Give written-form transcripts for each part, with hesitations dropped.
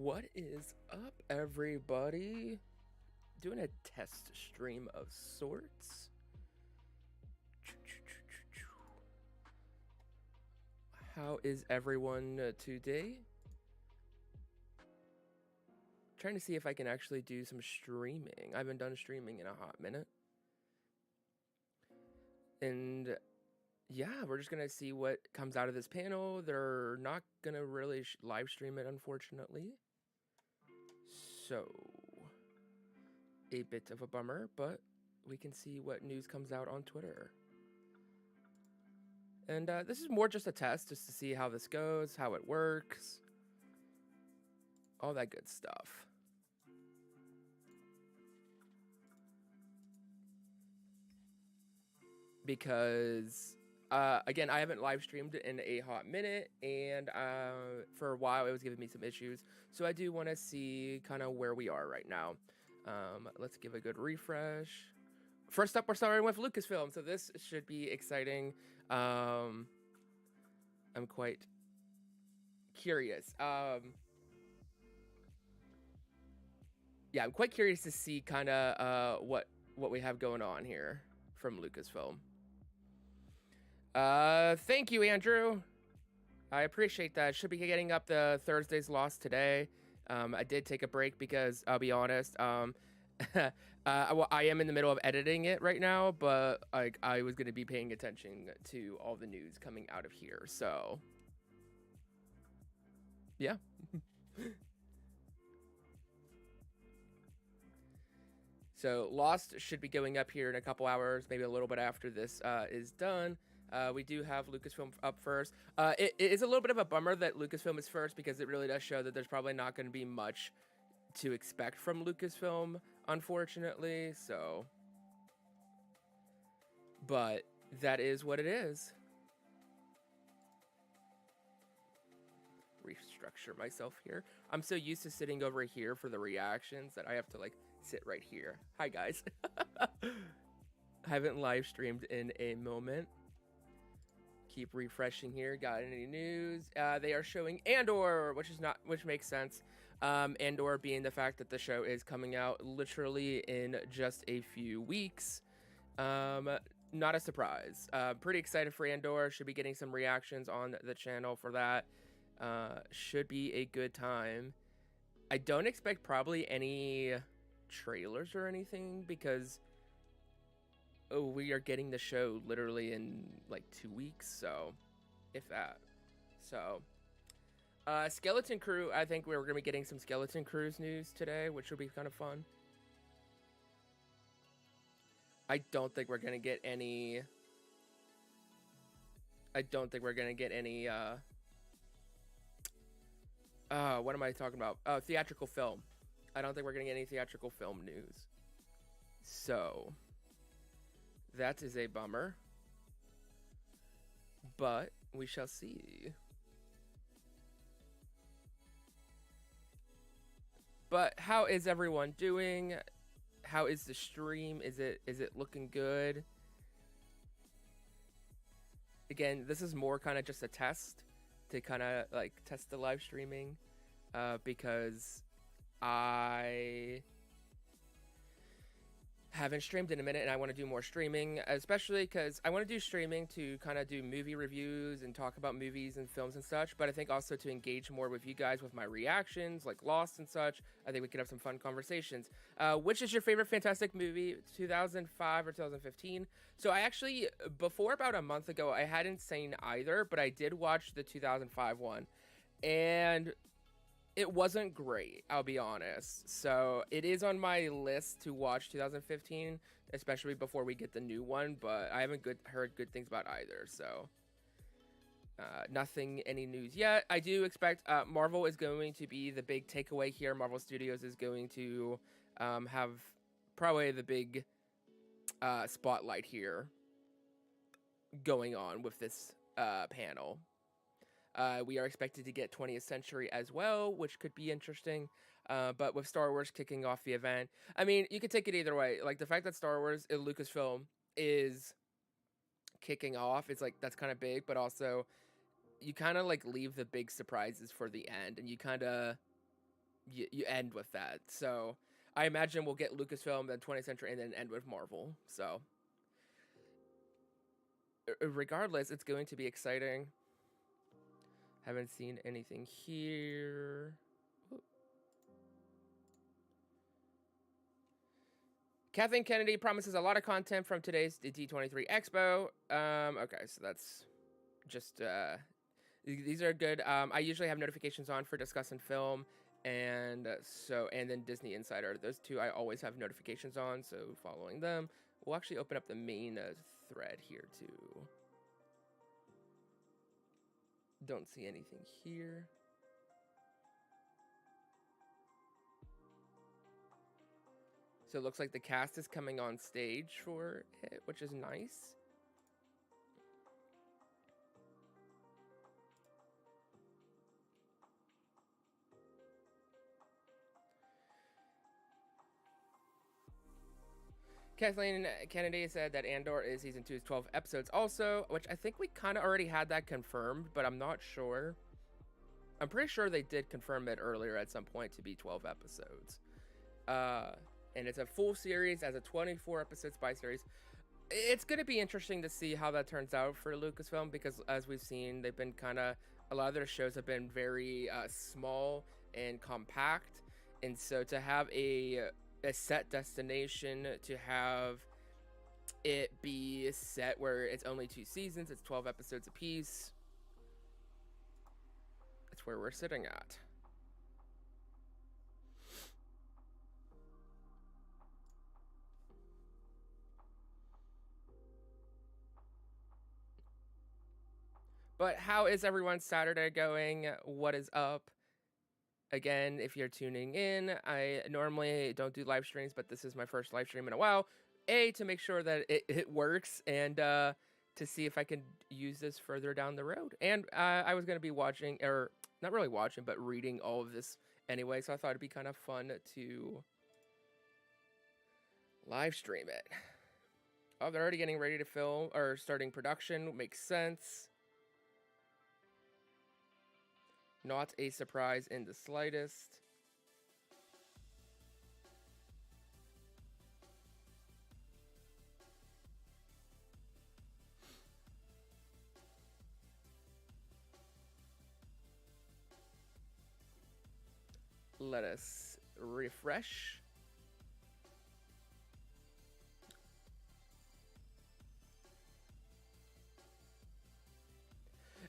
What is up, everybody? Doing a test stream of sorts. How is everyone today? Trying to see if I can actually do some streaming. I haven't done streaming in a hot minute. And yeah, we're just gonna see what comes out of this panel. They're not gonna really live stream it, unfortunately. So, a bit of a bummer, but we can see what news comes out on Twitter. And this is more just a test, just to see how this goes, how it works, all that good stuff. Because, again, I haven't live streamed in a hot minute, and for a while it was giving me some issues. So I do want to see kind of where we are right now. Let's give a good refresh. First up, we're starting with Lucasfilm, so this should be exciting. I'm quite curious. Yeah, I'm quite curious to see kind of what we have going on here from Lucasfilm. Thank you, Andrew. I appreciate that. Should be getting up the Thursday's Lost today. I did take a break because I'll be honest. Well, I am in the middle of editing it right now, but I was going to be paying attention to all the news coming out of here. So, yeah. So Lost should be going up here in a couple hours, maybe a little bit after this is done. We do have Lucasfilm up first. It is a little bit of a bummer that Lucasfilm is first because it really does show that there's probably not going to be much to expect from Lucasfilm, unfortunately. So, but that is what it is. Restructure myself here. I'm so used to sitting over here for the reactions that I have to sit right here. Hi guys. Haven't live streamed in a moment. Keep refreshing here. Got any news? They are showing Andor, which makes sense. Andor being the fact that the show is coming out literally in just a few weeks. Not a surprise. Pretty excited for Andor. Should be getting some reactions on the channel for that. Should be a good time. I don't expect probably any trailers or anything because we are getting the show literally in 2 weeks, so if that. So Skeleton Crew, I think we're gonna be getting some Skeleton Crew's news today, which will be kind of fun. I don't think we're gonna get any what am I talking about? Oh, theatrical film. I don't think we're gonna get any theatrical film news. So that is a bummer. But we shall see. But how is everyone doing? How is the stream? Is it looking good? Again, this is more kind of just a test to kind of test the live streaming because I haven't streamed in a minute and I want to do more streaming, especially because I want to do streaming to kind of do movie reviews and talk about movies and films and such, but I think also to engage more with you guys with my reactions like Lost and such. I think we could have some fun conversations. Which is your favorite fantastic movie, 2005 or 2015? So I actually, before about a month ago, I hadn't seen either, but I did watch the 2005 one and it wasn't great, I'll be honest. So it is on my list to watch 2015, especially before we get the new one, but I haven't heard good things about either. So nothing, any news yet. I do expect Marvel is going to be the big takeaway here. Marvel Studios is going to have probably the big spotlight here going on with this panel. We are expected to get 20th Century as well, which could be interesting. But with Star Wars kicking off the event, I mean, you could take it either way. Like the fact that Star Wars, Lucasfilm, is kicking off, it's that's kind of big. But also, you kind of leave the big surprises for the end, and you kind of you end with that. So I imagine we'll get Lucasfilm, then 20th Century, and then end with Marvel. So regardless, it's going to be exciting. Haven't seen anything here. Ooh. Kathleen Kennedy promises a lot of content from today's D23 Expo. Okay, so that's just these are good. I usually have notifications on for discussing film, and then Disney Insider. Those two I always have notifications on, so following them. We'll actually open up the main thread here too. Don't see anything here. So it looks like the cast is coming on stage for it, which is nice. Kathleen Kennedy said that Andor is season 2's 12 episodes also, which I think we kind of already had that confirmed, but I'm not sure. I'm pretty sure they did confirm it earlier at some point to be 12 episodes. And it's a full series as a 24 episode spy series. It's going to be interesting to see how that turns out for Lucasfilm, because as we've seen, they've been a lot of their shows have been very small and compact. And so to have a set destination, to have it be set where it's only 2 seasons, it's 12 episodes apiece, that's where we're sitting at. But how is everyone's Saturday going? What is up? Again, if you're tuning in, I normally don't do live streams, but this is my first live stream in a while. To make sure that it works, and to see if I can use this further down the road. And I was going to be watching, or not really watching, but reading all of this anyway, so I thought it'd be kind of fun to live stream it. Oh, they're already getting ready to film, or starting production. Makes sense. Not a surprise in the slightest. Let us refresh.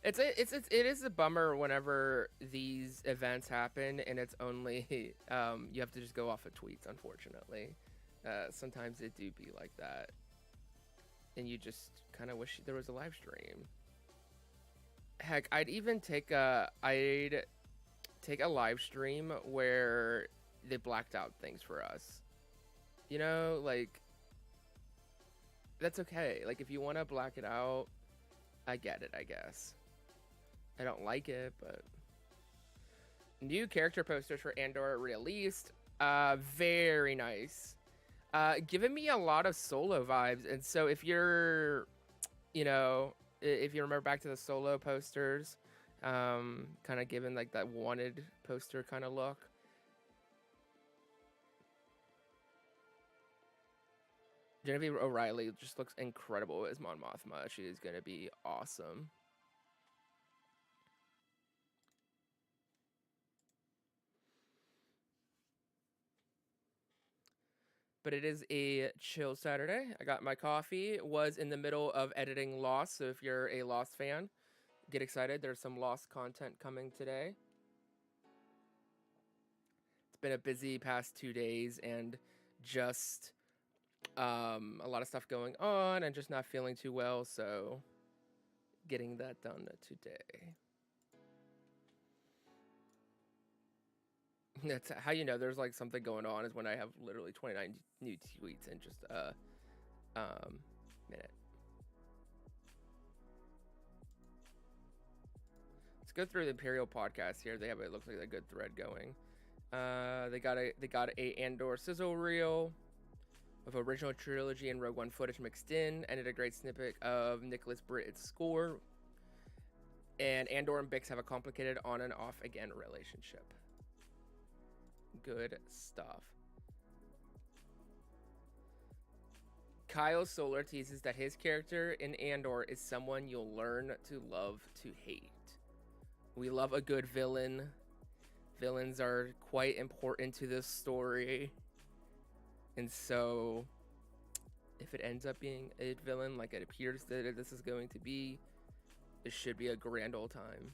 It is a bummer whenever these events happen and it's only you have to just go off of tweets, unfortunately. Sometimes it do be like that, and you just kind of wish there was a live stream. Heck, I'd take a live stream where they blacked out things for us. You know, like, that's okay. Like, if you want to black it out, I get it, I guess. I don't like it, but new character posters for Andor released. Very nice. Giving me a lot of Solo vibes. And so if you're, if you remember back to the Solo posters, kind of given like that wanted poster kind of look. Genevieve O'Reilly just looks incredible as Mon Mothma. She is going to be awesome. But it is a chill Saturday. I got my coffee, was in the middle of editing Lost, so if you're a Lost fan, get excited. There's some Lost content coming today. It's been a busy past 2 days, and just a lot of stuff going on, and just not feeling too well, so getting that done today. That's how you know there's like something going on, is when I have literally 29 new tweets in just a minute. Let's go through the Imperial podcast here. They have, it looks like a good thread going. They got a Andor sizzle reel with original trilogy and Rogue One footage mixed in, and a great snippet of Nicholas Britt's score. And Andor and Bix have a complicated on and off again relationship. Good stuff. Kyle Solar teases that his character in Andor is someone you'll learn to love to hate. We love a good villain. Villains are quite important to this story. And so, if it ends up being a villain like it appears that this is going to be, it should be a grand old time.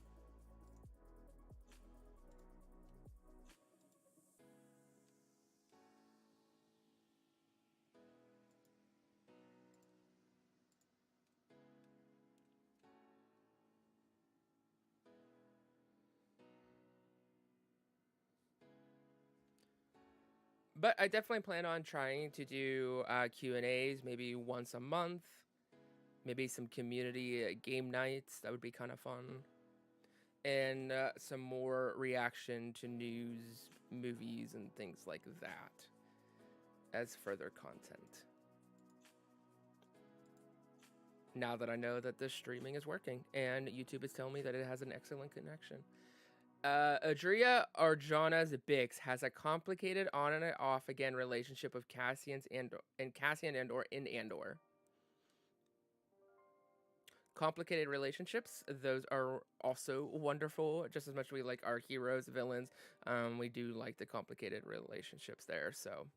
But I definitely plan on trying to do Q&As maybe once a month. Maybe some community game nights. That would be kind of fun. And some more reaction to news, movies, and things like that as further content. Now that I know that the streaming is working and YouTube is telling me that it has an excellent connection. Adria Arjana's Bix has a complicated on and off again relationship with Cassian Andor in Andor. Complicated relationships, those are also wonderful. Just as much as we like our heroes, villains, we do like the complicated relationships there. So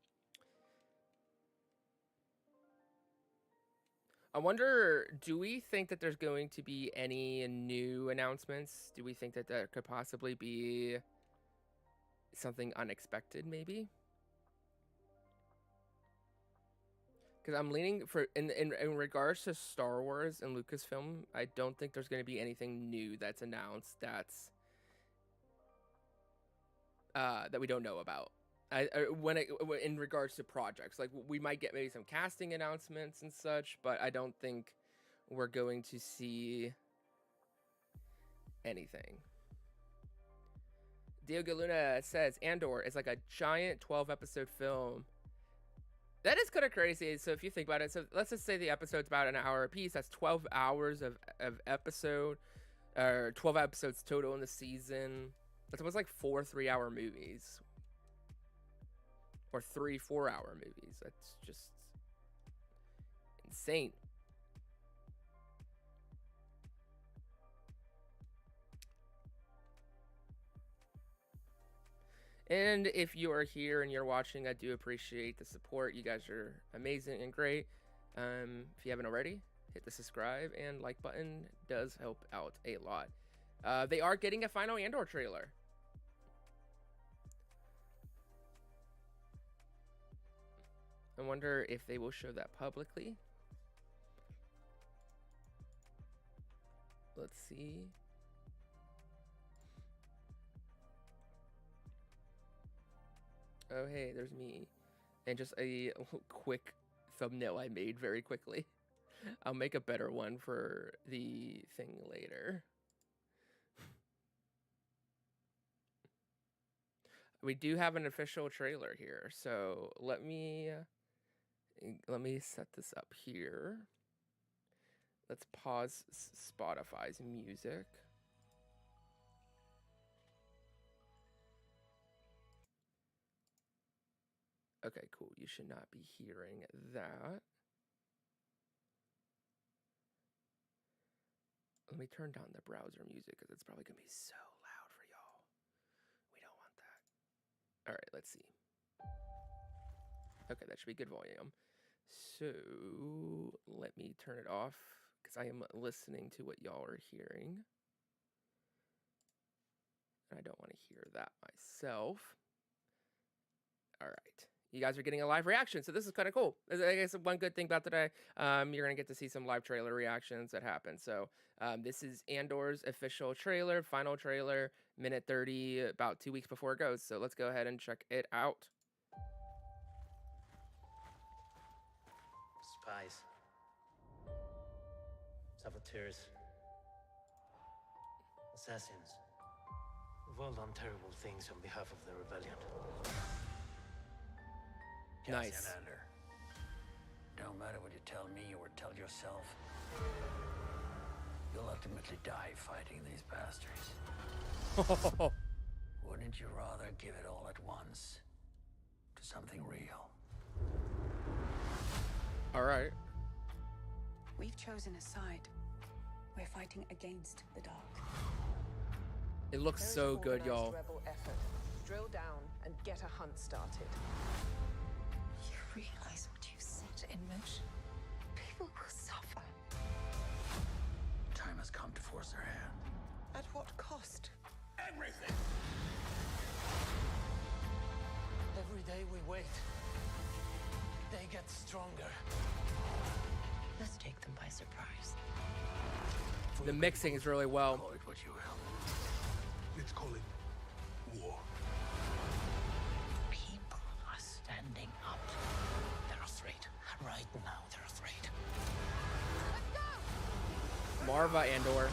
I wonder, do we think that there's going to be any new announcements? Do we think that there could possibly be something unexpected, maybe? Because I'm leaning for in regards to Star Wars and Lucasfilm, I don't think there's going to be anything new that's announced that's that we don't know about. In regards to projects, like we might get maybe some casting announcements and such, but I don't think we're going to see anything. Diogo Luna says Andor is like a giant 12-episode film. That is kind of crazy. So if you think about it, so let's just say the episode's about an hour a piece. That's 12 hours of episode, or 12 episodes total in the season. That's almost like 4 3-hour movies. Or 3 4-hour movies. That's just insane. And if you are here and you're watching, I do appreciate the support. You guys are amazing and great. If you haven't already, hit the subscribe and like button. It does help out a lot. They are getting a final Andor trailer. I wonder if they will show that publicly. Let's see. Oh, hey, there's me. And just a quick thumbnail I made very quickly. I'll make a better one for the thing later. We do have an official trailer here, so let me set this up here. Let's pause Spotify's music. Okay, cool. You should not be hearing that. Let me turn down the browser music because it's probably going to be so loud for y'all. We don't want that. All right, let's see. Okay, that should be good volume. So let me turn it off because I am listening to what y'all are hearing. And I don't want to hear that myself. All right. You guys are getting a live reaction, so this is kind of cool. I guess one good thing about today, you're going to get to see some live trailer reactions that happen. So this is Andor's official trailer, final trailer, minute 30, about 2 weeks before it goes. So let's go ahead and check it out. Spies. Saboteurs. Assassins. We've all done terrible things on behalf of the rebellion. Nice. Cassian Andor. Don't matter what you tell me or tell yourself. You'll ultimately die fighting these bastards. Wouldn't you rather give it all at once to something real? All right. We've chosen a side. We're fighting against the dark. It looks There is so an good, y'all. organized rebel effort. Drill down and get a hunt started. You realize what you set in motion? People will suffer. Time has come to force their hand. At what cost? Everything! Every day we wait, they get stronger. Let's take them by surprise. The mixing is really well. Call it what you will. Let's call it war. People are standing up. They're afraid. Right now, they're afraid. Marva Andor.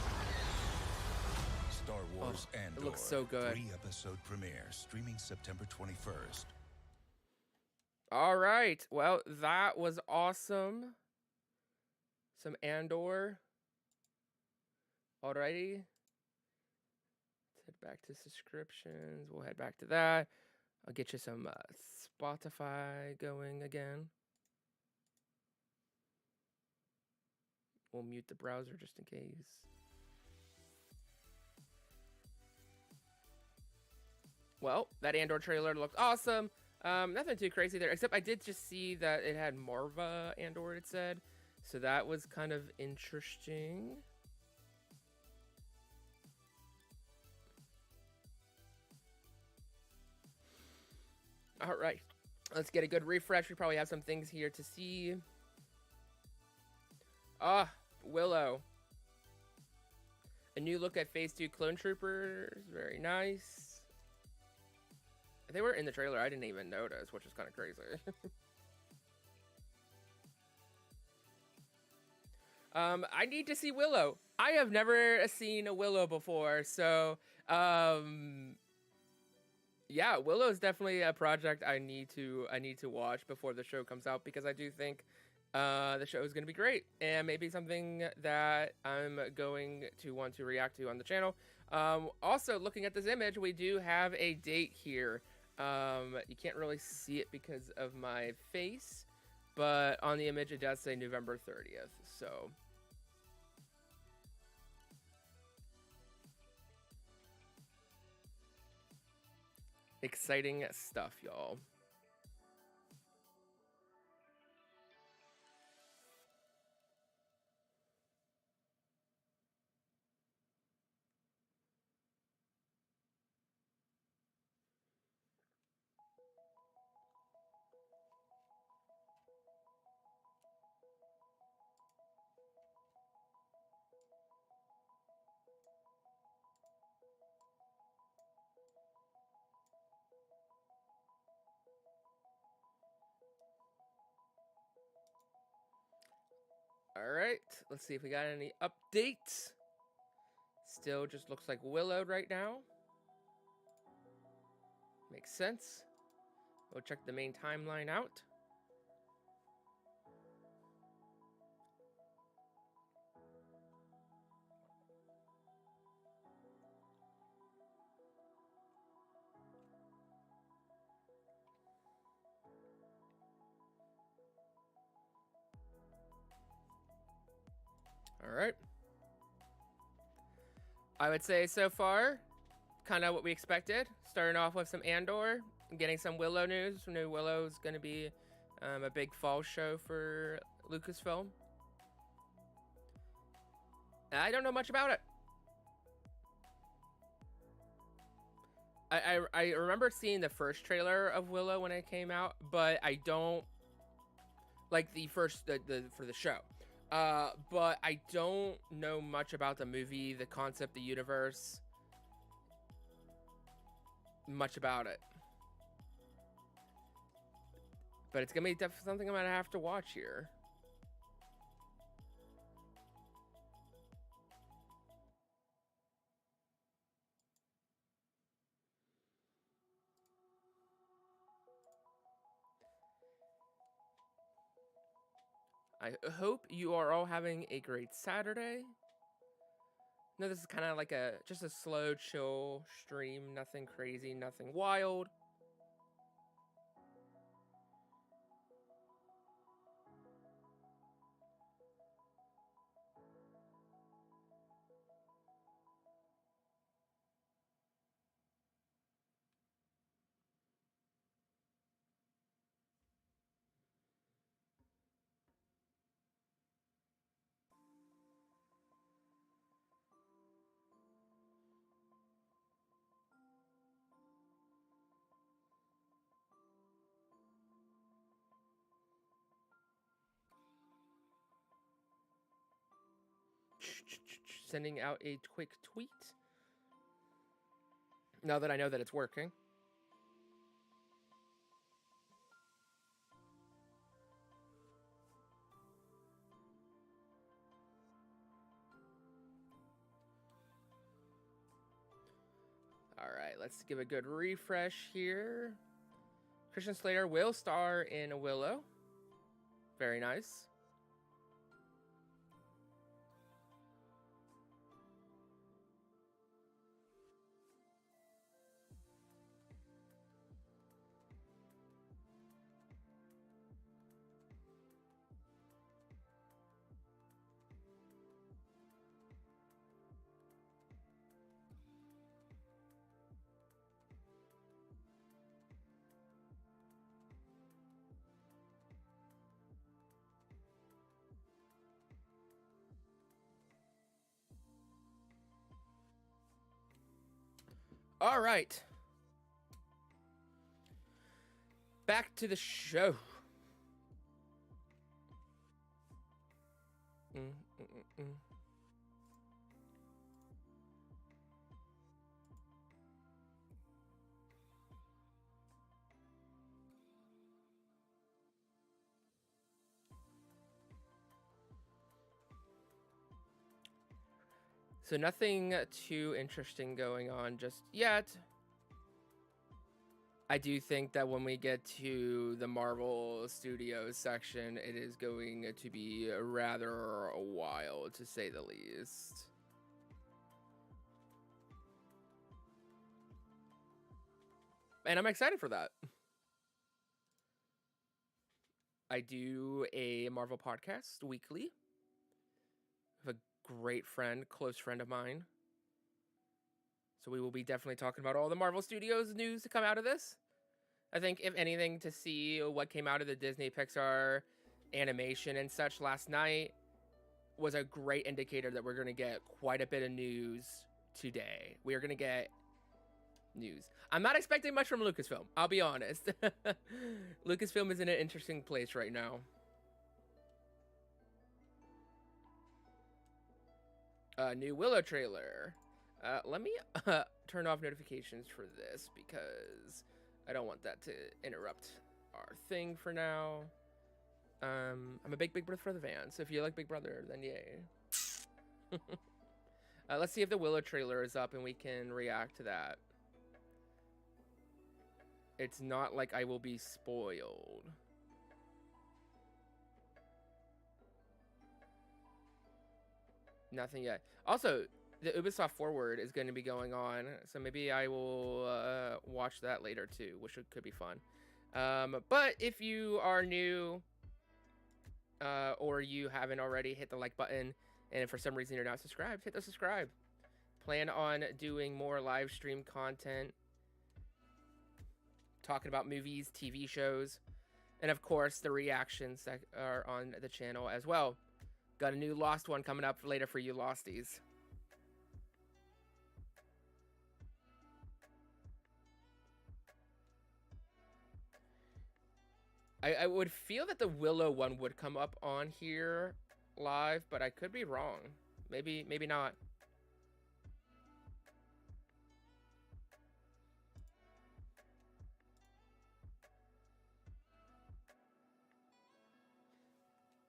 Star Wars Oh, Andor. it looks so good. 3-episode premiere, streaming September 21st. All right. Well, that was awesome. Some Andor. Alrighty. Let's head back to subscriptions. We'll head back to that. I'll get you some Spotify going again. We'll mute the browser just in case. Well, that Andor trailer looked awesome. Nothing too crazy there, except I did just see that it had Marva Andor, it said. So that was kind of interesting. All right, let's get a good refresh. We probably have some things here to see. Ah, Willow. A new look at Phase 2 Clone Troopers. Very nice. They were in the trailer. I didn't even notice, which is kind of crazy. I need to see Willow. I have never seen a Willow before, so yeah, Willow is definitely a project I need to watch before the show comes out, because I do think the show is going to be great, and maybe something that I'm going to want to react to on the channel. Also, looking at this image, we do have a date here. You can't really see it because of my face, but on the image it does say November 30th, so exciting stuff, y'all. All right, let's see if we got any updates. Still just looks like Willow right now. Makes sense. We'll check the main timeline out. All right. I would say so far, kind of what we expected. Starting off with some Andor, getting some Willow news. We knew Willow's going to be a big fall show for Lucasfilm. I don't know much about it. I remember seeing the first trailer of Willow when it came out, but I don't like the first for the show. But I don't know much about the movie, the concept, the universe. Much about it. But it's gonna be something I'm gonna have to watch here. I hope you are all having a great Saturday. No, this is kind of like just a slow, chill stream. Nothing crazy, nothing wild. Sending out a quick tweet. Now that I know that it's working. All right, let's give a good refresh here. Christian Slater will star in Willow. Very nice. All right. Back to the show. So nothing too interesting going on just yet. I do think that when we get to the Marvel Studios section, it is going to be rather wild, to say the least. And I'm excited for that. I do a Marvel podcast weekly with a great friend, close friend of mine. So we will be definitely talking about all the Marvel Studios news to come out of this. I think, if anything, to see what came out of the Disney Pixar animation and such last night was a great indicator that we're going to get quite a bit of news today. We are going to get news. I'm not expecting much from Lucasfilm, I'll be honest. Lucasfilm is in an interesting place right now. New Willow trailer. Let me turn off notifications for this because I don't want that to interrupt our thing for now. I'm a big Big Brother fan, so if you like Big Brother, then yay. Let's see if the Willow trailer is up and we can react to that. It's not like I will be spoiled. Nothing yet. Also, the Ubisoft Forward is going to be going on, so maybe I will watch that later too, which could be fun. But if you are new or you haven't already, hit the like button, and if for some reason you're not subscribed, hit the subscribe. Plan on doing more live stream content, talking about movies, TV shows, and of course the reactions that are on the channel as well. Got a new Lost one coming up later for you Losties. I would feel that the Willow one would come up on here live, but I could be wrong. Maybe not.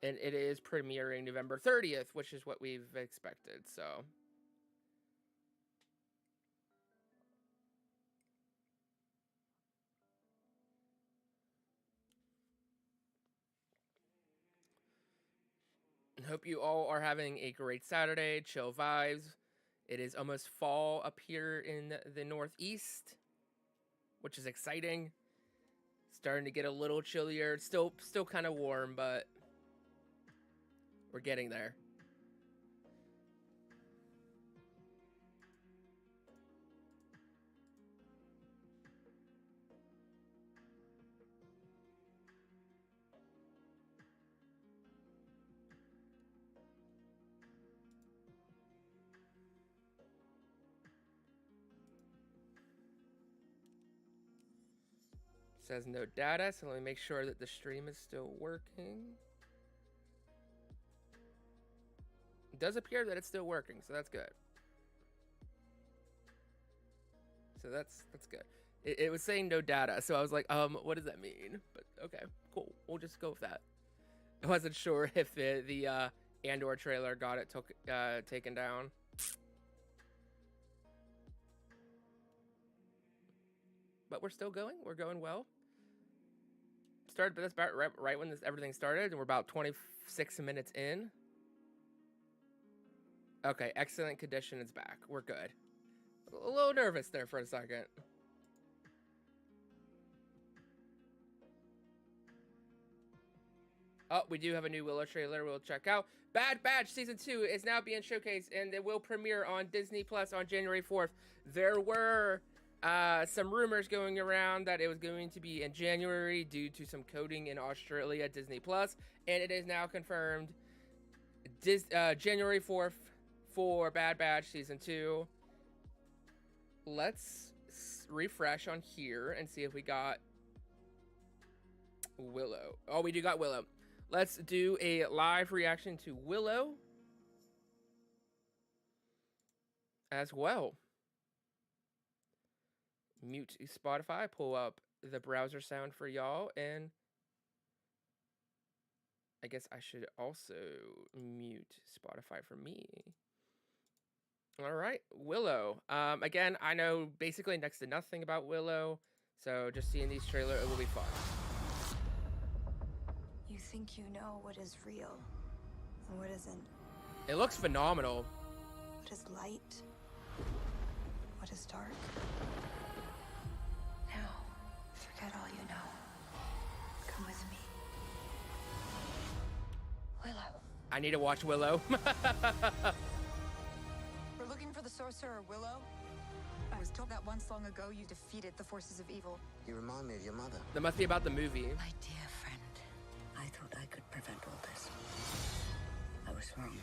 And it is premiering November 30th, which is what we've expected, so. Hope you all are having a great Saturday, chill vibes. It is almost fall up here in the Northeast, which is exciting. Starting to get a little chillier. It's still kind of warm, but we're getting there. Says no data, so let me make sure that the stream is still working. It does appear that it's still working, so that's good. So that's good. It was saying no data, so I was like, what does that mean? But okay, cool. We'll just go with that. I wasn't sure if the Andor trailer got it taken down. But we're still going. We're going well. That's about right when everything started, and we're about 26 minutes in. Okay, excellent condition is back. We're good. A little nervous there for a second. Oh, we do have a new Willow trailer we'll check out. Bad Batch Season 2 is now being showcased, and it will premiere on Disney Plus on January 4th. There were some rumors going around that it was going to be in January due to some coding in Australia at Disney Plus, and it is now confirmed January 4th for Bad Batch Season 2. Let's refresh on here and see if we got Willow. Oh, we do got Willow. Let's do a live reaction to Willow as well. Mute Spotify, pull up the browser sound for y'all, and I guess I should also mute Spotify for me. All right, Willow. Again, I know basically next to nothing about Willow, so just seeing these trailers, it will be fun. You think you know what is real and what isn't. It looks phenomenal. What is light? What is dark? Now, forget all you know. Come with me. Willow. I need to watch Willow. We're looking for the sorcerer Willow. I was told that once long ago you defeated the forces of evil. You remind me of your mother. That must be about the movie. My dear friend, I thought I could prevent all this. I was wrong.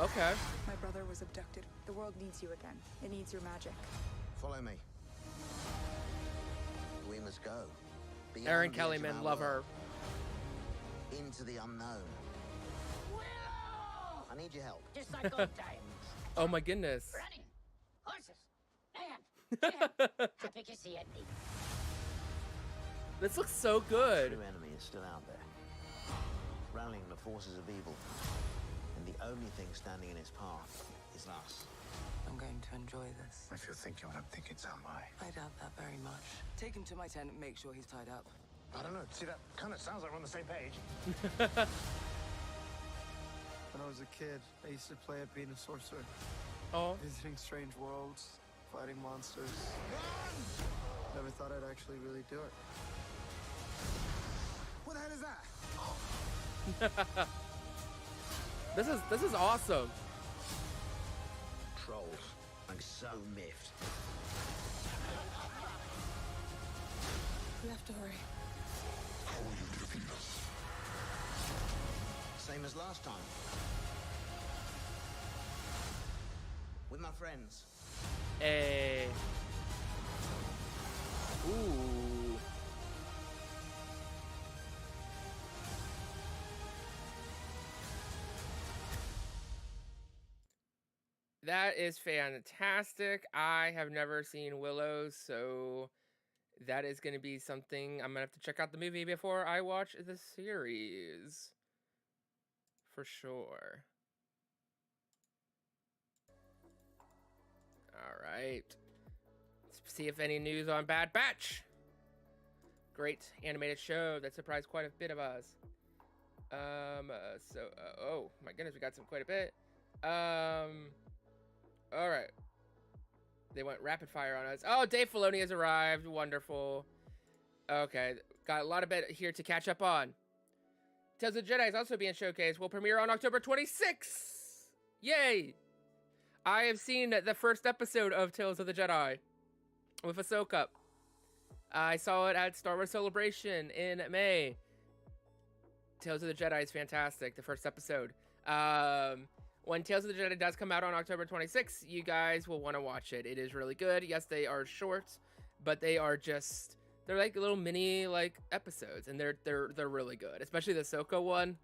Okay. My brother was abducted. The world needs you again. It needs your magic. Follow me. We must go. Beyond Erin the edge of Kellyman, our love her. world. Into the unknown. Willow! I need your help. Just like old times. Oh my goodness. Running. Horses. Man. Happy to see it. This looks so good. True enemy is still out there, rallying the forces of evil, and the only thing standing in its path is us. I'm going to enjoy this. If you're thinking what I'm thinking, so am I. I doubt that very much. Take him to my tent and make sure he's tied up. I don't know. See, that kind of sounds like we're on the same page. When I was a kid, I used to play at being a sorcerer, Oh. visiting strange worlds, fighting monsters. Never thought I'd actually really do it. What the hell is that? This is awesome. Trolls. I'm so miffed. We have to hurry. How will you defeat us? Same as last time. With my friends. Hey. Ooh. That is fantastic. I have never seen Willow, so that is going to be something I'm going to have to check out the movie before I watch the series. For sure. All right. Let's see if any news on Bad Batch. Great animated show that surprised quite a bit of us. Oh my goodness, we got quite a bit. All right. They went rapid fire on us. Oh, Dave Filoni has arrived. Wonderful. Okay, got a lot of bit here to catch up on. Tales of the Jedi is also being showcased. Will premiere on October 26th. Yay! I have seen the first episode of Tales of the Jedi with Ahsoka. I saw it at Star Wars Celebration in May. Tales of the Jedi is fantastic. The first episode. When Tales of the Jedi does come out on October 26th, you guys will want to watch it. It is really good. Yes, they are short, but they are just, they're like little mini like episodes, and they're really good. Especially the Ahsoka one.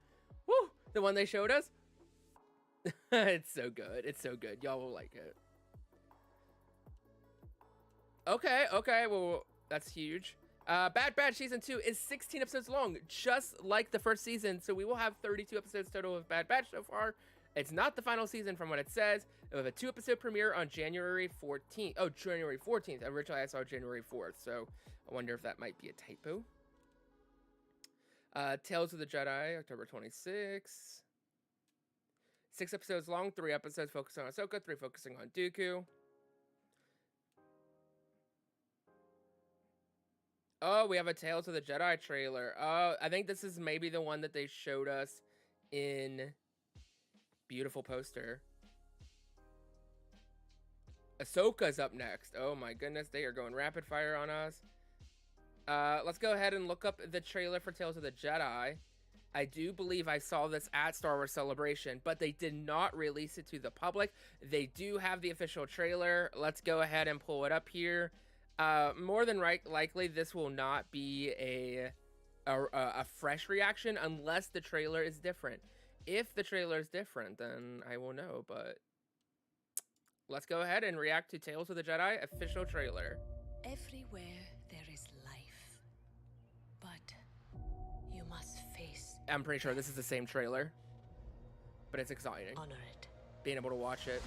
Woo! The one they showed us. It's so good. It's so good. Y'all will like it. Okay. Well, that's huge. Bad Batch Season 2 is 16 episodes long, just like the first season. So we will have 32 episodes total of Bad Batch so far. It's not the final season from what it says. It will have a 2-episode premiere on January 14th. Oh, January 14th. Originally, I saw January 4th. So I wonder if that might be a typo. Tales of the Jedi, October 26th. 6 episodes long, 3 episodes focusing on Ahsoka, 3 focusing on Dooku. Oh, we have a Tales of the Jedi trailer. Oh, I think this is maybe the one that they showed us in beautiful poster. Ahsoka's up next. Oh my goodness, they are going rapid fire on us. Let's go ahead and look up the trailer for Tales of the Jedi. I do believe I saw this at Star Wars Celebration, but they did not release it to the public. They do have the official trailer. Let's go ahead and pull it up here. More than likely, this will not be a fresh reaction unless the trailer is different. If the trailer is different, then I will know, but let's go ahead and react to Tales of the Jedi official trailer. Everywhere there is life, but you must face. I'm pretty sure this is the same trailer, but it's exciting. Honor it. Being able to watch it.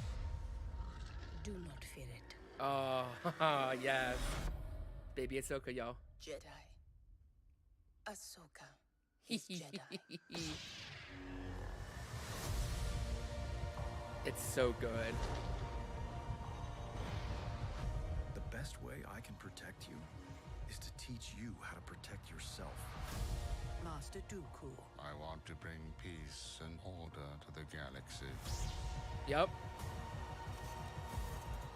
Do not fear it. Oh, yes. Baby Ahsoka, y'all. Jedi. Ahsoka is Jedi. It's so good. The best way I can protect you is to teach you how to protect yourself. Master Dooku. I want to bring peace and order to the galaxy. Yep.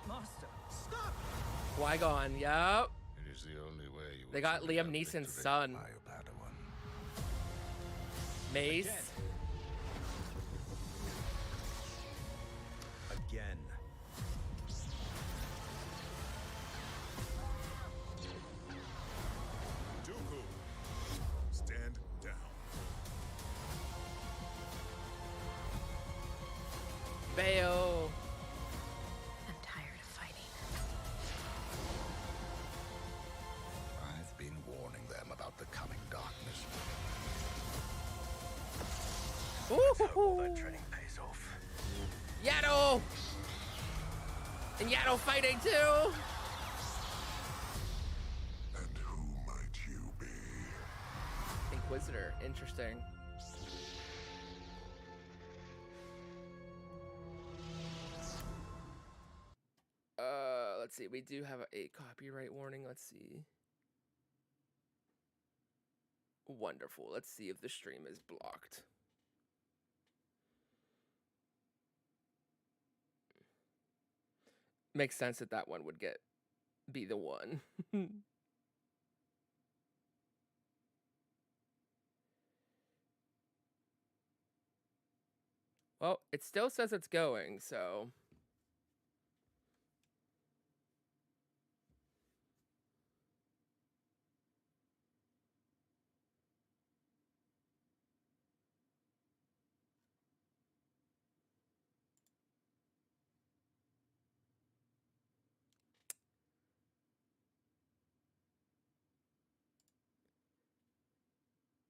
Master, stop! Qui-Gon, yep. It is the only way you They got will Liam have Neeson's victory. son. My Padawan. Mace. Again. Dooku, stand down. Bail. I'm tired of fighting. I've been warning them about the coming darkness. Ooh. That training pays off. Yaddle! And Yaddle fighting too! And who might you be? Inquisitor, interesting. Let's see, we do have a copyright warning, let's see. Wonderful, let's see if the stream is blocked. Makes sense that that one would be the one. Well, it still says it's going, so.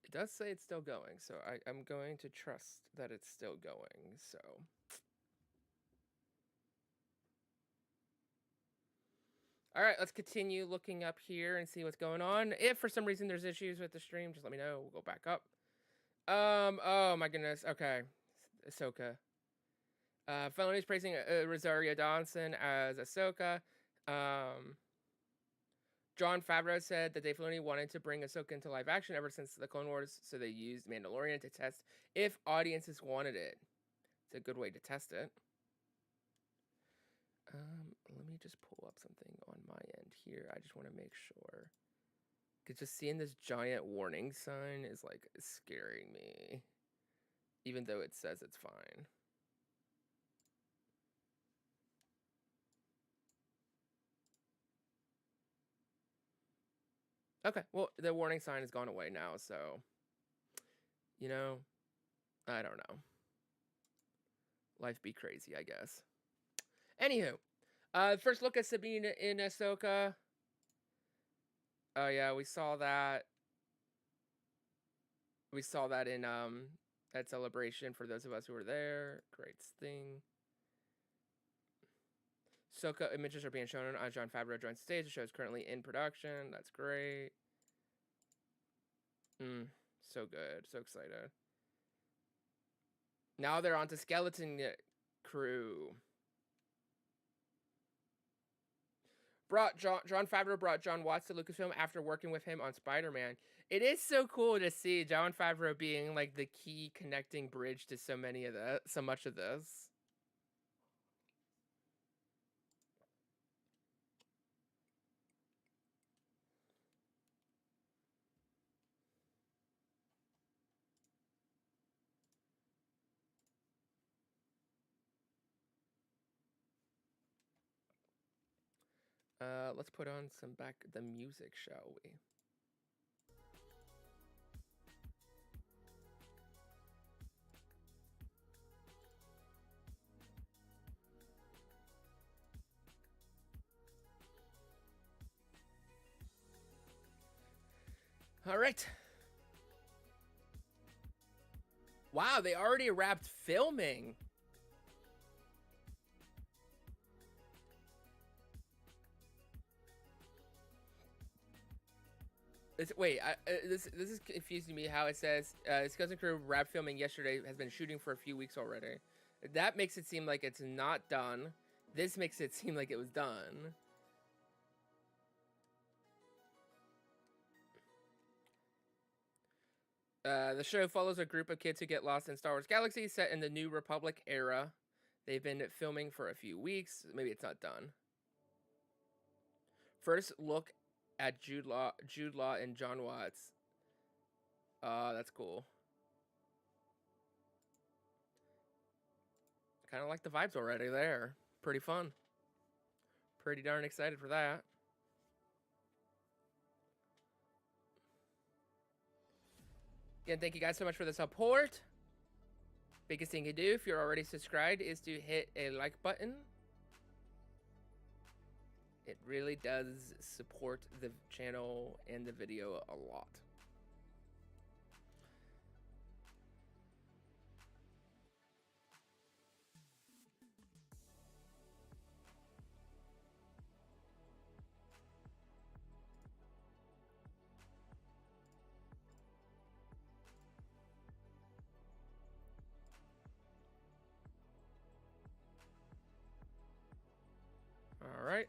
It does say it's still going, so I'm going to trust that it's still going, so. All right, let's continue looking up here and see what's going on. If for some reason there's issues with the stream, just let me know. We'll go back up. Oh my goodness. Okay. Ahsoka. Filoni's praising Rosario Dawson as Ahsoka. Jon Favreau said that Dave Filoni wanted to bring Ahsoka into live action ever since the Clone Wars, so they used Mandalorian to test if audiences wanted it. It's a good way to test it. Let me just pull up something on my end here. I just want to make sure. Because just seeing this giant warning sign is like scaring me. Even though it says it's fine. Okay, well, the warning sign has gone away now, so, you know, I don't know. Life be crazy, I guess. Anywho, first look at Sabine in Ahsoka. Oh yeah, we saw that. We saw that in that celebration for those of us who were there. Great thing. Ahsoka images are being shown as Jon Favreau joins the stage. The show is currently in production. That's great. So good. So excited. Now they're on to Skeleton Crew. Jon Favreau brought John Watts to Lucasfilm after working with him on Spider-Man. It is so cool to see Jon Favreau being like the key connecting bridge to so much of this. Let's put on the music, shall we? All right. Wow, they already wrapped filming. This is confusing me how it says Skeleton Crew wrapped filming yesterday, has been shooting for a few weeks already. That makes it seem like it's not done. This makes it seem like it was done. The show follows a group of kids who get lost in Star Wars Galaxy, set in the New Republic era. They've been filming for a few weeks. Maybe it's not done. First look at Jude Law and John Watts. That's cool. Kind of like the vibes already there. Pretty fun. Pretty darn excited for that. Again, thank you guys so much for the support. Biggest thing you do if you're already subscribed is to hit a like button. It really does support the channel and the video a lot. All right.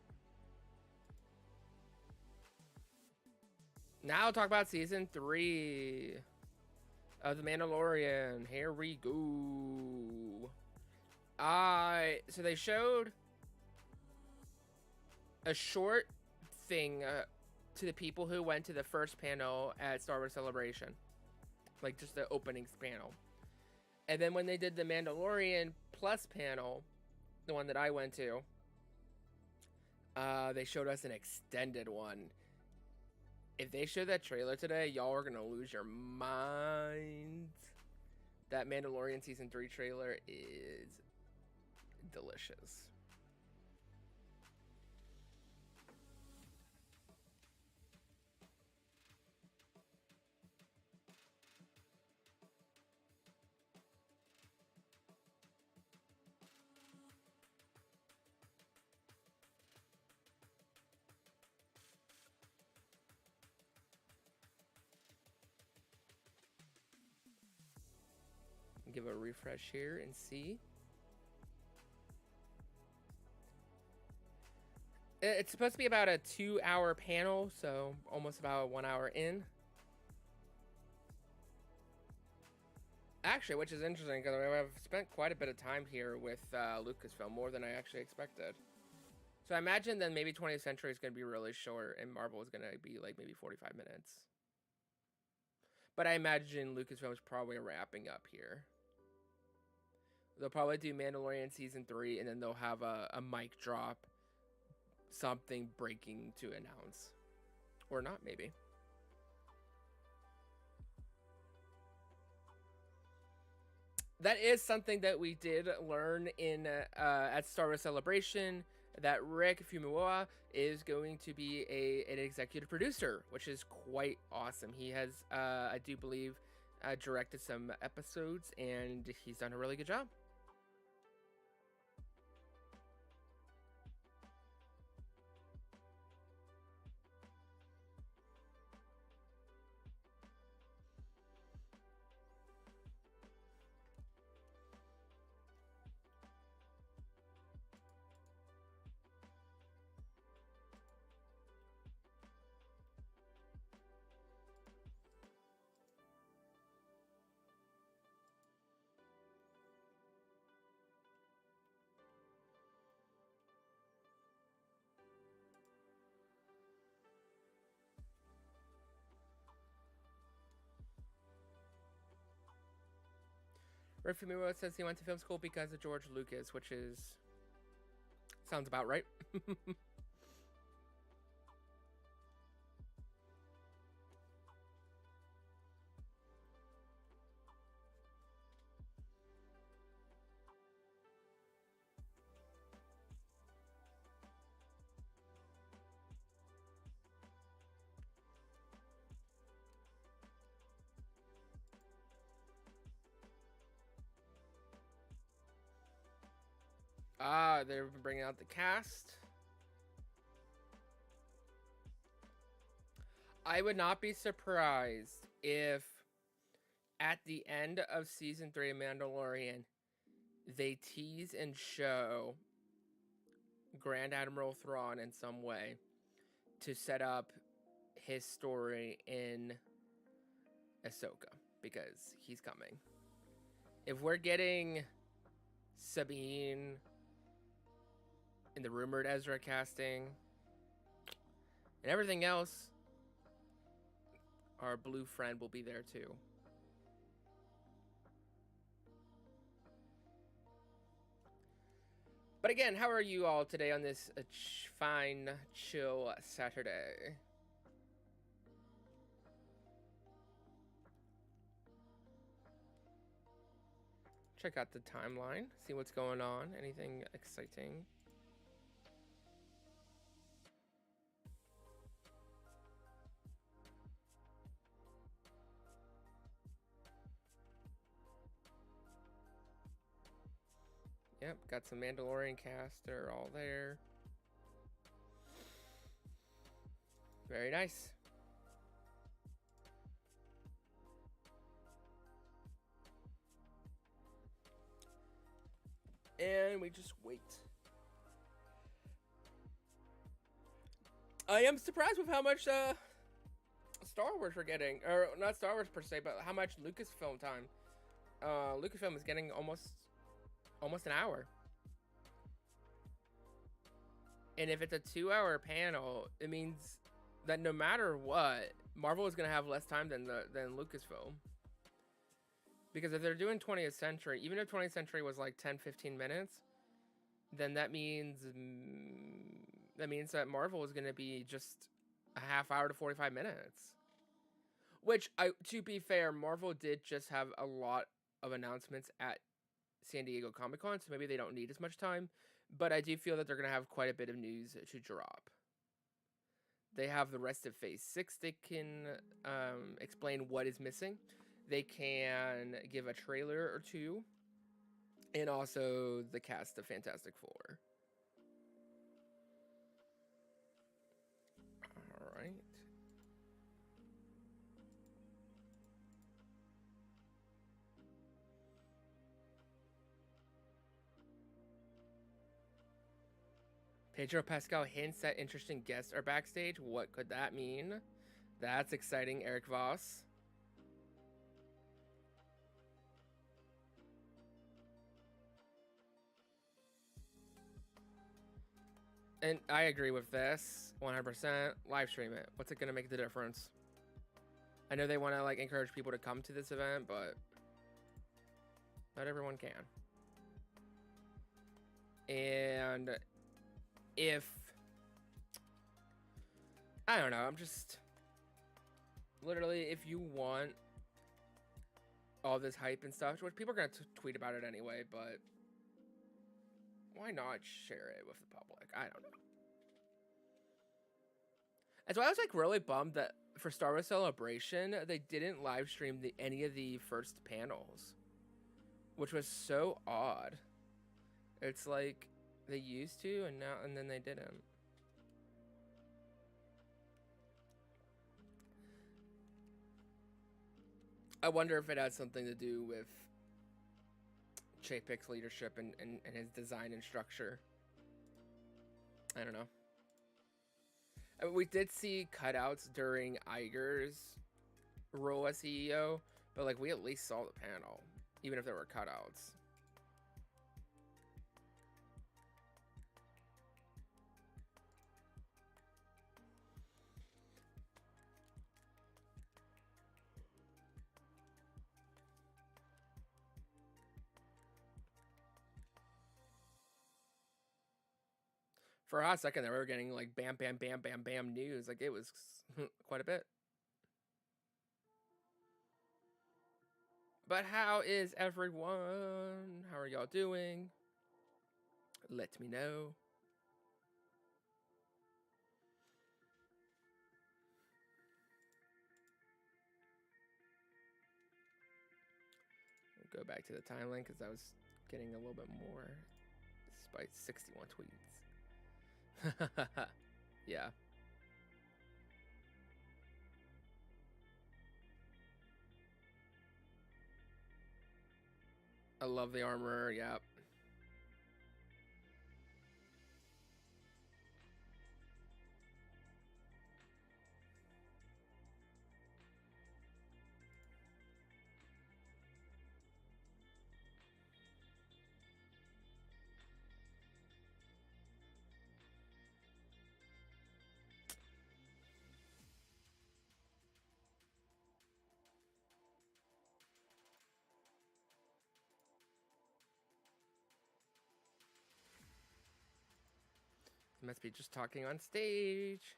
Now talk about season 3 of The Mandalorian. Here we go. So they showed a short thing to the people who went to the first panel at Star Wars Celebration. Like just the openings panel. And then when they did the Mandalorian Plus panel, the one that I went to, they showed us an extended one. If they show that trailer today, y'all are gonna lose your minds. That Mandalorian Season 3 trailer is delicious. Give a refresh here and see. It's supposed to be about a 2-hour panel, so almost about 1 hour in. Actually, which is interesting because I've spent quite a bit of time here with Lucasfilm, more than I actually expected. So I imagine then maybe 20th Century is going to be really short and Marvel is going to be like maybe 45 minutes. But I imagine Lucasfilm is probably wrapping up here. They'll probably do Mandalorian Season 3 and then they'll have a mic drop. Something breaking to announce. Or not, maybe. That is something that we did learn in at Star Wars Celebration, that Rick Famuyiwa is going to be an executive producer, which is quite awesome. He has, I do believe, directed some episodes, and he's done a really good job. Rick Famuyiwa says he went to film school because of George Lucas, which is... sounds about right. They've been bringing out the cast. I would not be surprised if at the end of Season 3 of Mandalorian, they tease and show Grand Admiral Thrawn in some way to set up his story in Ahsoka, because he's coming. If we're getting Sabine in the rumored Ezra casting and everything else, our blue friend will be there too. But again, how are you all today on this fine, chill Saturday? Check out the timeline, see what's going on, anything exciting. Yep, got some Mandalorian cast, they're all there. Very nice. And we just wait. I am surprised with how much Star Wars we're getting. Or not Star Wars per se, but how much Lucasfilm time. Lucasfilm is getting almost an hour. And if it's a 2-hour panel, it means that no matter what, Marvel is going to have less time than Lucasfilm. Because if they're doing 20th Century, even if 20th Century was like 10-15 minutes, then that means that Marvel is going to be just a half hour to 45 minutes. Which, to be fair, Marvel did just have a lot of announcements at San Diego Comic-Con, so maybe they don't need as much time. But I do feel that they're going to have quite a bit of news to drop. They have the rest of Phase 6 they can explain what is missing. They can give a trailer or two. And also the cast of Fantastic Four. Alright. Pedro Pascal hints at interesting guests are backstage. What could that mean? That's exciting, Eric Voss. And I agree with this 100%. Live stream it. What's it going to make the difference? I know they want to like encourage people to come to this event, but not everyone can. And if I don't know, I'm just literally, if you want all this hype and stuff, which people are going to tweet about it anyway, but why not share it with the public? I don't know. That's why I was like really bummed that for Star Wars Celebration, they didn't live stream any of the first panels, which was so odd. It's like they used to, and then they didn't. I wonder if it has something to do with Chapek's leadership and his design and structure. I don't know. I mean, we did see cutouts during Iger's role as CEO, but like we at least saw the panel, even if there were cutouts. For a hot second there, we were getting like bam, bam, bam, bam, bam news. Like it was quite a bit. But how is everyone? How are y'all doing? Let me know. Go back to the timeline because I was getting a little bit more despite 61 tweets. Yeah. I love the armor, yep. Must be just talking on stage.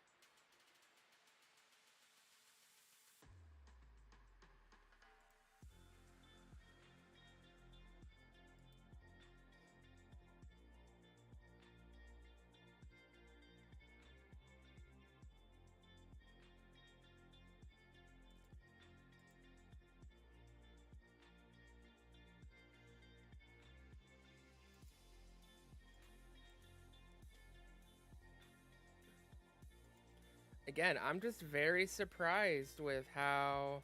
Again, I'm just very surprised with how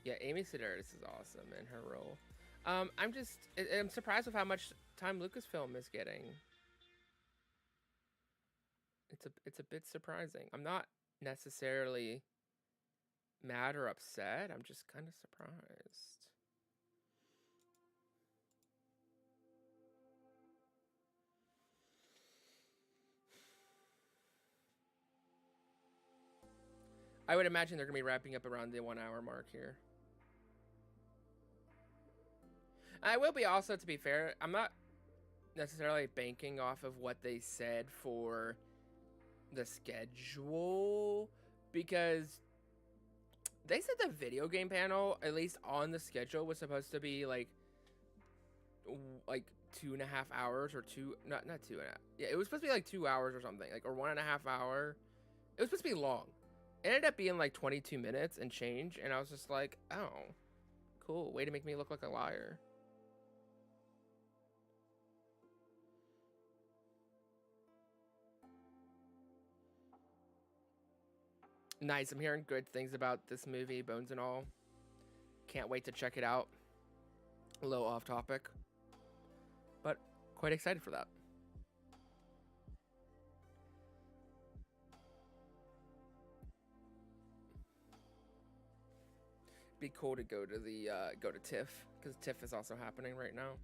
yeah, Amy Sedaris is awesome in her role. I'm surprised with how much time Lucasfilm is getting. It's a bit surprising. I'm not necessarily mad or upset. I'm just kind of surprised. I would imagine they're going to be wrapping up around the 1 hour mark here. I will be also, to be fair, I'm not necessarily banking off of what they said for the schedule, because they said the video game panel, at least on the schedule, was supposed to be like 2.5 hours or not 2.5. Yeah, it was supposed to be like 2 hours or something, like, or 1.5 hour. It was supposed to be long. It ended up being like 22 minutes and change, and I was just like, oh, cool. Way to make me look like a liar. Nice. I'm hearing good things about this movie, Bones and All. Can't wait to check it out. A little off topic, but quite excited for that. Be cool to go to the go to TIFF, because TIFF is also happening right now.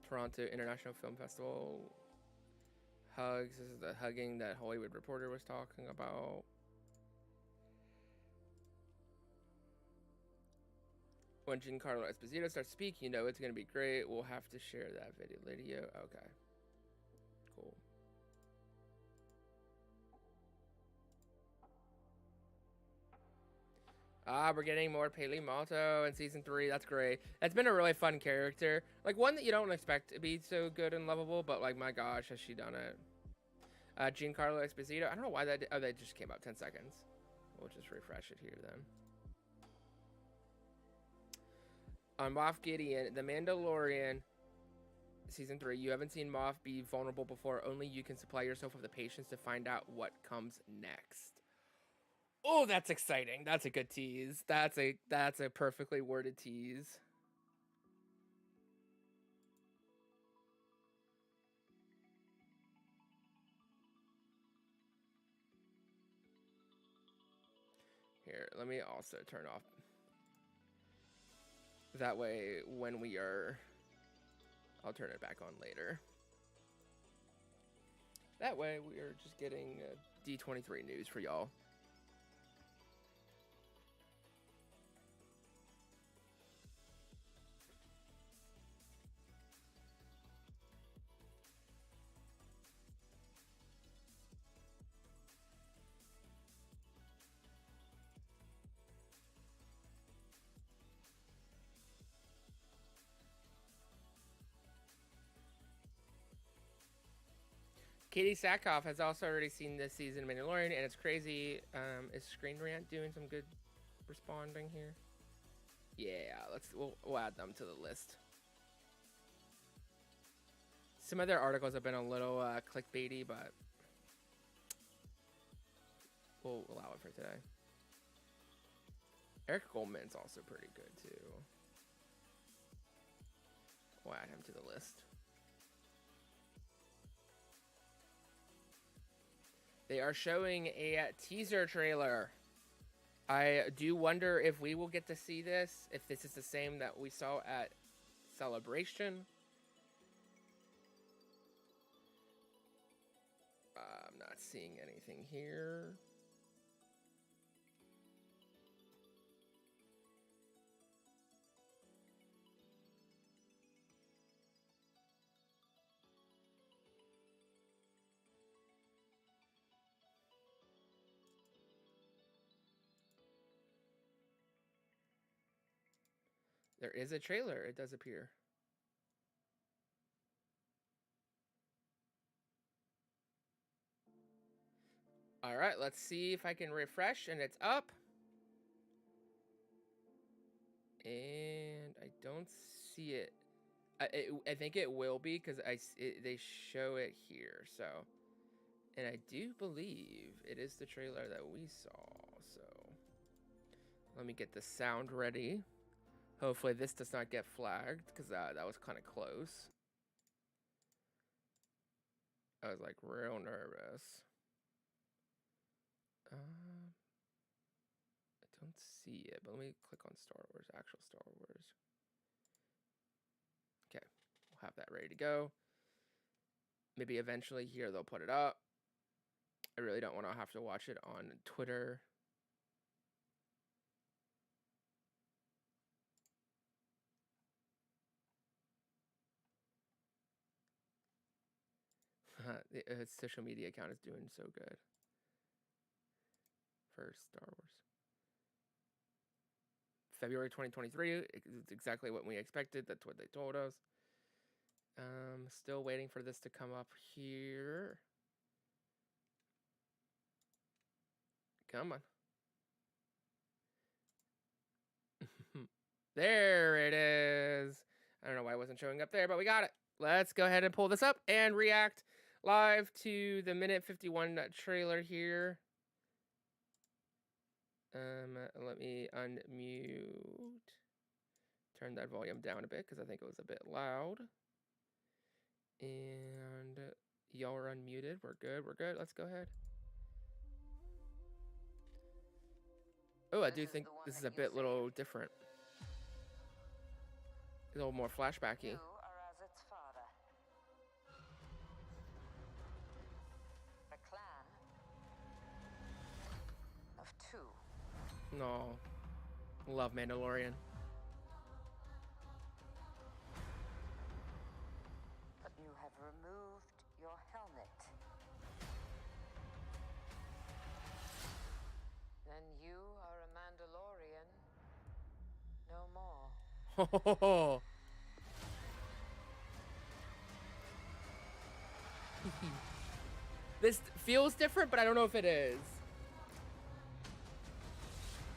Toronto International Film Festival. Hugs. This is the hugging that Hollywood Reporter was talking about. When Giancarlo Esposito starts speaking, you know it's going to be great. We'll have to share that video. Okay. Cool. We're getting more Paley Malto in season 3. That's great. That's been a really fun character. Like, one that you don't expect to be so good and lovable, but, like, my gosh, has she done it. Giancarlo Esposito. I don't know why that... Oh, that just came up 10 seconds. We'll just refresh it here, then. On Moff Gideon, The Mandalorian, season 3. You haven't seen Moff be vulnerable before. Only you can supply yourself with the patience to find out what comes next. Oh, that's exciting. That's a good tease. That's a perfectly worded tease. Here, let me also turn off. That way, when we are... I'll turn it back on later. That way, we are just getting D23 news for y'all. Katie Sackhoff has also already seen this season of Mandalorian, and it's crazy. Is Screen Rant doing some good responding here? Yeah, we'll add them to the list. Some of their articles have been a little clickbaity, but we'll allow it for today. Eric Goldman's also pretty good too. We'll add him to the list. They are showing a teaser trailer. I do wonder if we will get to see this, if this is the same that we saw at Celebration. I'm not seeing anything here. There is a trailer, it does appear. All right, let's see if I can refresh and it's up. And I don't see it. I think it will be because they show it here. So, and I do believe it is the trailer that we saw. So, let me get the sound ready. Hopefully this does not get flagged because that was kind of close. I was like real nervous. I don't see it, but let me click on Star Wars, actual Star Wars. Okay, we'll have that ready to go. Maybe eventually here they'll put it up. I really don't want to have to watch it on Twitter. His social media account is doing so good for Star Wars. February 2023, it's exactly what we expected. That's what they told us. Still waiting for this to come up here. Come on. There it is. I don't know why it wasn't showing up there, but we got it. Let's go ahead and pull this up and react live to the minute 51 trailer here. Let me unmute. Turn that volume down a bit because I think it was a bit loud. And y'all are unmuted. We're good. We're good. Let's go ahead. Oh, I do think this is a bit little different. A little more flashbacky. You are as its father. A clan of two. No. Love Mandalorian. But you have removed your helmet. Then you are a Mandalorian. No more. Oh. This feels different, but I don't know if it is.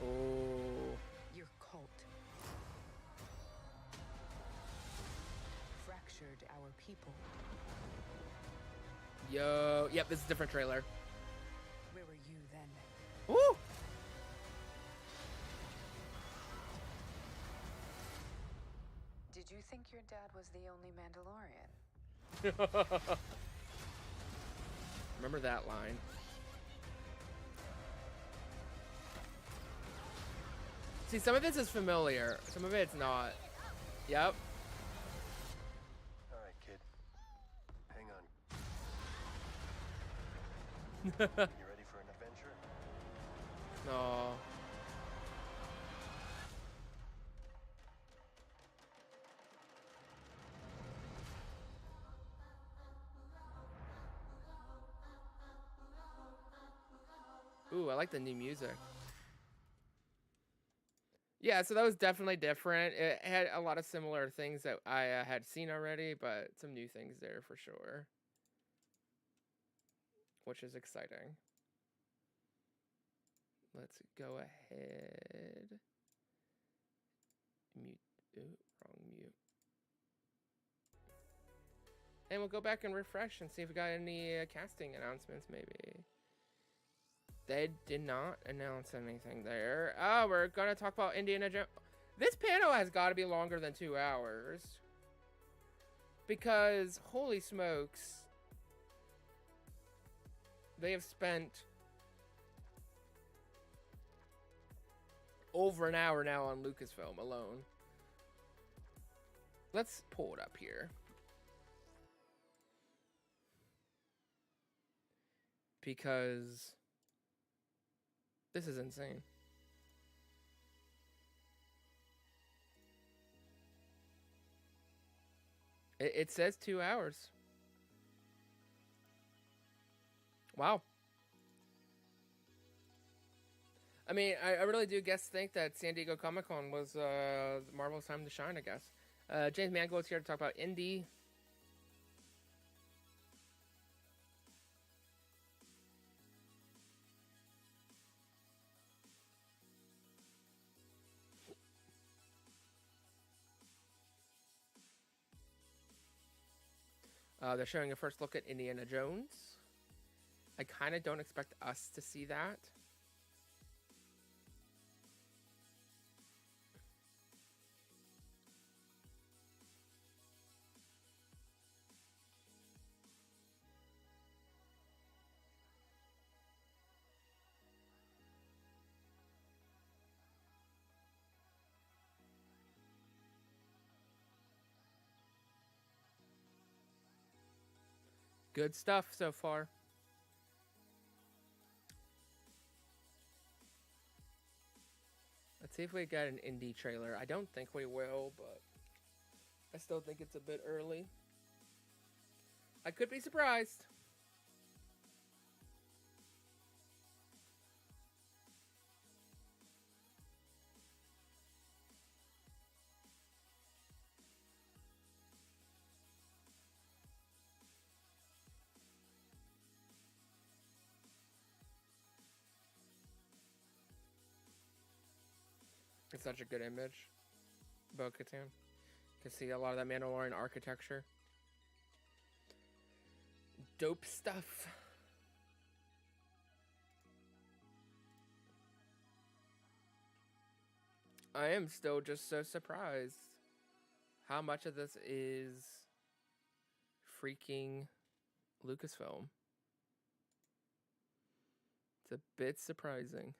Oh. Your cult fractured our people. Yo. Yep, this is a different trailer. Where were you then? Woo! Did you think your dad was the only Mandalorian? Remember that line. See, some of this is familiar. Some of it's not. Yep. All right, kid. Hang on. You ready for an adventure? No. Ooh, I like the new music. Yeah, so that was definitely different. It had a lot of similar things that I had seen already, but some new things there for sure. Which is exciting. Let's go ahead. Mute. Ooh, wrong mute. And we'll go back and refresh and see if we got any casting announcements, maybe. They did not announce anything there. Oh, we're gonna talk about Indiana Jones. This panel has got to be longer than 2 hours. Because, holy smokes. They have spent over an hour now on Lucasfilm alone. Let's pull it up here. Because this is insane. It says 2 hours. Wow. I mean, I really do think that San Diego Comic-Con was Marvel's time to shine, I guess. James Mangold's here to talk about Indy. They're showing a first look at Indiana Jones. I kind of don't expect us to see that. Good stuff so far. Let's see if we get an indie trailer. I don't think we will, but I still think it's a bit early. I could be surprised. It's such a good image. Bo-Katan. Can see a lot of that Mandalorian architecture. Dope stuff. I am still just so surprised. how much of this is freaking Lucasfilm. It's a bit surprising.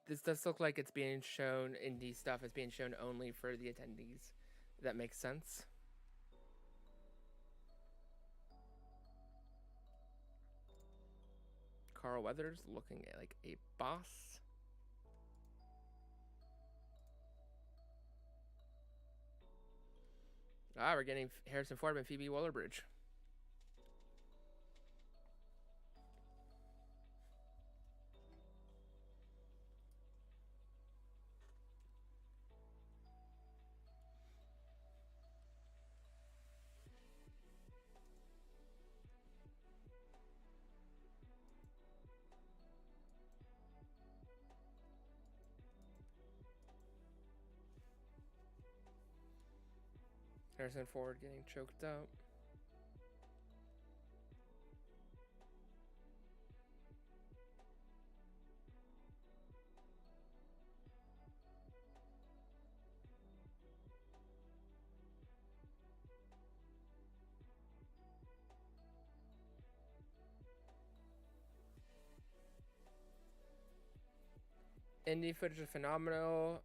This does look like it's being shown, indie stuff is being shown only for the attendees. That makes sense. Carl Weathers looking like a boss. Ah, we're getting Harrison Ford and Phoebe Waller-Bridge. Harrison Ford getting choked out. Indie footage is phenomenal.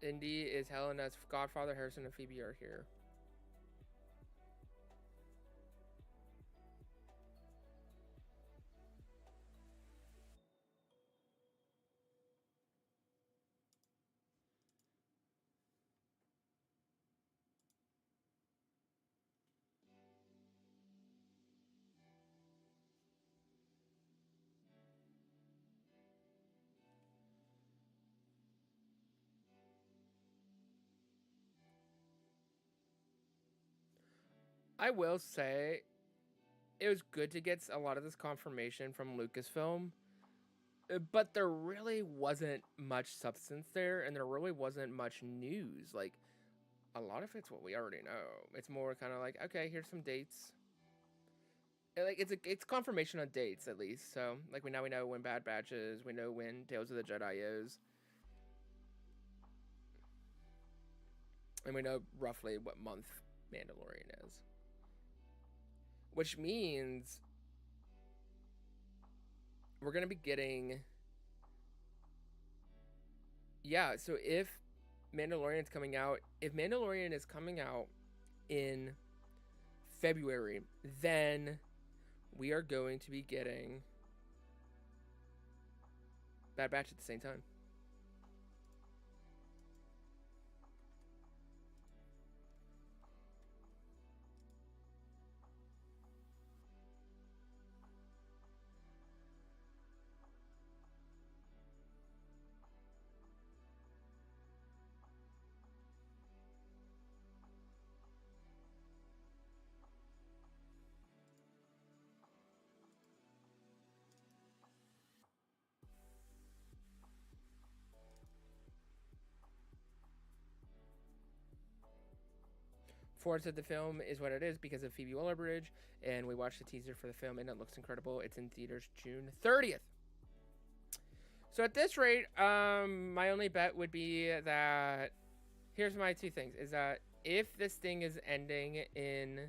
Indy is Helena's godfather. Harrison and Phoebe are here. I will say, it was good to get a lot of this confirmation from Lucasfilm, but there really wasn't much substance there, and there really wasn't much news. Like, a lot of it's what we already know. It's more kind of like, okay, here's some dates. Like, it's confirmation on dates, at least. So, like, we know when Bad Batch is. We know when Tales of the Jedi is. And we know roughly what month Mandalorian is. Which means we're going to be getting... Yeah, so if Mandalorian's coming out... If Mandalorian is coming out in February, then we are going to be getting Bad Batch at the same time. Ford said the film is what it is because of Phoebe Waller-Bridge, and we watched the teaser for the film, and it looks incredible. It's in theaters June 30th. So at this rate, my only bet would be that... Here's my two things, is that if this thing is ending in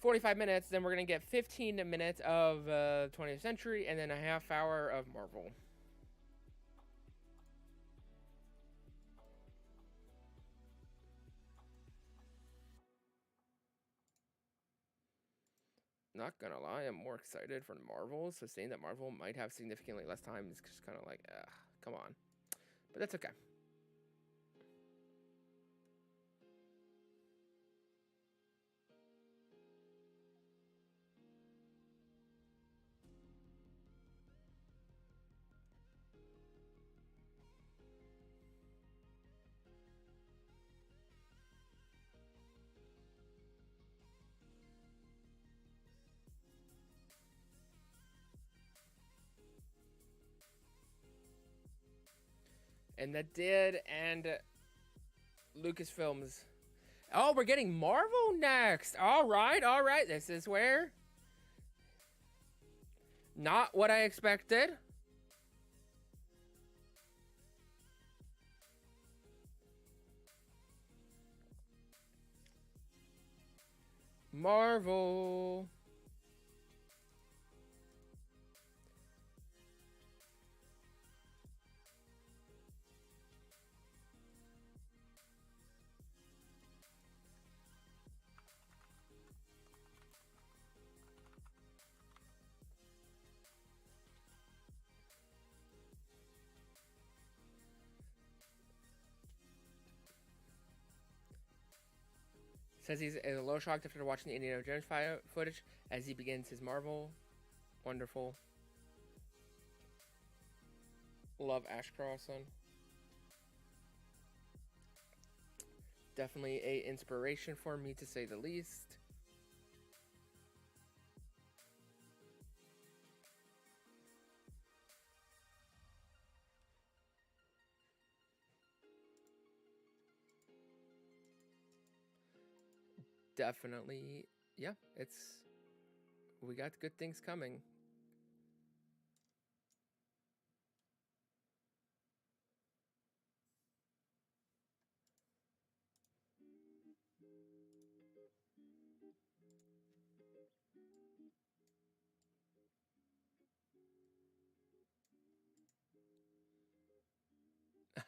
45 minutes, then we're going to get 15 minutes of 20th Century, and then a half hour of Marvel. Not gonna lie, I'm more excited for Marvel, so saying that Marvel might have significantly less time is just kind of like, come on. But that's okay. And that did end Lucasfilm's. Oh, we're getting Marvel next. All right, all right. This is where. Not what I expected. Marvel. Says he's a little shocked after watching the Indiana Jones footage as he begins his Marvel. Wonderful. Love Ash Crossan. Definitely a inspiration for me, to say the least. Definitely, yeah, we got good things coming.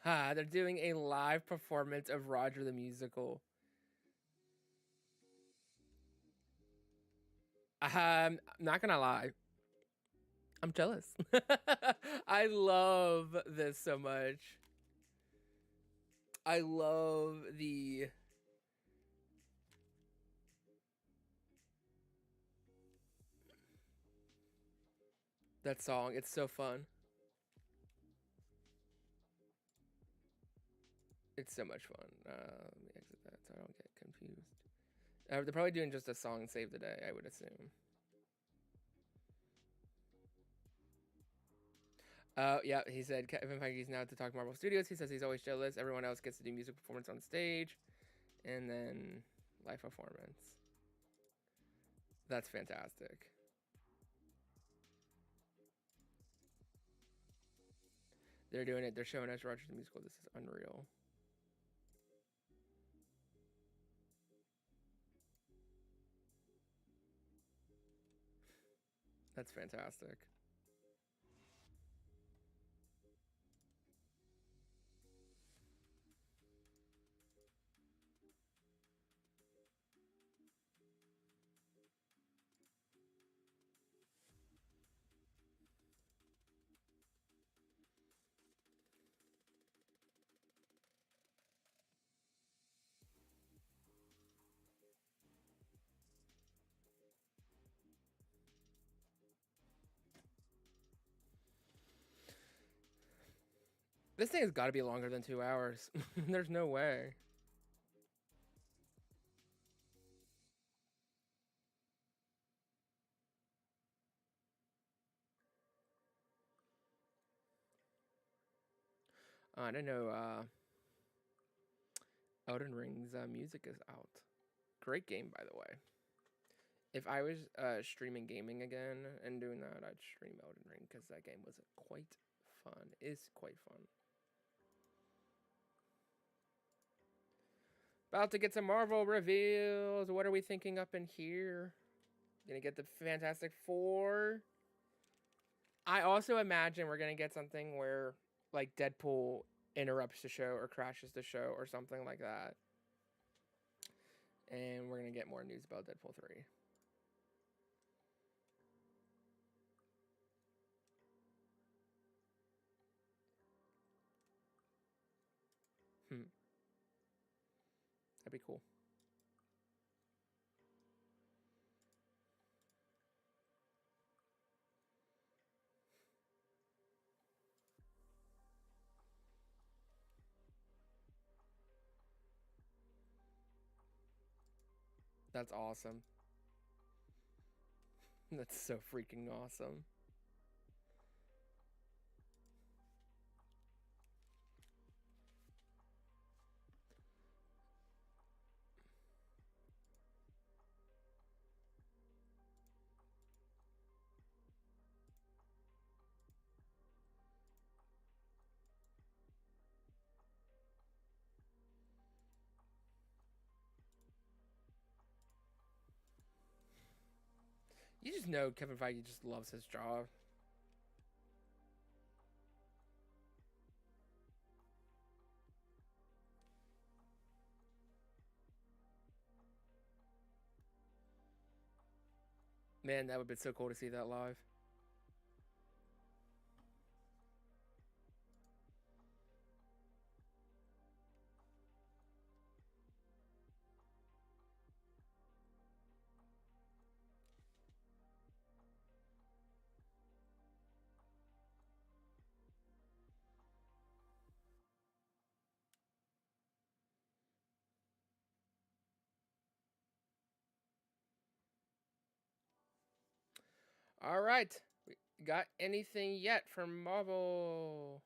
They're doing a live performance of Roger the Musical. Not gonna lie, I'm jealous. I love this so much. I love that song. It's so fun. It's so much fun. Let me exit that so I don't get confused. They're probably doing just a song save the day, I would assume. Yeah, he said Kevin Feige's now to talk Marvel Studios. He says he's always jealous. Everyone else gets to do music performance on stage, and then live performance. That's fantastic. They're doing it. They're showing us Roger the Musical. This is unreal. That's fantastic. This thing has got to be longer than 2 hours. There's no way. I don't know. Elden Ring's music is out. Great game, by the way. If I was streaming gaming again and doing that, I'd stream Elden Ring because that game was quite fun. Is quite fun. About to get some Marvel reveals. What are we thinking up in here? Gonna get the Fantastic Four. I also imagine we're gonna get something where like Deadpool interrupts the show or crashes the show or something like that. And we're gonna get more news about Deadpool 3. That'd be cool. That's awesome. That's so freaking awesome. You just know Kevin Feige just loves his job. Man, that would be so cool to see that live. All right. We got anything yet from Marvel?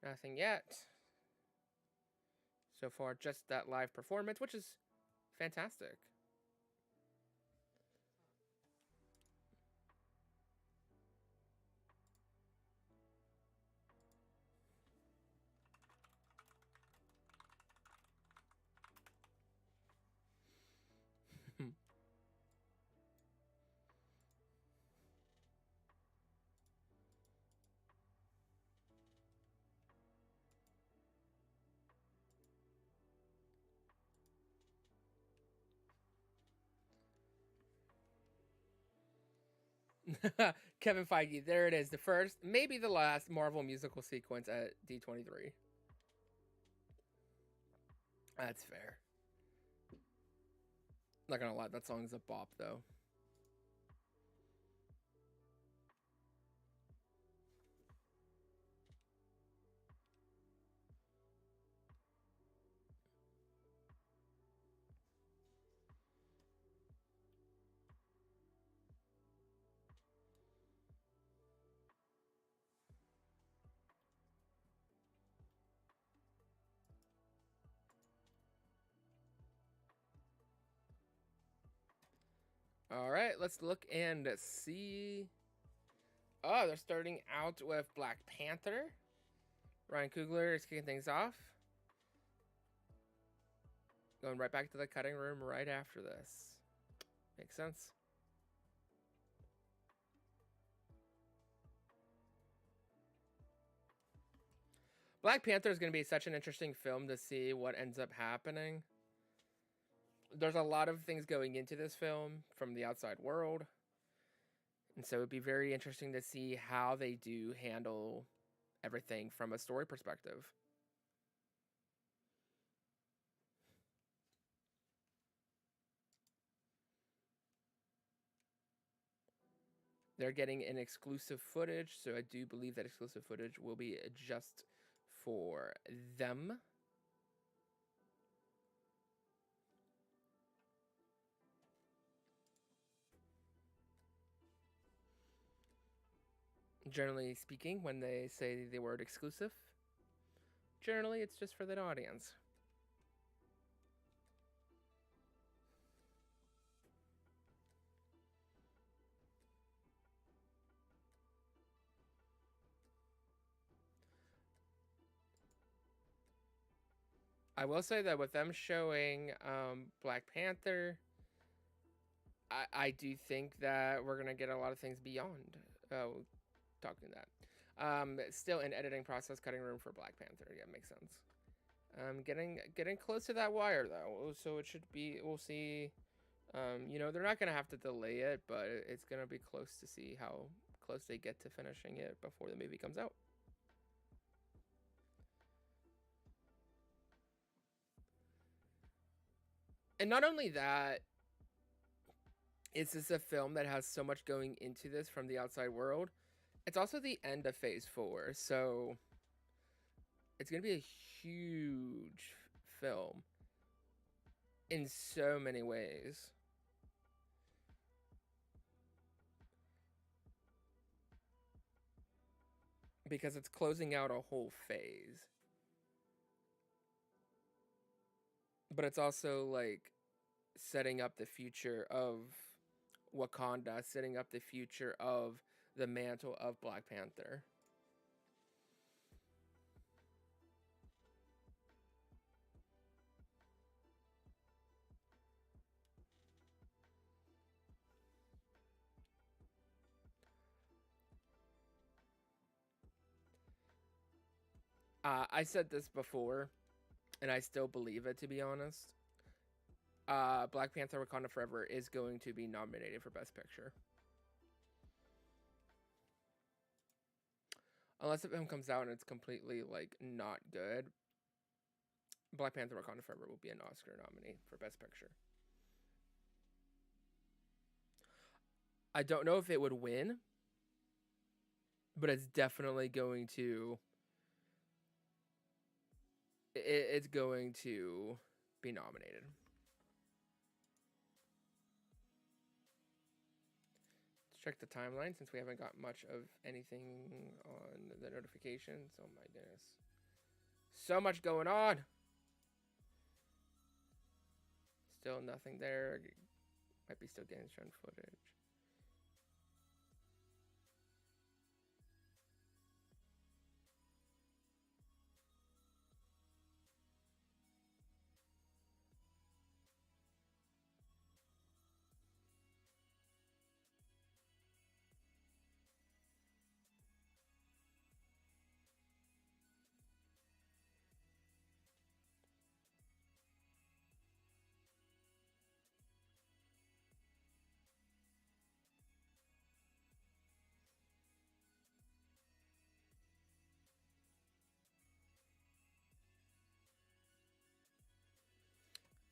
Nothing yet. So far, just that live performance, which is fantastic. Kevin Feige, there it is. The first, maybe the last Marvel musical sequence at D23. That's fair. Not gonna lie, that song's a bop though. All right, let's look and see. Oh, they're starting out with Black Panther. Ryan Coogler is kicking things off. Going right back to the cutting room right after this. Makes sense. Black Panther is going to be such an interesting film to see what ends up happening. There's a lot of things going into this film from the outside world. And so it'd be very interesting to see how they do handle everything from a story perspective. They're getting an exclusive footage, so I do believe that exclusive footage will be just for them. Generally speaking, when they say the word exclusive, generally it's just for the audience. I will say that with them showing Black Panther, I do think that we're going to get a lot of things beyond talking that. Still in editing process, cutting room for Black Panther. Yeah, makes sense. Getting close to that wire, though. So it should be, we'll see. You know, they're not going to have to delay it, but it's going to be close to see how close they get to finishing it before the movie comes out. And not only that, is this a film that has so much going into this from the outside world? It's also the end of Phase 4, so it's going to be a huge film in so many ways. Because it's closing out a whole phase. But it's also like setting up the future of Wakanda, setting up the future of the mantle of Black Panther. I said this before, and I still believe it, to be honest. Black Panther Wakanda Forever is going to be nominated for Best Picture. Unless the film comes out and it's completely, like, not good, Black Panther Wakanda Forever will be an Oscar nominee for Best Picture. I don't know if it would win, but it's definitely going to... It's going to be nominated. Let's check the timeline since we haven't got much of anything on the notifications. Oh my goodness. So much going on. Still nothing there. Might be still getting shown footage.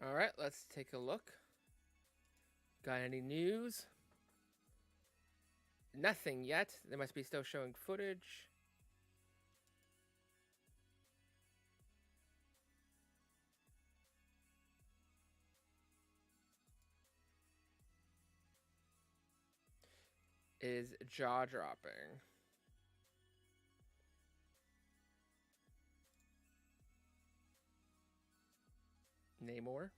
All right, let's take a look. Got any news? Nothing yet. They must be still showing footage. Is jaw-dropping. Namor.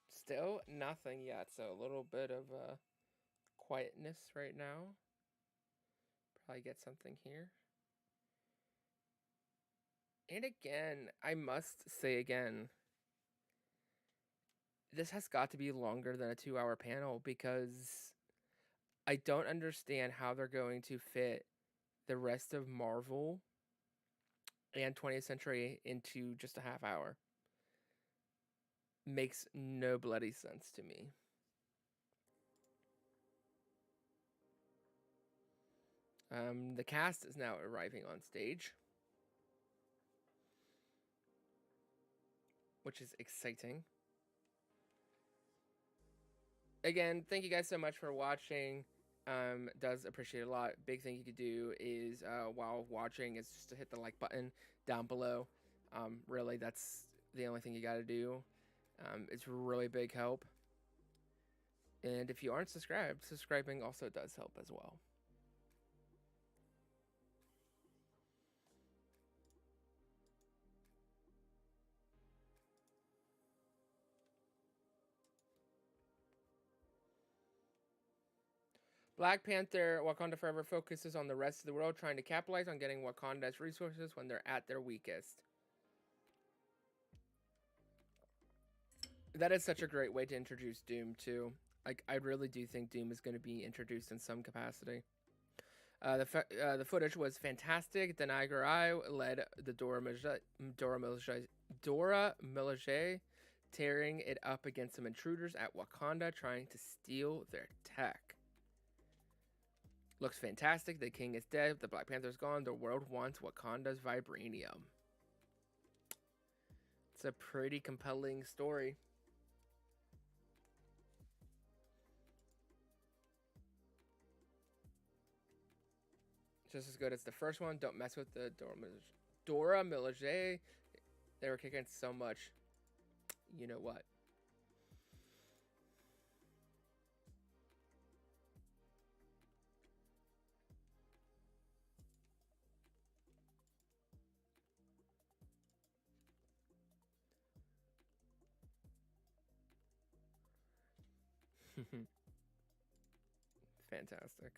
Still nothing yet, so a little bit of quietness right now. Probably get something here. And again, I must say again, this has got to be longer than a 2-hour panel because I don't understand how they're going to fit the rest of Marvel and 20th Century into just a half hour. Makes no bloody sense to me. The cast is now arriving on stage, which is exciting. Again, thank you guys so much for watching. Does appreciate it a lot. Big thing you could do is while watching is just to hit the like button down below. Really, that's the only thing you got to do. It's really big help. And if you aren't subscribed, subscribing also does help as well. Black Panther Wakanda Forever focuses on the rest of the world trying to capitalize on getting Wakanda's resources when they're at their weakest. That is such a great way to introduce Doom, too. Like, I really do think Doom is going to be introduced in some capacity. The footage was fantastic. Denai Garai led the Dora Milaje, tearing it up against some intruders at Wakanda, trying to steal their tech. Looks fantastic. The king is dead. The Black Panther's gone. The world wants Wakanda's vibranium. It's a pretty compelling story. Just as good as the first one. Don't mess with the Dora Milaje. They were kicking so much. You know what? Fantastic.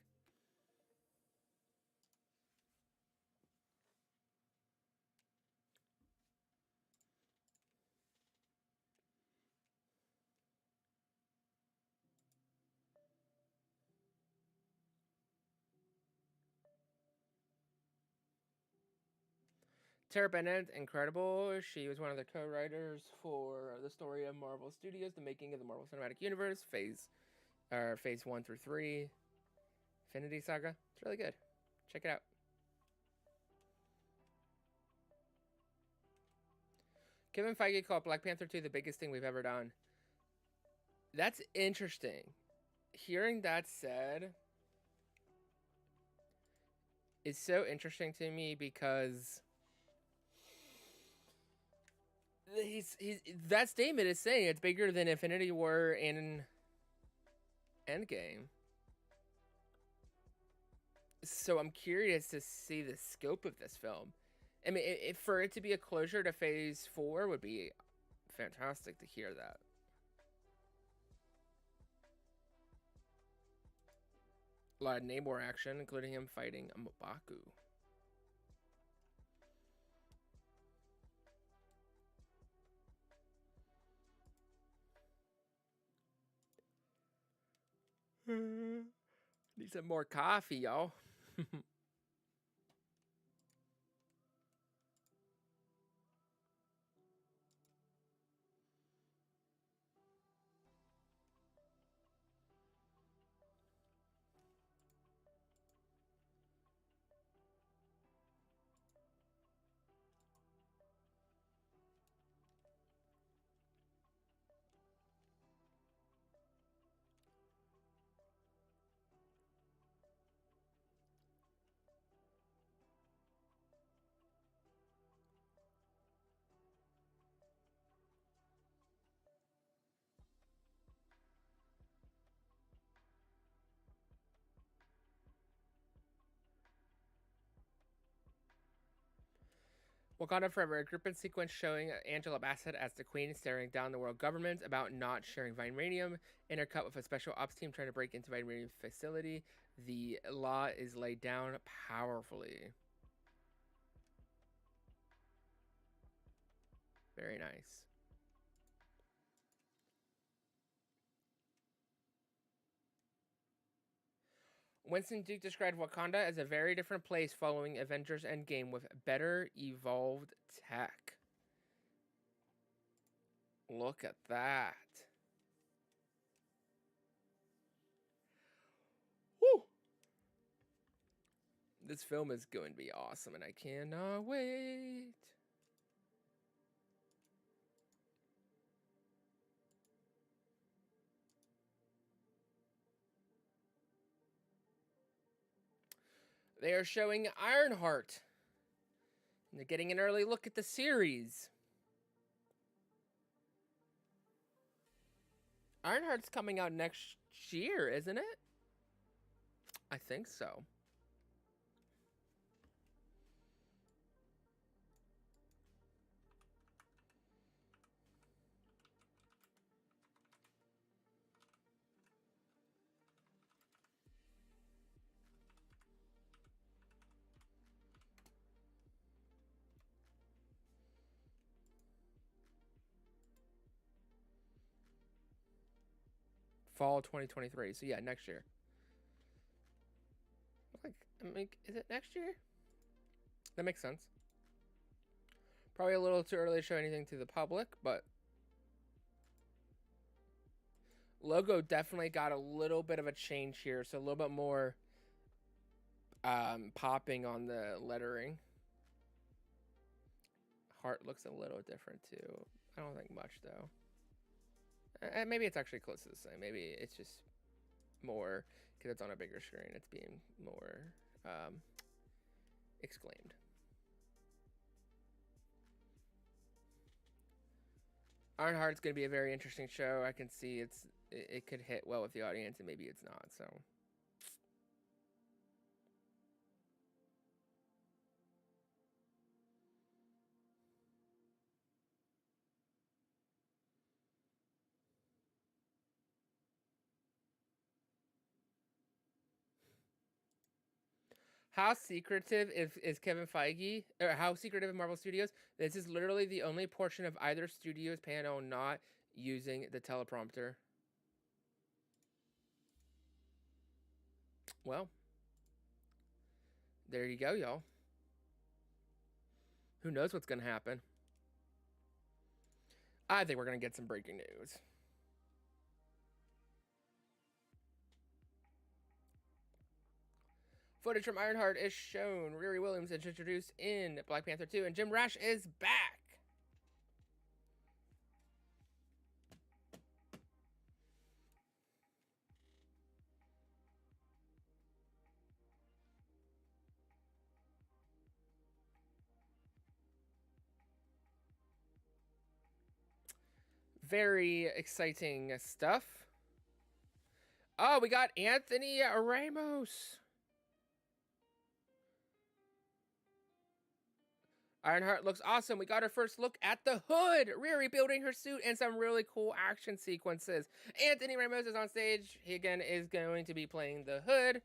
Tara Bennett, incredible. She was one of the co-writers for the story of Marvel Studios, the making of the Marvel Cinematic Universe, phase 1 through 3, Infinity Saga. It's really good. Check it out. Kevin Feige called Black Panther 2 the biggest thing we've ever done. That's interesting. Hearing that said is so interesting to me because he's that statement is saying it's bigger than Infinity War and Endgame. So I'm curious to see the scope of this film. I mean, for it to be a closure to Phase 4 would be fantastic to hear that. A lot of Namor action, including him fighting a M'Baku. Need some more coffee, y'all. Wakanda Forever, a group and sequence showing Angela Bassett as the Queen staring down the world government about not sharing vibranium, intercut with a special ops team trying to break into vibranium facility. The law is laid down powerfully. Very nice. Winston Duke described Wakanda as a very different place following Avengers Endgame with better evolved tech. Look at that. Woo! This film is going to be awesome and I cannot wait. They are showing Ironheart. And they're getting an early look at the series. Ironheart's coming out next year, isn't it? I think so. Fall 2023. So yeah, next year. Like, I mean, is it next year? That makes sense. Probably a little too early to show anything to the public, but logo definitely got a little bit of a change here, so a little bit more popping on the lettering. Heart looks a little different too. I don't think much though. Maybe it's actually close to the same. Maybe it's just more because it's on a bigger screen. It's being more exclaimed. Ironheart's going to be a very interesting show. I can see it could hit well with the audience, and maybe it's not. So. How secretive is Kevin Feige, or how secretive is Marvel Studios? This is literally the only portion of either studio's panel not using the teleprompter. Well, there you go, y'all. Who knows what's going to happen? I think we're going to get some breaking news. Footage from Ironheart is shown. Riri Williams is introduced in Black Panther 2, and Jim Rash is back. Very exciting stuff. Oh, we got Anthony Ramos. Ironheart looks awesome. We got our first look at the hood, Riri building her suit, and some really cool action sequences. Anthony Ramos is on stage. He again is going to be playing the hood,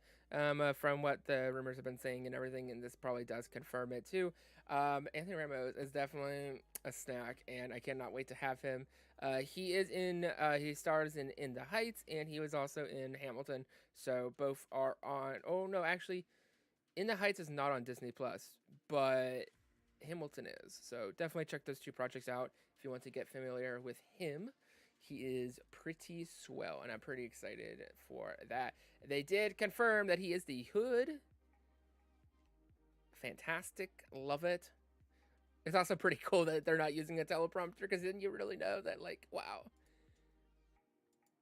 from what the rumors have been saying and everything, and this probably does confirm it too. Anthony Ramos is definitely a snack, and I cannot wait to have him. He stars in The Heights, and he was also in Hamilton. So both are on. Oh no, actually, In the Heights is not on Disney Plus, but Hamilton is. So definitely check those two projects out if you want to get familiar with him. He is pretty swell, and I'm pretty excited for that. They did confirm that he is the Hood. Fantastic. Love it. It's also pretty cool that they're not using a teleprompter, because then you really know that, like, wow.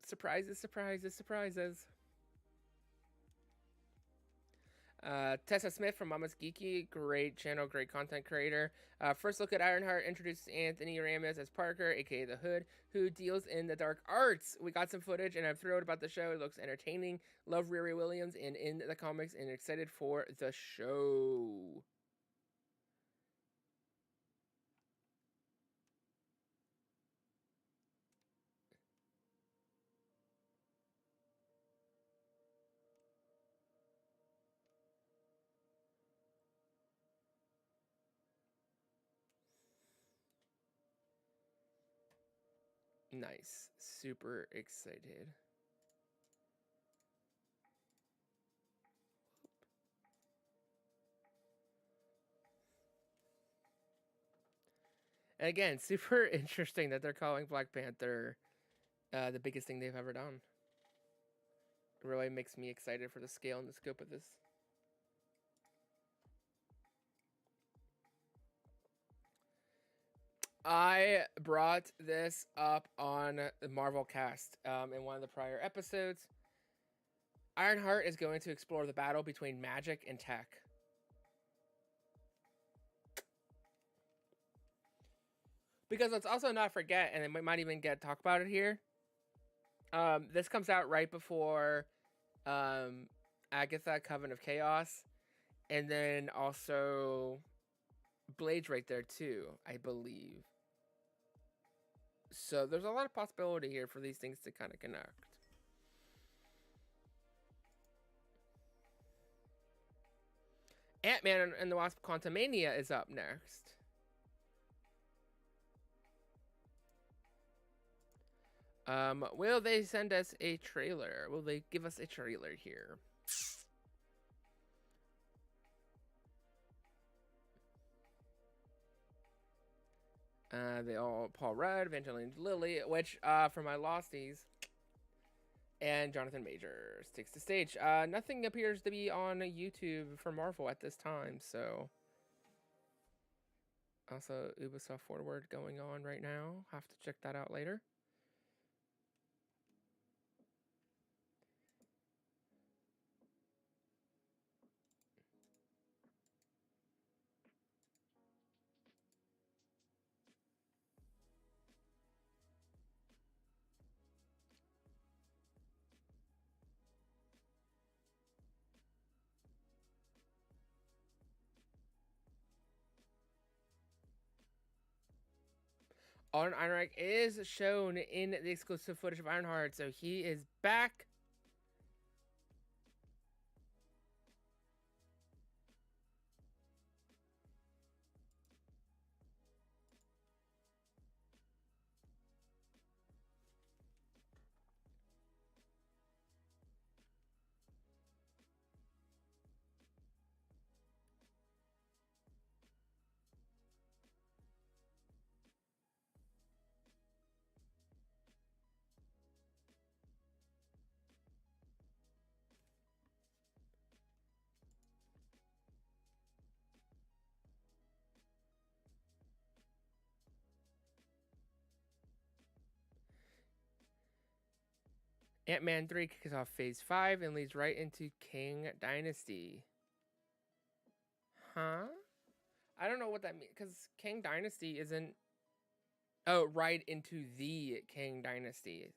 Surprises, surprises, surprises. Tessa Smith from Mama's Geeky, great channel, great content creator. First look at Ironheart introduces Anthony Ramos as Parker, aka the Hood, who deals in the dark arts. We got some footage, and I'm thrilled about the show. It looks entertaining. Love Riri Williams and in the comics, and excited for the show. Nice. Super excited. And again, super interesting that they're calling Black Panther the biggest thing they've ever done. It really makes me excited for the scale and the scope of this. I brought this up on the Marvel Cast in one of the prior episodes. Ironheart is going to explore the battle between magic and tech. Because let's also not forget, and we might even talk about it here. This comes out right before Agatha, Coven of Chaos. And then also Blade's right there too, I believe. So there's a lot of possibility here for these things to kind of connect. Ant-Man and the Wasp: Quantumania is up next. Will they send us a trailer? Will they give us a trailer here? They all Paul Rudd, Evangeline Lilly, which for my Losties, and Jonathan Majors takes the stage. Nothing appears to be on YouTube for Marvel at this time, so also Ubisoft Forward going on right now. Have to check that out later. Alden Ehrenreich is shown in the exclusive footage of Ironheart, so he is back. Ant-Man 3 kicks off Phase 5 and leads right into Kang Dynasty. Huh? I don't know what that means, because Kang Dynasty isn't... Oh, right into the Kang Dynasty.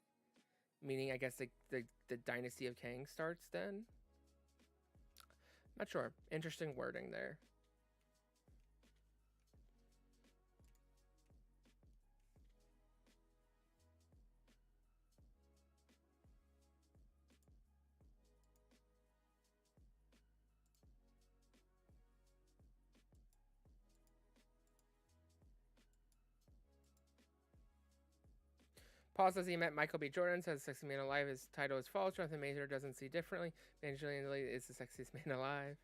Meaning, I guess, the Dynasty of Kang starts then? Not sure. Interesting wording there. Paul says he met Michael B. Jordan, says Sexiest Man Alive, his title is false. Jonathan Major doesn't see differently. Angelina Jolie is the sexiest man alive.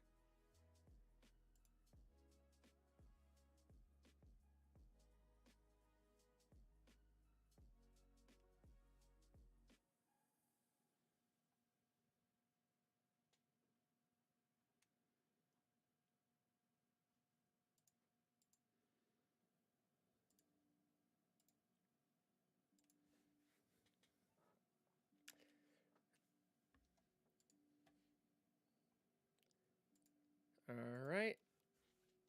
Alright.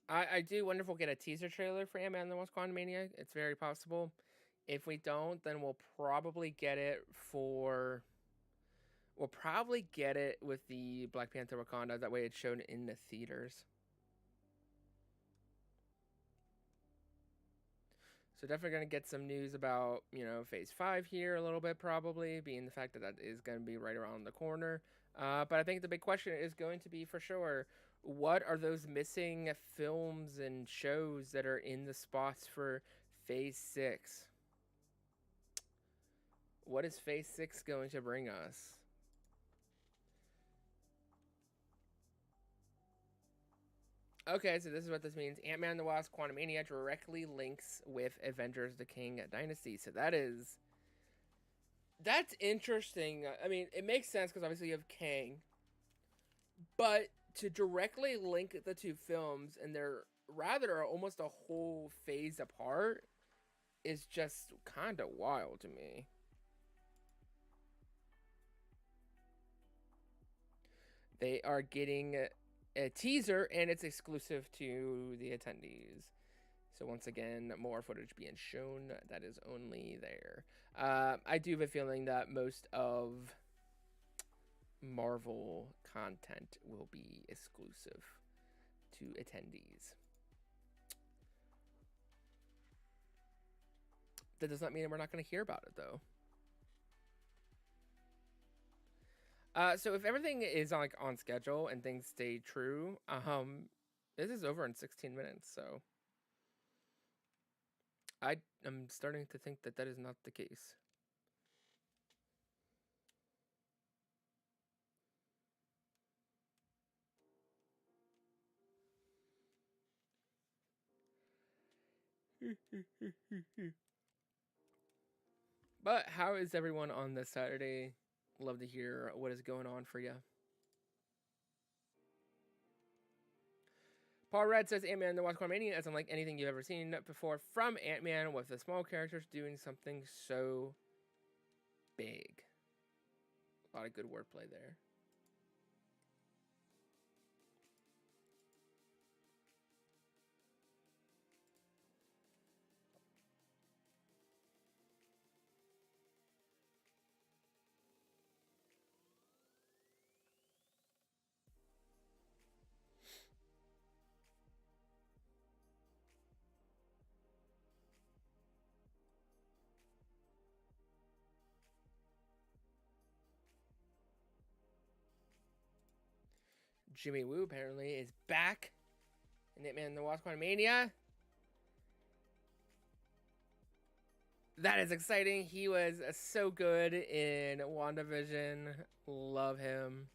I do wonder if we'll get a teaser trailer for Ant-Man and the Wasp: Quantumania. It's very possible. If we don't, then we'll probably get it for... We'll probably get it with the Black Panther Wakanda. That way it's shown in the theaters. So definitely going to get some news about, you know, Phase 5 here a little bit probably, being the fact that that is going to be right around the corner. But I think the big question is going to be for sure, what are those missing films and shows that are in the spots for Phase 6? What is Phase 6 going to bring us? Okay, so this is what this means. Ant-Man and the Wasp: Quantumania directly links with Avengers: The Kang Dynasty. So that's interesting. I mean, it makes sense because obviously you have Kang. But to directly link the two films, and they're rather almost a whole phase apart, is just kind of wild to me. They are getting a teaser, and it's exclusive to the attendees. So once again, more footage being shown that is only there. I do have a feeling that most of Marvel content will be exclusive to attendees. That does not mean we're not going to hear about it, though. So if everything is like on schedule and things stay true, this is over in 16 minutes. So I am starting to think that that is not the case. But how is everyone on this Saturday? Love to hear what is going on for you. Paul Red says Ant-Man and the Wasp: Quantumania is unlike anything you've ever seen before from Ant-Man, with the small characters doing something so big. A lot of good wordplay there. Jimmy Woo apparently is back in Ant-Man and the Wasp: Quantumania. That is exciting. He was so good in WandaVision. Love him.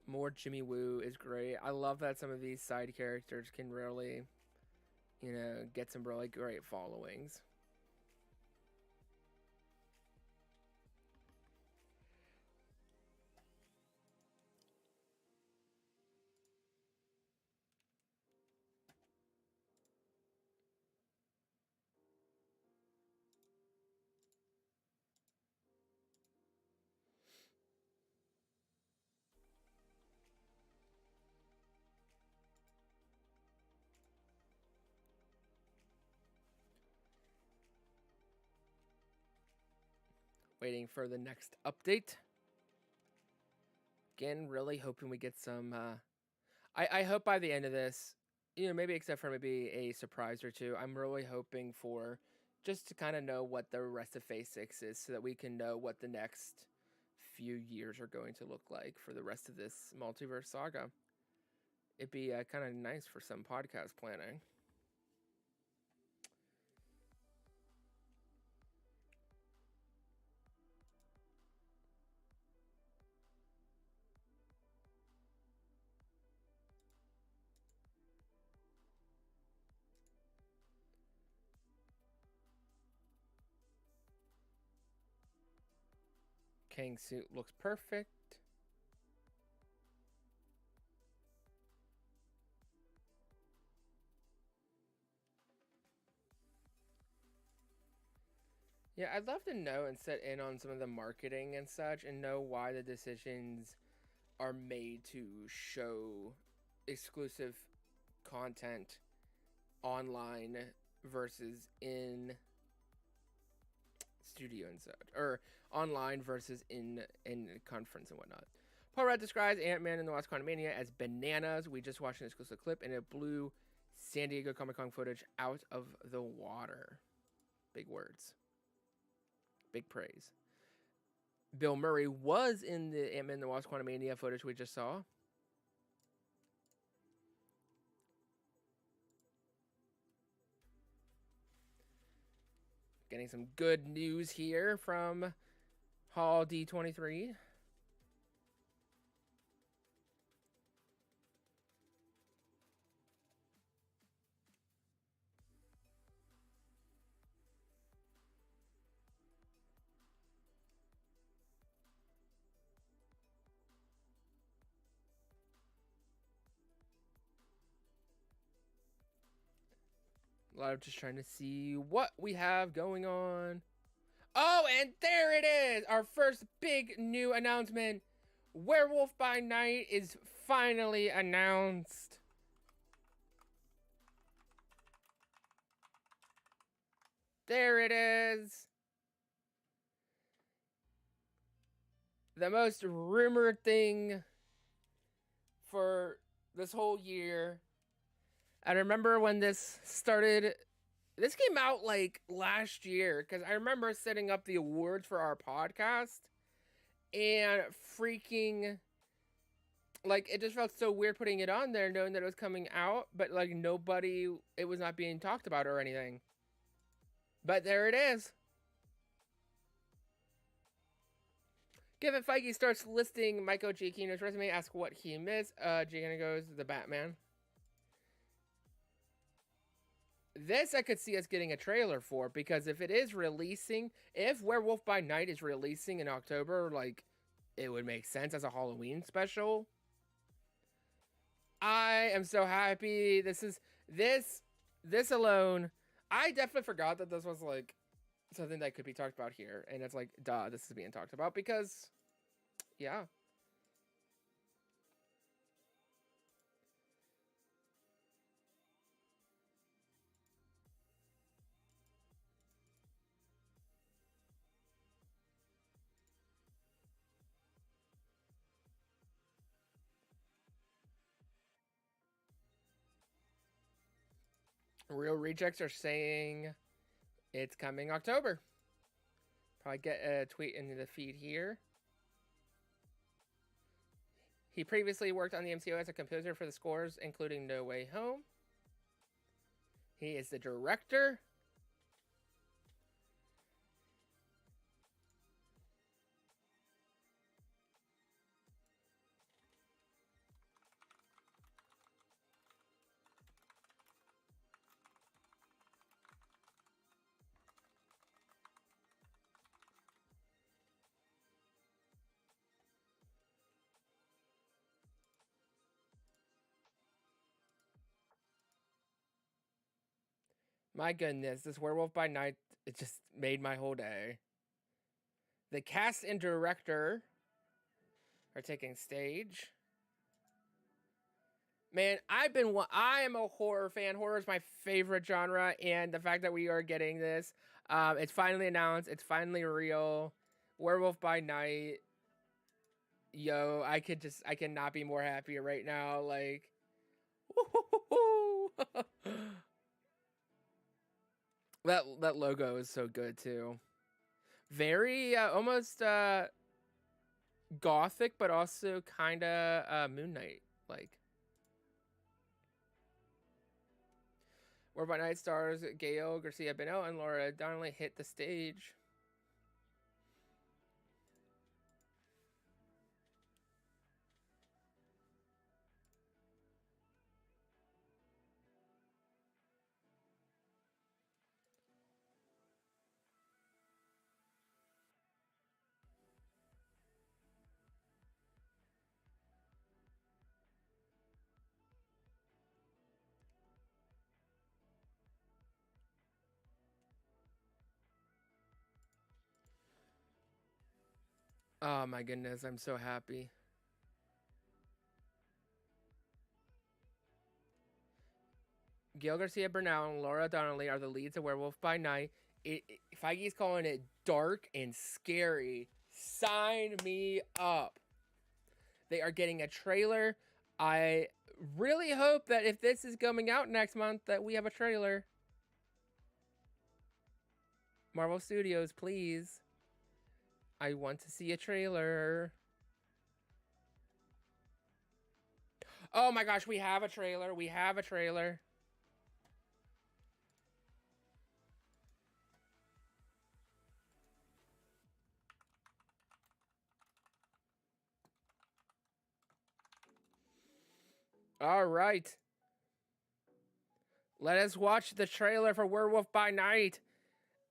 More Jimmy Woo is great. I love that some of these side characters can really, you know, get some really great followings. Waiting for the next update. Again, really hoping we get some. I hope by the end of this, maybe except for maybe a surprise or two, I'm really hoping for just to kind of know what the rest of Phase 6 is so that we can know what the next few years are going to look like for the rest of this multiverse saga. It'd be kind of nice for some podcast planning. Kang's suit looks perfect. Yeah, I'd love to know and set in on some of the marketing and such and know why the decisions are made to show exclusive content online versus in studio and such, or online versus in conference and whatnot. Paul Rudd describes Ant-Man and the Wasp: Quantumania as bananas. We just watched an exclusive clip and it blew San Diego Comic-Con footage out of the water. Big words. Big praise. Bill Murray was in the Ant-Man and the Wasp: Quantumania footage we just saw. Getting some good news here from Hall D23. A lot of just trying to see what we have going on. Oh, and there it is! Our first big new announcement. Werewolf by Night is finally announced. There it is. The most rumored thing for this whole year. I remember when this started, this came out like last year, because I remember setting up the awards for our podcast and freaking, like, it just felt so weird putting it on there knowing that it was coming out, but like nobody, it was not being talked about or anything. But there it is. Kevin Feige starts listing Michael Giacchino's resume, ask what he missed. Giacchino goes, the Batman. This I could see us getting a trailer for, because if it is releasing, if Werewolf by Night is releasing in October, like, it would make sense as a Halloween special. I am so happy. This alone, I definitely forgot that this was like something that could be talked about here, and it's like, duh, this is being talked about because, yeah. Real Rejects are saying it's coming October. Probably get a tweet into the feed here. He previously worked on the MCU as a composer for the scores, including No Way Home. He is the director. My goodness, this Werewolf by Night, it just made my whole day. The cast and director are taking stage. Man, I am a horror fan. Horror is my favorite genre, and the fact that we are getting this, it's finally announced, it's finally real. Werewolf by Night. Yo, I cannot be more happier right now. Like, that logo is so good too. Very almost gothic, but also kind of Moon Knight like. Where by Night stars Gael Garcia Bernal and Laura Donnelly hit the stage. Oh my goodness, I'm so happy. Gail Garcia Bernal and Laura Donnelly are the leads of Werewolf by Night. Feige's calling it dark and scary. Sign me up. They are getting a trailer. I really hope that if this is coming out next month, that we have a trailer. Marvel Studios, please. I want to see a trailer. Oh my gosh, we have a trailer. We have a trailer. All right. Let us watch the trailer for Werewolf by Night.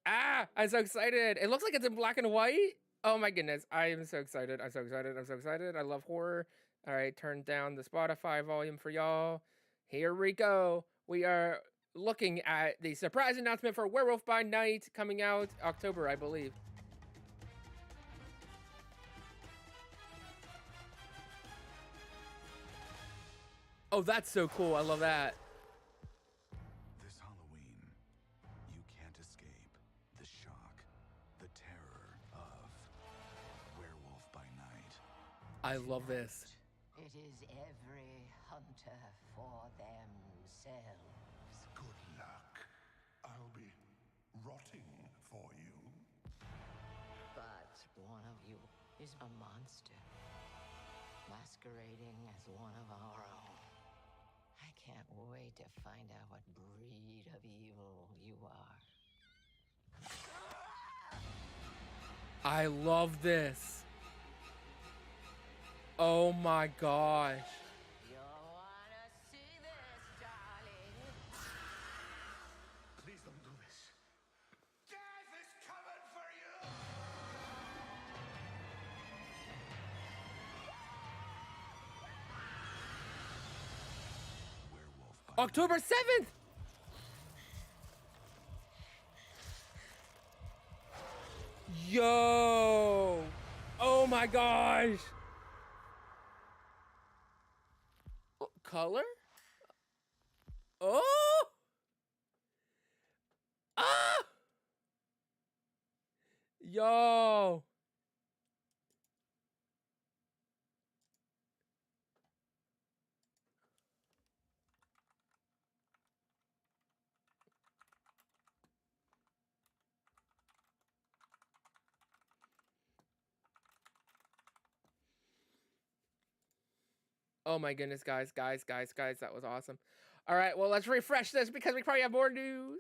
Ah, I'm so excited. It looks like it's in black and white. Oh my goodness. I am so excited. I'm so excited. I'm so excited. I love horror. All right, turn down the Spotify volume for y'all. Here we go. We are looking at the surprise announcement for Werewolf by Night coming out October, I believe. Oh, that's so cool. I love that. This Halloween, you can't escape the shock, the terror of Werewolf by Night. I love this. It is every hunter for themselves. Good luck. I'll be rotting for you. But one of you is a monster, masquerading as one of our own. I can't wait to find out what breed of evil you are. I love this. Oh my gosh. You wanna see this, darling? Please don't do this. Death is coming for you! Werewolf by October 7th. Yo. Oh my gosh. Color? Oh! Ah! Yo! Oh my goodness, guys, that was awesome. All right, well, let's refresh this because we probably have more news.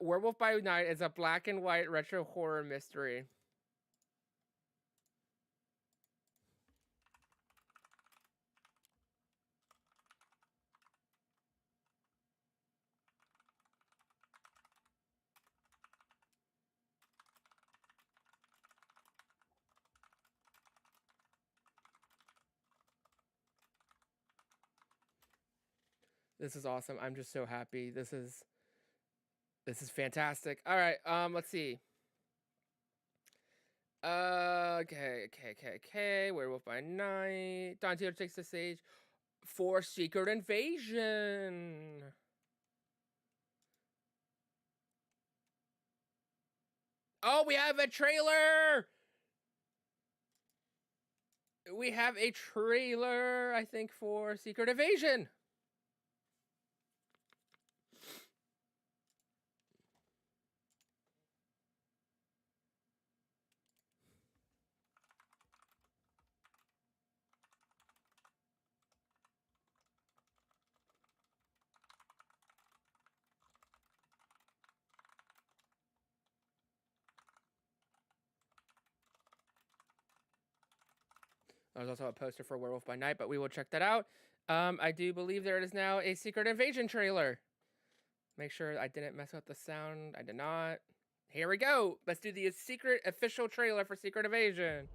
Werewolf by Night is a black and white retro horror mystery. This is awesome. I'm just so happy. This is fantastic. All right, let's see. Okay. Werewolf by Night. Don Theater takes the stage for Secret Invasion. Oh, we have a trailer. We have a trailer, I think, for Secret Invasion. There's also a poster for Werewolf by Night, but we will check that out. I do believe there is now a Secret Invasion trailer. Make sure I didn't mess up the sound. I did not. Here we go. Let's do the secret official trailer for Secret Invasion.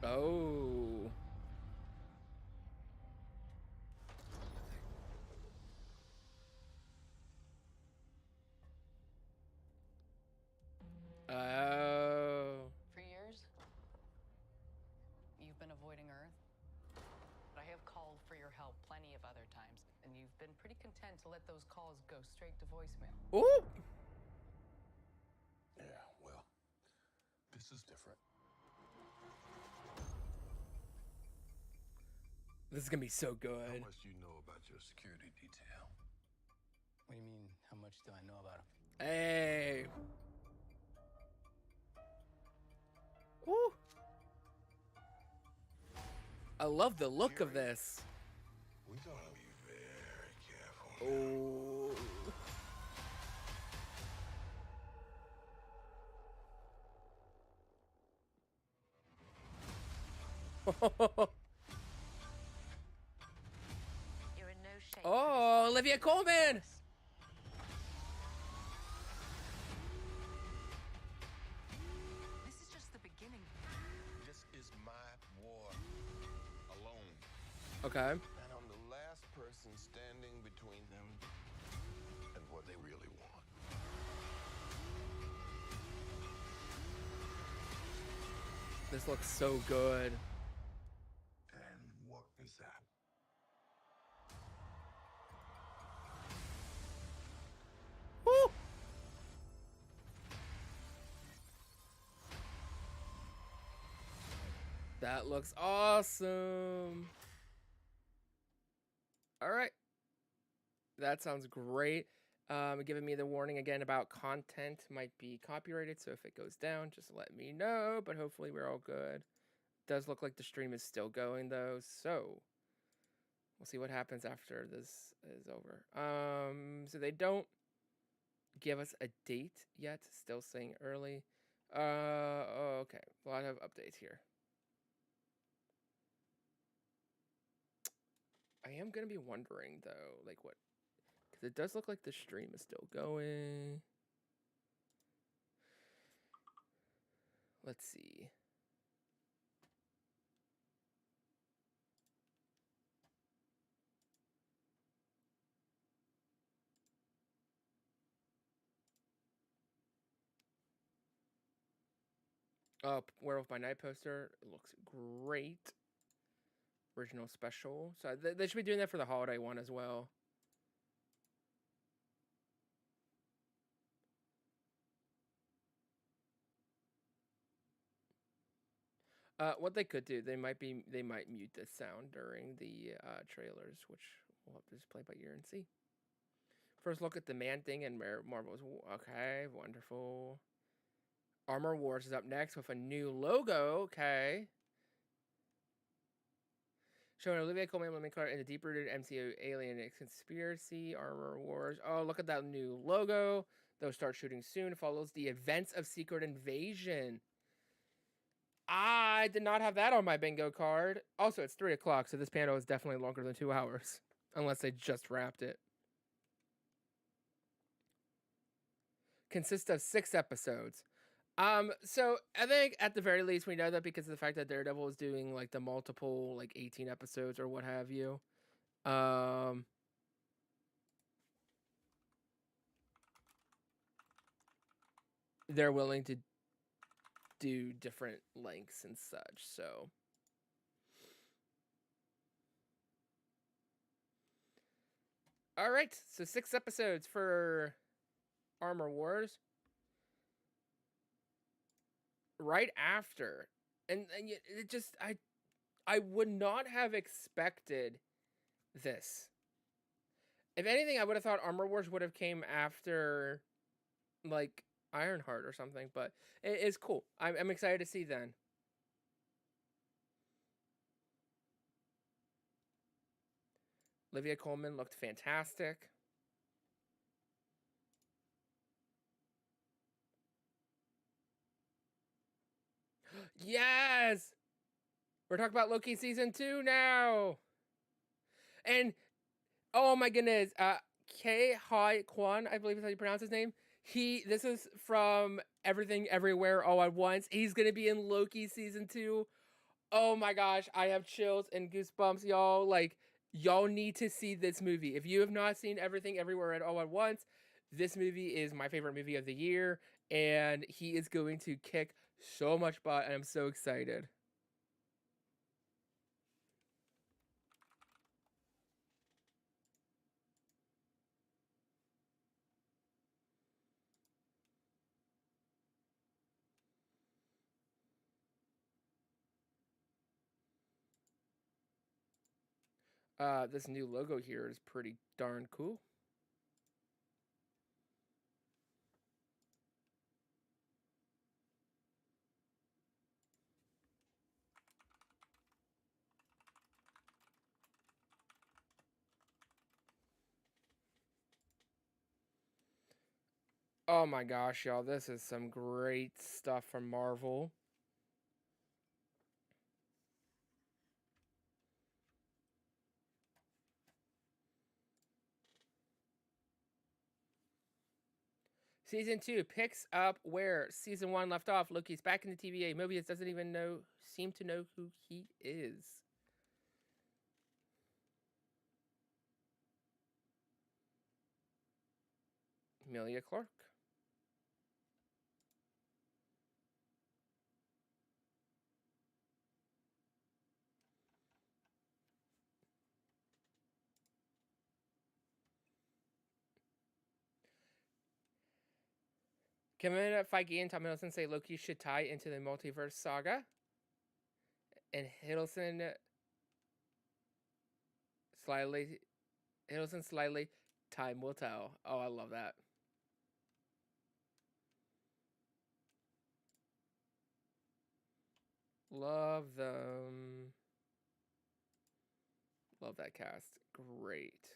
Oh. Oh. For years, you've been avoiding Earth. But I have called for your help plenty of other times, and you've been pretty content to let those calls go straight to voicemail. Ooh. Yeah, well, this is different. This is gonna be so good. How much do you know about your security detail? What do you mean, how much do I know about him? Hey. Woo. I love the look of this. We gotta be very careful. Oh. You're in no shape. Oh, Olivia Colman. This is just the beginning. This is my war alone. Okay. And I'm the last person standing between them and what they really want. This looks so good. And what is that? Woo. That looks awesome. All right. That sounds great. Giving me the warning again about content might be copyrighted, so if it goes down, just let me know, but hopefully we're all good. Does look like the stream is still going though, so we'll see what happens after this is over. So they don't give us a date yet, still saying early. Okay, a lot of updates here. I am gonna be wondering though, like what, because it does look like the stream is still going. Let's see. Oh, Werewolf by Night poster. It looks great. Original special. So they should be doing that for the holiday one as well. What they could do, they might mute the sound during the trailers, which we'll have to just play by ear and see. First look at the Man-Thing and Marvel's. Okay, wonderful. Armor Wars is up next with a new logo. Okay. Showing Olivia Colman, Lemon Clark, in the deep-rooted MCU alien conspiracy. Armor Wars. Oh, look at that new logo. They'll start shooting soon. Follows the events of Secret Invasion. I did not have that on my bingo card. Also, it's 3 o'clock, so this panel is definitely longer than 2 hours. Unless they just wrapped it. Consists of 6 episodes. So I think at the very least we know that because of the fact that Daredevil is doing like the multiple like 18 episodes or what have you. They're willing to do different lengths and such, so All right, so 6 episodes for Armor Wars. Right after, and it just I would not have expected this. If anything, I would have thought Armor Wars would have came after, like, Ironheart or something. But it's cool. I'm excited to see then. Olivia Colman looked fantastic. Yes! We're talking about Loki season 2 now. And oh my goodness, K Hai Kwan, I believe is how you pronounce his name. This is from Everything Everywhere All at Once. He's gonna be in Loki season 2. Oh my gosh, I have chills and goosebumps, y'all. Like, y'all need to see this movie. If you have not seen Everything Everywhere All at Once, this movie is my favorite movie of the year, and he is going to kick so much butt, and I'm so excited. This new logo here is pretty darn cool. Oh my gosh, y'all, this is some great stuff from Marvel. Season 2 picks up where Season 1 left off. Loki's back in the TVA. Mobius doesn't even seem to know who he is. Emilia Clarke. Kevin Feige and Tom Hiddleston say Loki should tie into the multiverse saga. And Hiddleston slyly, time will tell. Oh, I love that. Love them. Love that cast. Great.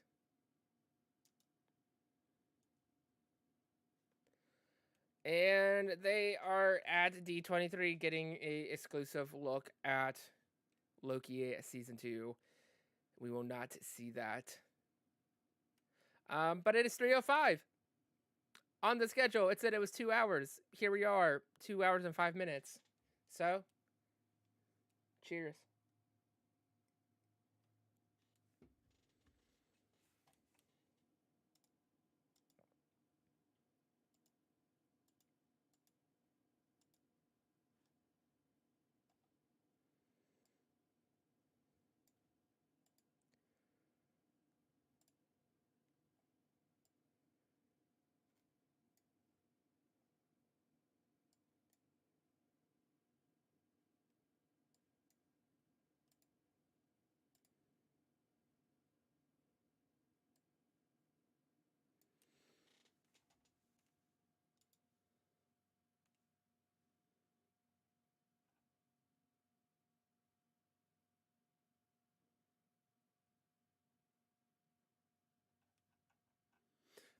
And they are at D23 getting a exclusive look at Loki season 2. We will not see that. But it is 3:05 on the schedule. It said it was 2 hours. Here we are, 2 hours and 5 minutes. So, cheers.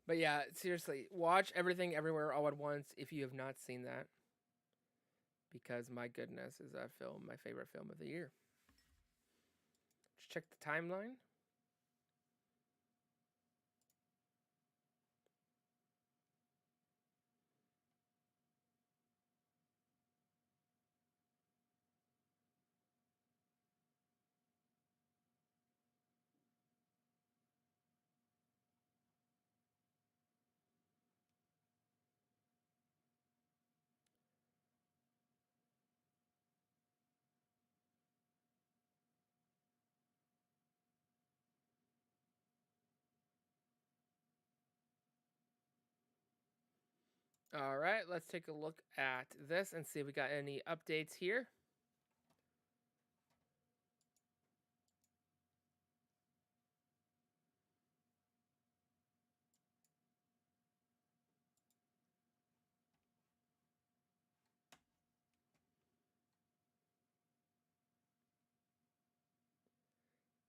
But yeah, seriously, watch Everything Everywhere All at Once if you have not seen that. Because my goodness, is that film my favorite film of the year. Just check the timeline. All right, let's take a look at this and see if we got any updates here.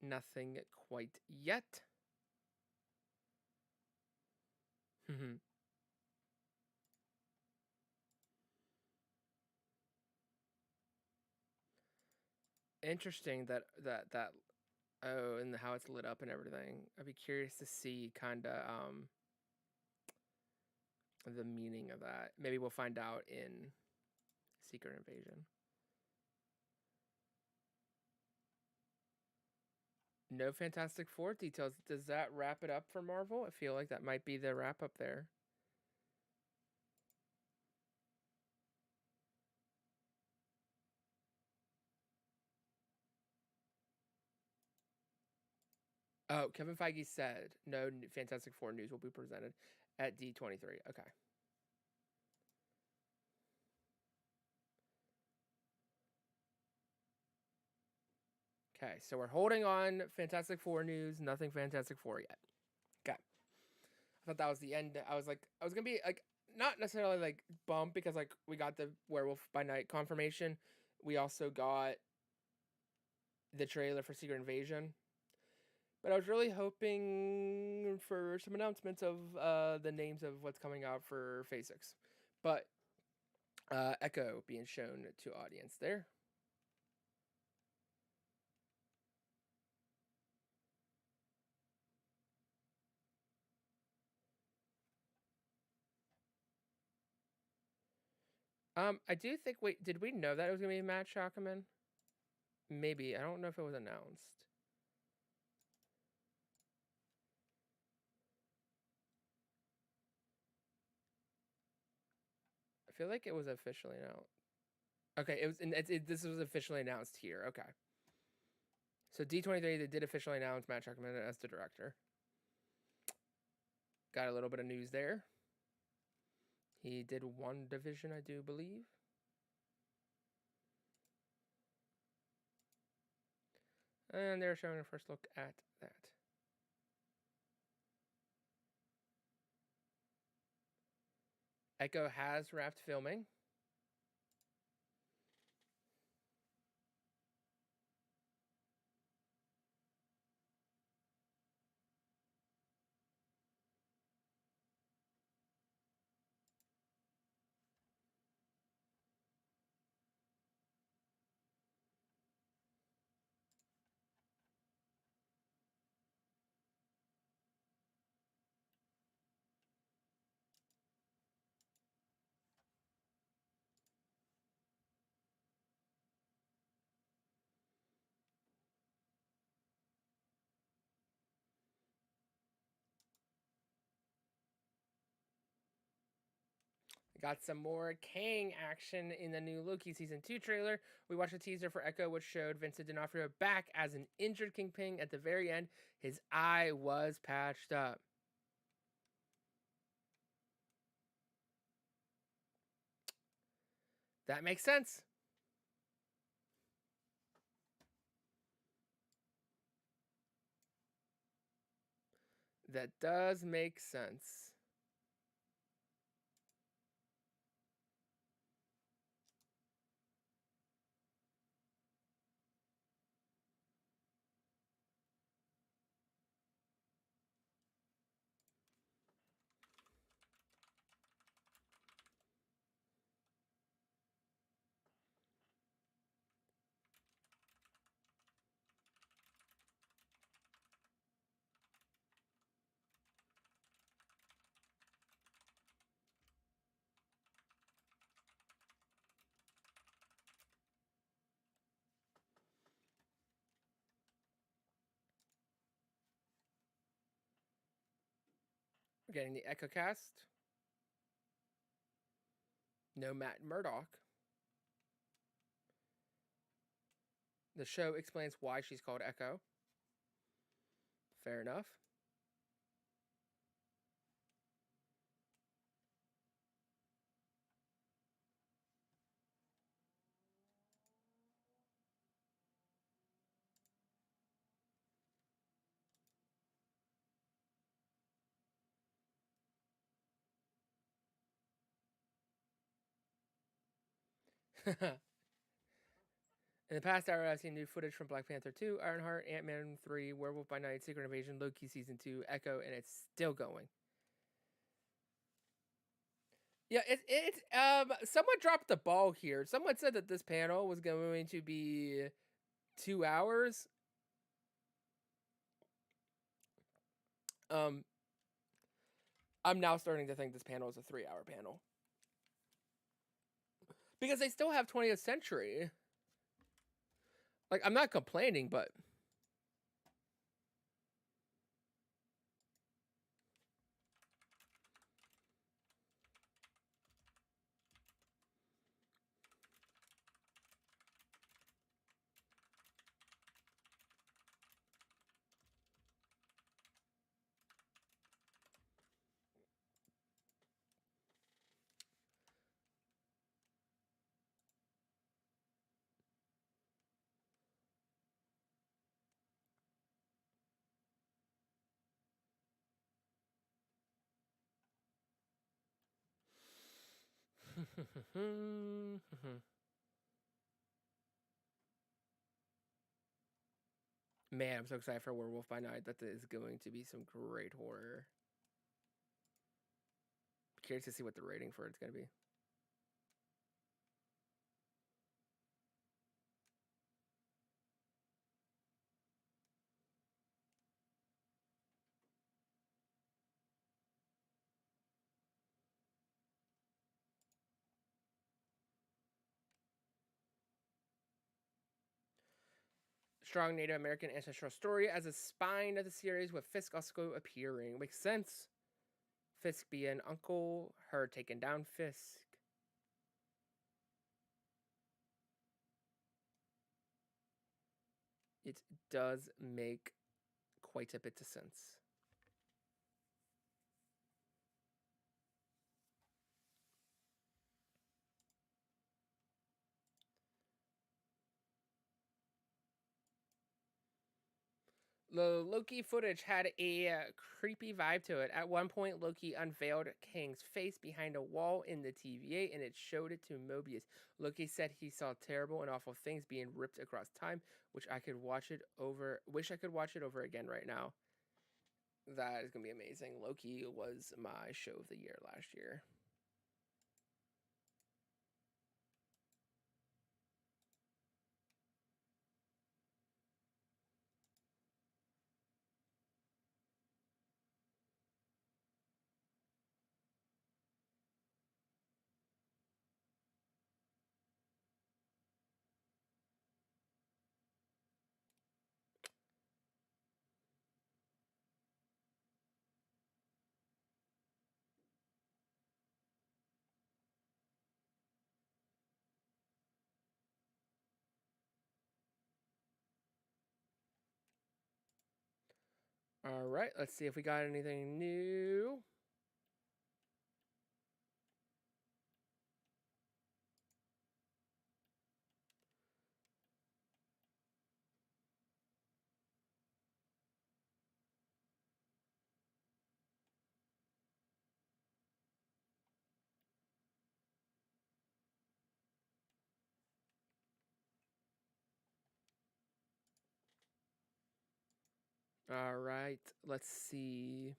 Nothing quite yet. Interesting that oh, and how it's lit up and everything. I'd be curious to see kind of the meaning of that. Maybe we'll find out in Secret Invasion. No Fantastic Four details. Does that wrap it up for Marvel? I feel like that might be the wrap up there. Oh, Kevin Feige said no Fantastic Four news will be presented at D23. Okay. Okay, so we're holding on Fantastic Four news. Nothing Fantastic Four yet. Okay. I thought that was the end. I was gonna be like, not necessarily like bummed because like we got the Werewolf by Night confirmation. We also got the trailer for Secret Invasion. But I was really hoping for some announcements of the names of what's coming out for Phase 6. But Echo being shown to audience there. I do think, wait, did we know that it was going to be Matt Shackelman? Maybe. I don't know if it was announced. I feel like it was officially announced. Okay, it was. This was officially announced here. Okay. So D23, they did officially announce Matt Shackelman as the director. Got a little bit of news there. He did WandaVision, I do believe. And they're showing a first look at that. Echo has wrapped filming. Got some more Kang action in the new Loki Season 2 trailer. We watched a teaser for Echo, which showed Vincent D'Onofrio back as an injured Kingpin. At the very end, his eye was patched up. That makes sense. That does make sense. We're getting the Echo cast. No Matt Murdock. The show explains why she's called Echo. Fair enough. In the past hour, I've seen new footage from Black Panther 2, Ironheart, Ant-Man 3, Werewolf by Night, Secret Invasion, Loki Season 2, Echo, and it's still going. Yeah, it's someone dropped the ball here. Someone said that this panel was going to be 2 hours. I'm now starting to think this panel is a 3-hour panel. Because they still have 20th Century. Like, I'm not complaining, but man, I'm so excited for Werewolf by Night. That is going to be some great horror. Curious to see what the rating for it's going to be. Strong Native American ancestral story as a spine of the series, with Fisk also appearing. Makes sense. Fisk being uncle, her taking down Fisk. It does make quite a bit of sense. The Loki footage had a creepy vibe to it. At one point, Loki unveiled Kang's face behind a wall in the TVA, and it showed it to Mobius. Loki said he saw terrible and awful things being ripped across time, wish I could watch it over again right now. That is going to be amazing. Loki was my show of the year last year. All right, let's see if we got anything new. All right, let's see.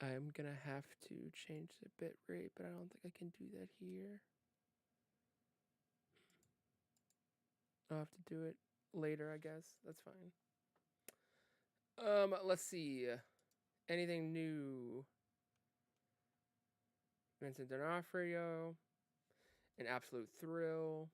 I'm gonna have to change the bit rate, but I don't think I can do that here. I'll have to do it later, I guess. That's fine. Let's see. Anything new? Vincent D'Onofrio. An absolute thrill.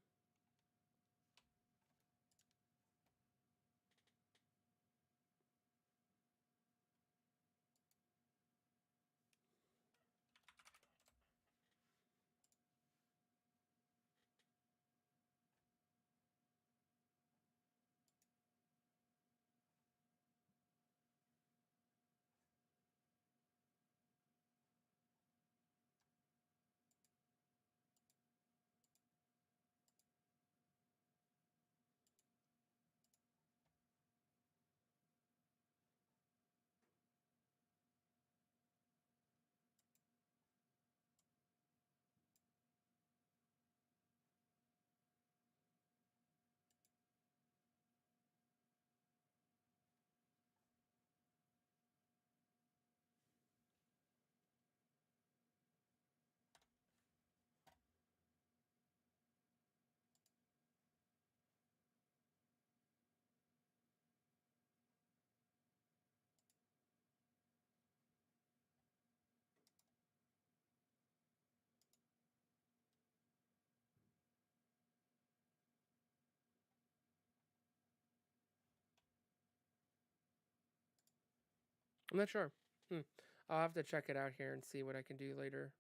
I'm not sure. I'll have to check it out here and see what I can do later.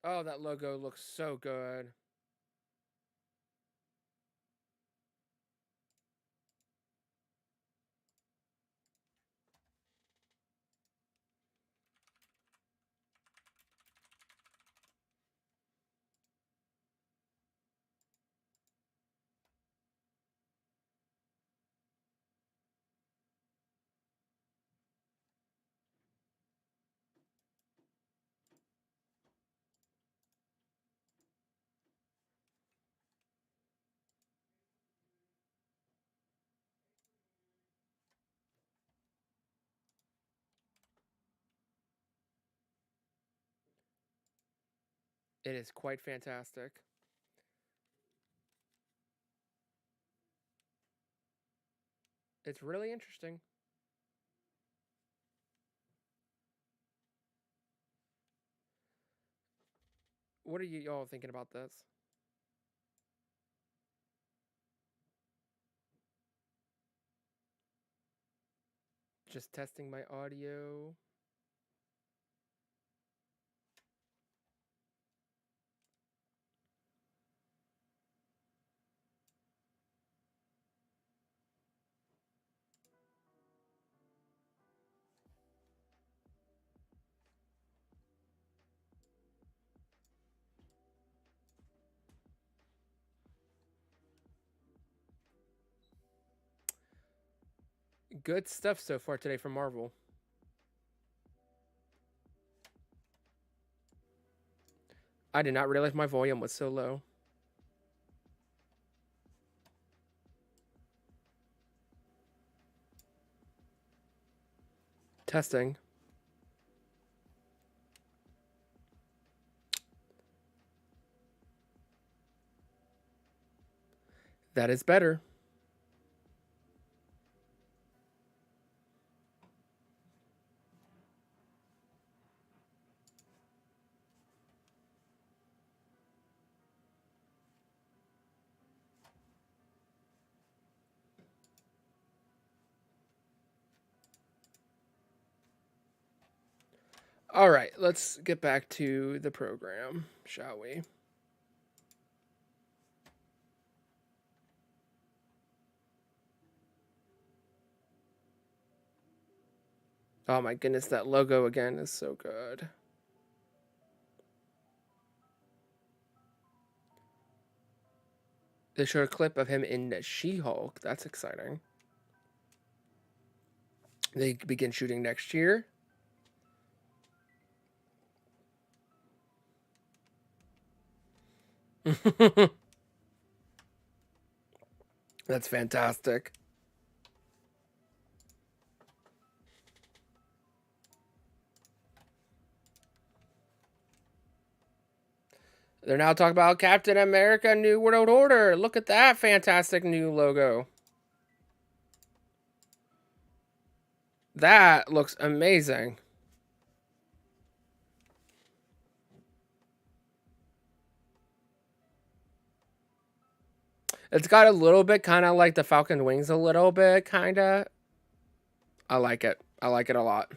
Oh, that logo looks so good. It is quite fantastic. It's really interesting. What are you all thinking about this? Just testing my audio. Good stuff so far today from Marvel. I did not realize my volume was so low. Testing. That is better. All right, let's get back to the program, shall we? Oh my goodness, that logo again is so good. They showed a clip of him in She-Hulk. That's exciting. They begin shooting next year. That's fantastic. They're now talking about Captain America New World Order. Look at that fantastic new logo. That looks amazing. It's got a little bit kind of like the Falcon wings a little bit, kind of. I like it. I like it a lot.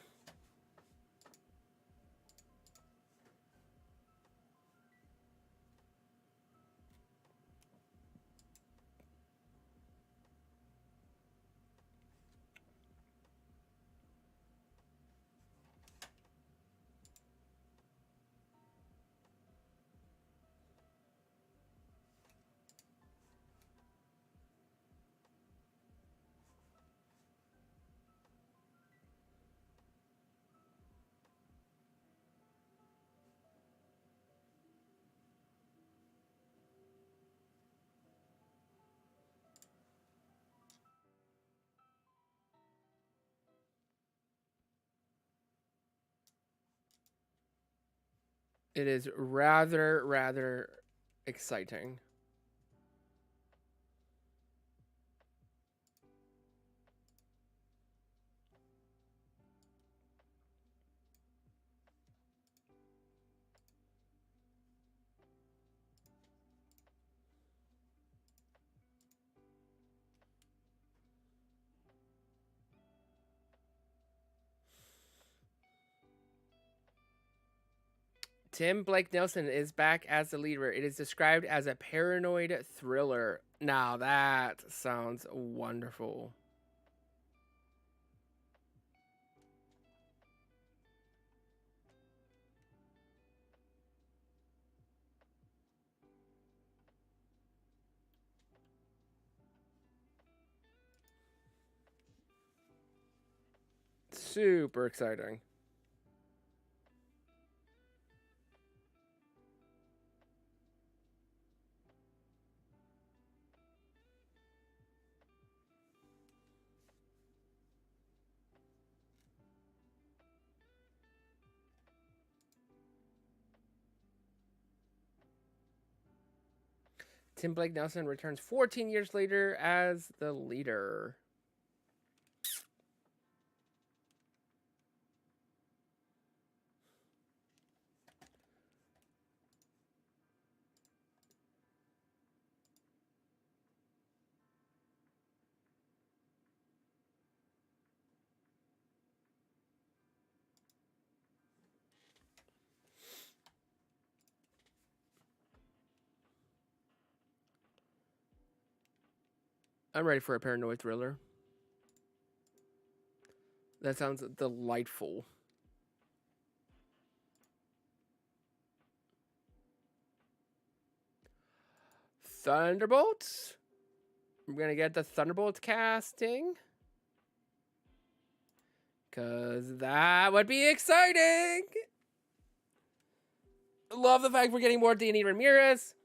It is rather exciting. Tim Blake Nelson is back as the leader. It is described as a paranoid thriller. Now that sounds wonderful. Super exciting. Tim Blake Nelson returns 14 years later as the leader. I'm ready for a paranoid thriller. That sounds delightful. Thunderbolts? We're going to get the Thunderbolts casting. Because that would be exciting. Love the fact we're getting more Danny Ramirez.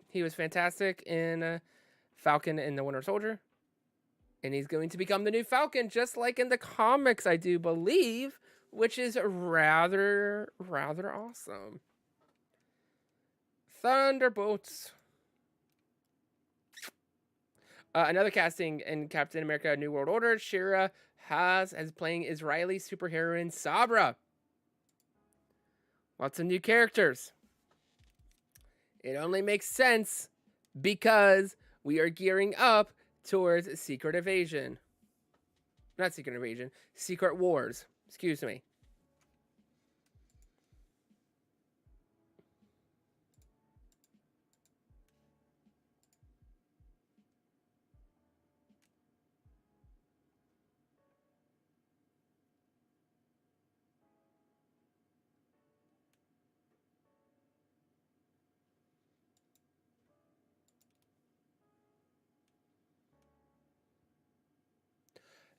He was fantastic in Falcon and the Winter Soldier. And he's going to become the new Falcon, just like in the comics, I do believe, which is rather awesome. Thunderbolts. Another casting in Captain America New World Order. Shira Haas as playing Israeli superheroine Sabra. Lots of new characters. It only makes sense because we are gearing up towards Secret Invasion. Not Secret Invasion. Secret Wars. Excuse me.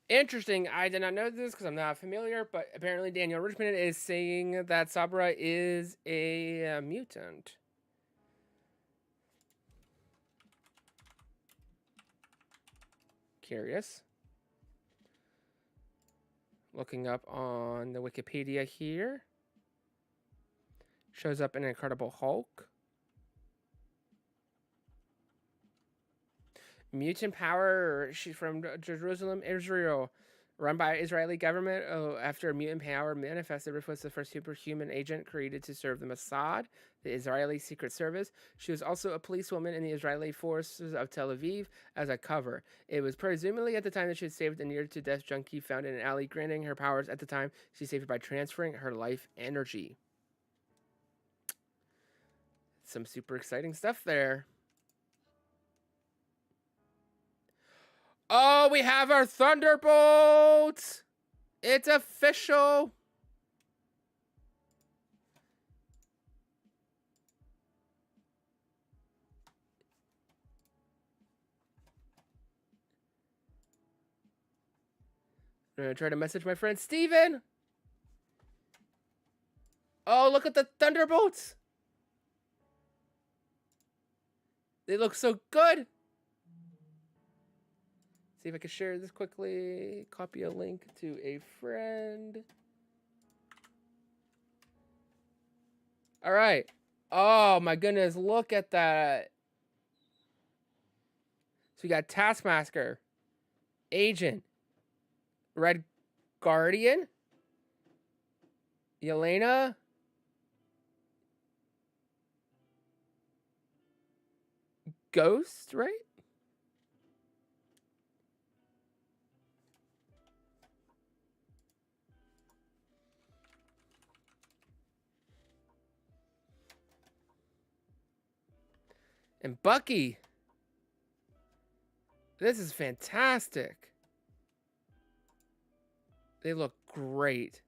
Interesting. I did not know this because I'm not familiar, but apparently Daniel Richmond is saying that Sabra is a mutant. Curious. Looking up on the Wikipedia here. Shows up in Incredible Hulk. Mutant power. She's from Jerusalem, Israel. Run by Israeli government. After mutant power manifested, Riff was the first superhuman agent created to serve the Mossad, the Israeli Secret Service. She was also a policewoman in the Israeli forces of Tel Aviv as a cover. It was presumably at the time that she had saved a near-to-death junkie found in an alley. Granting her powers at the time, she saved it by transferring her life energy. Some super exciting stuff there. Oh, we have our Thunderbolts! It's official! I'm gonna try to message my friend Steven! Oh, look at the Thunderbolts! They look so good! See if I can share this quickly. Copy a link to a friend. All right. Oh my goodness, look at that. So we got Taskmaster, Agent, Red Guardian, Yelena, Ghost, right? And Bucky. This is fantastic. They look great.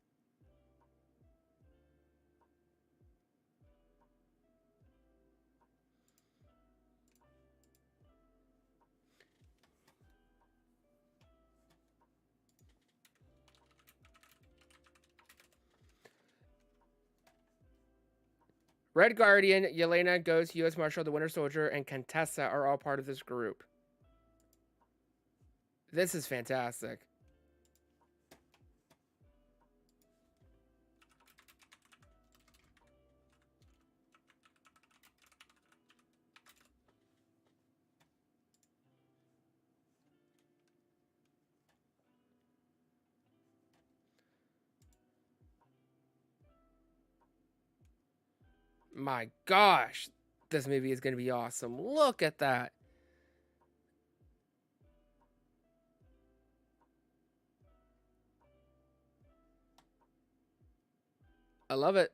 Red Guardian, Yelena, Ghost, U.S. Marshal, the Winter Soldier, and Contessa are all part of this group. This is fantastic. My gosh, this movie is going to be awesome. Look at that. I love it.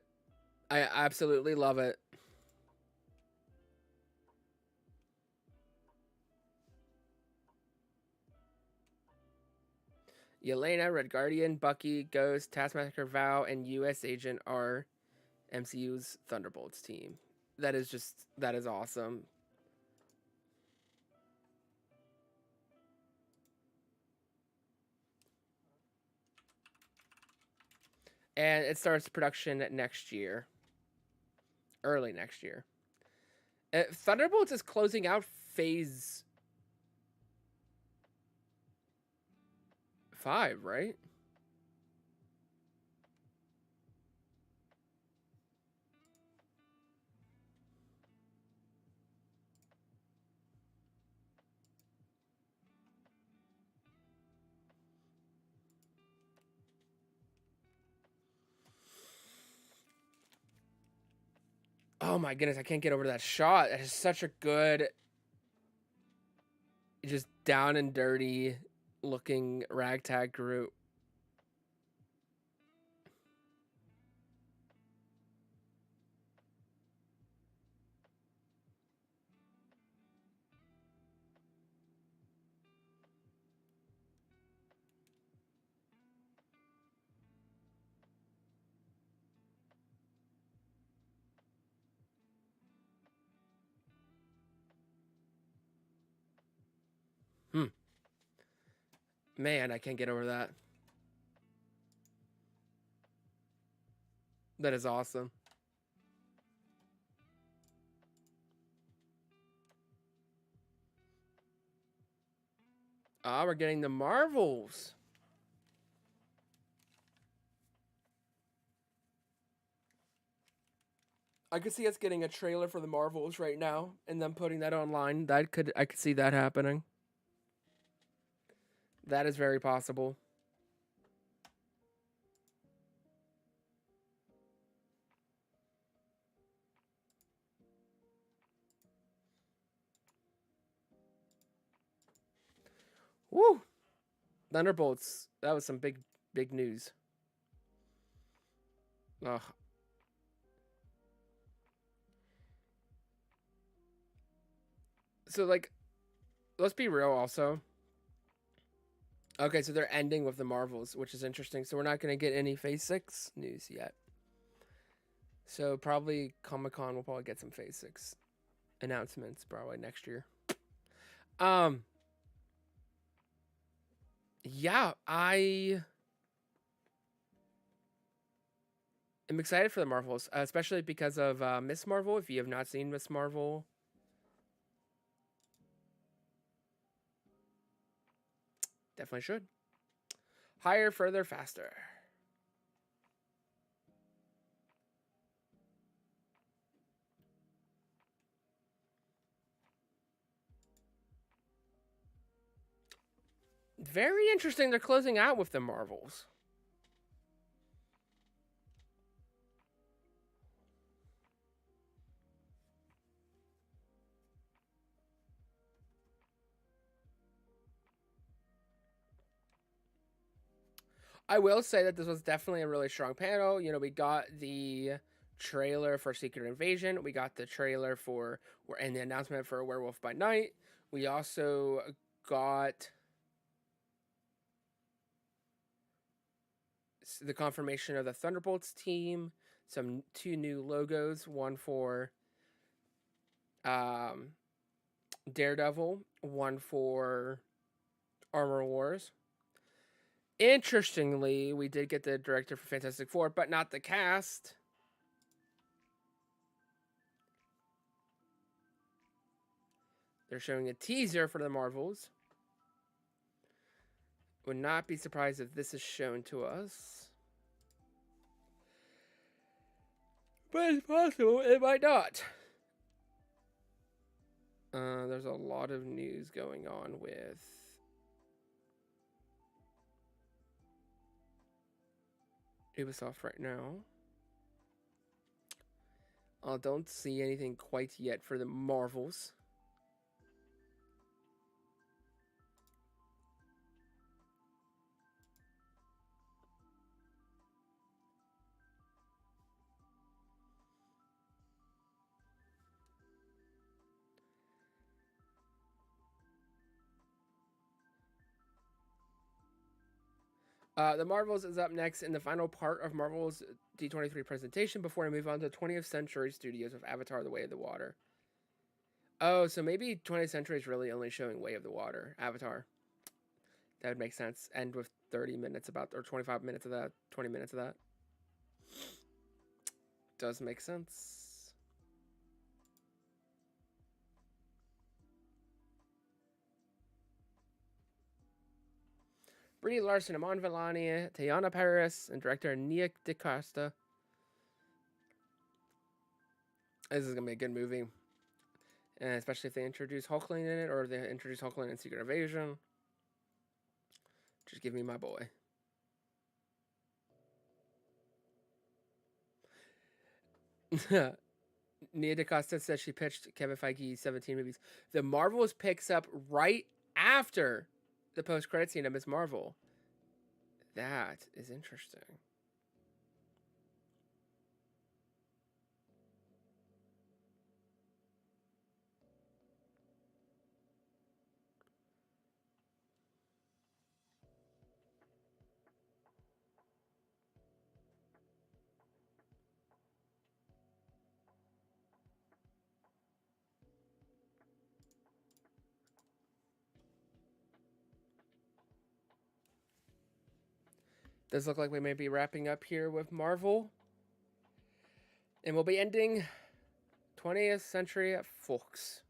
I absolutely love it. Yelena, Red Guardian, Bucky, Ghost, Taskmaster, Val, and U.S. Agent are MCU's Thunderbolts team. That is awesome. And it starts production next year. Early next year. Thunderbolts is closing out phase 5, right? Oh my goodness, I can't get over that shot. That is such a good, just down and dirty looking ragtag group. Man, I can't get over that. That is awesome. Ah, we're getting the Marvels. I could see us getting a trailer for the Marvels right now and then putting that online. I could see that happening. That is very possible. Woo! Thunderbolts. That was some big news. Ugh. So, like, let's be real also. Okay, so they're ending with the Marvels, which is interesting. So we're not going to get any Phase 6 news yet. So probably Comic-Con will probably get some Phase 6 announcements probably next year. Yeah, I am excited for the Marvels, especially because of Miss Marvel. If you have not seen Miss Marvel, definitely should. Higher, further, faster. Very interesting. They're closing out with the Marvels. I will say that this was definitely a really strong panel. You know, we got the trailer for Secret Invasion. We got the trailer and the announcement for Werewolf by Night. We also got the confirmation of the Thunderbolts team, two new logos, one for Daredevil, one for Armor Wars. Interestingly, we did get the director for Fantastic Four, but not the cast. They're showing a teaser for the Marvels. Would not be surprised if this is shown to us. But it's possible it might not. There's a lot of news going on with Ubisoft right now. I don't see anything quite yet for the Marvels. The Marvels is up next in the final part of Marvel's D23 presentation before we move on to 20th Century Studios with Avatar: The Way of the Water. Oh, so maybe 20th Century is really only showing Way of the Water, Avatar. That would make sense. End with 30 minutes or 25 minutes of that, 20 minutes of that. Does make sense. Brie Larson, Amon Villani, Teyana Paris, and director Nia DaCosta. This is going to be a good movie. And especially if they introduce Hulkling in it, or if they introduce Hulkling in Secret Invasion. Just give me my boy. Nia DaCosta says she pitched Kevin Feige 17 movies. The Marvels picks up right after the post-credit scene of Ms. Marvel. That is interesting. Does look like we may be wrapping up here with Marvel. And we'll be ending 20th Century Fox.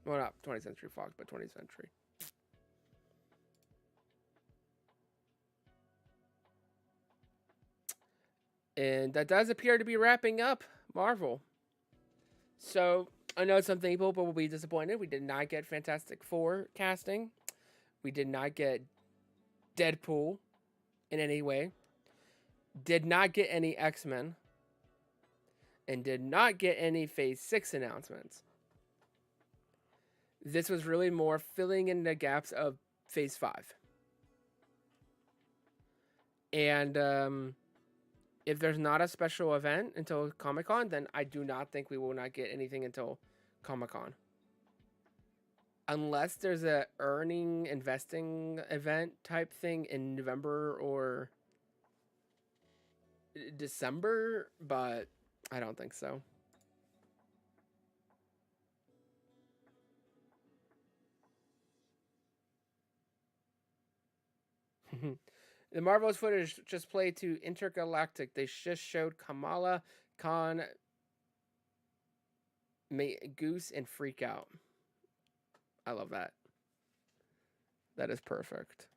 Well, not 20th Century Fox, but 20th Century. And that does appear to be wrapping up Marvel. So, I know some people will be disappointed. We did not get Fantastic Four casting. We did not get Deadpool in any way. Did not get any X-Men. And did not get any Phase 6 announcements. This was really more filling in the gaps of Phase 5. And if there's not a special event until Comic-Con, then I do not think we will not get anything until Comic-Con. Unless there's a investing event type thing in November or December, but I don't think so. The Marvel's footage just played to Intergalactic. They just showed Kamala Khan, Goose, and Freak Out. I love that. That is perfect.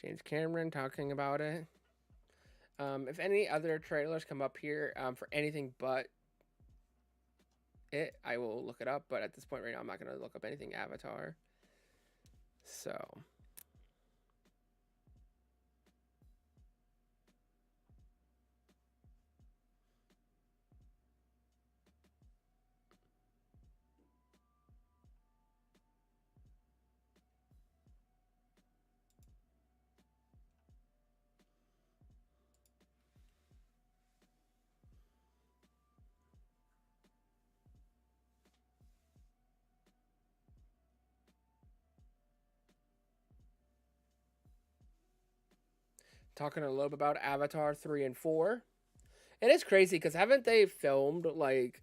James Cameron talking about it. If any other trailers come up here for anything but it, I will look it up. But at this point right now, I'm not going to look up anything Avatar. So... talking a little bit about Avatar 3 and 4. It is crazy because haven't they filmed like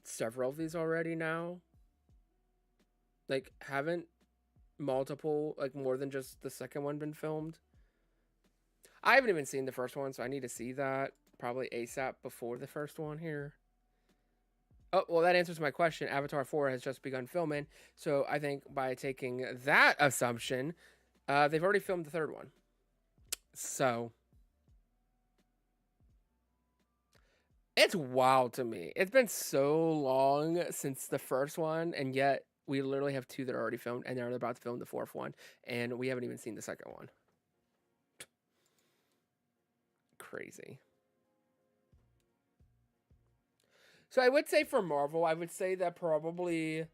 several of these already now? Like, haven't multiple, like more than just the second one been filmed? I haven't even seen the first one, so I need to see that probably ASAP before the first one here. Oh, well, that answers my question. Avatar 4 has just begun filming, so I think by taking that assumption, they've already filmed the third one. So it's wild to me. It's been so long since the first one, and yet we literally have 2 that are already filmed, and they're about to film the 4th one, and we haven't even seen the second one. Crazy. So I would say for Marvel, I would say that probably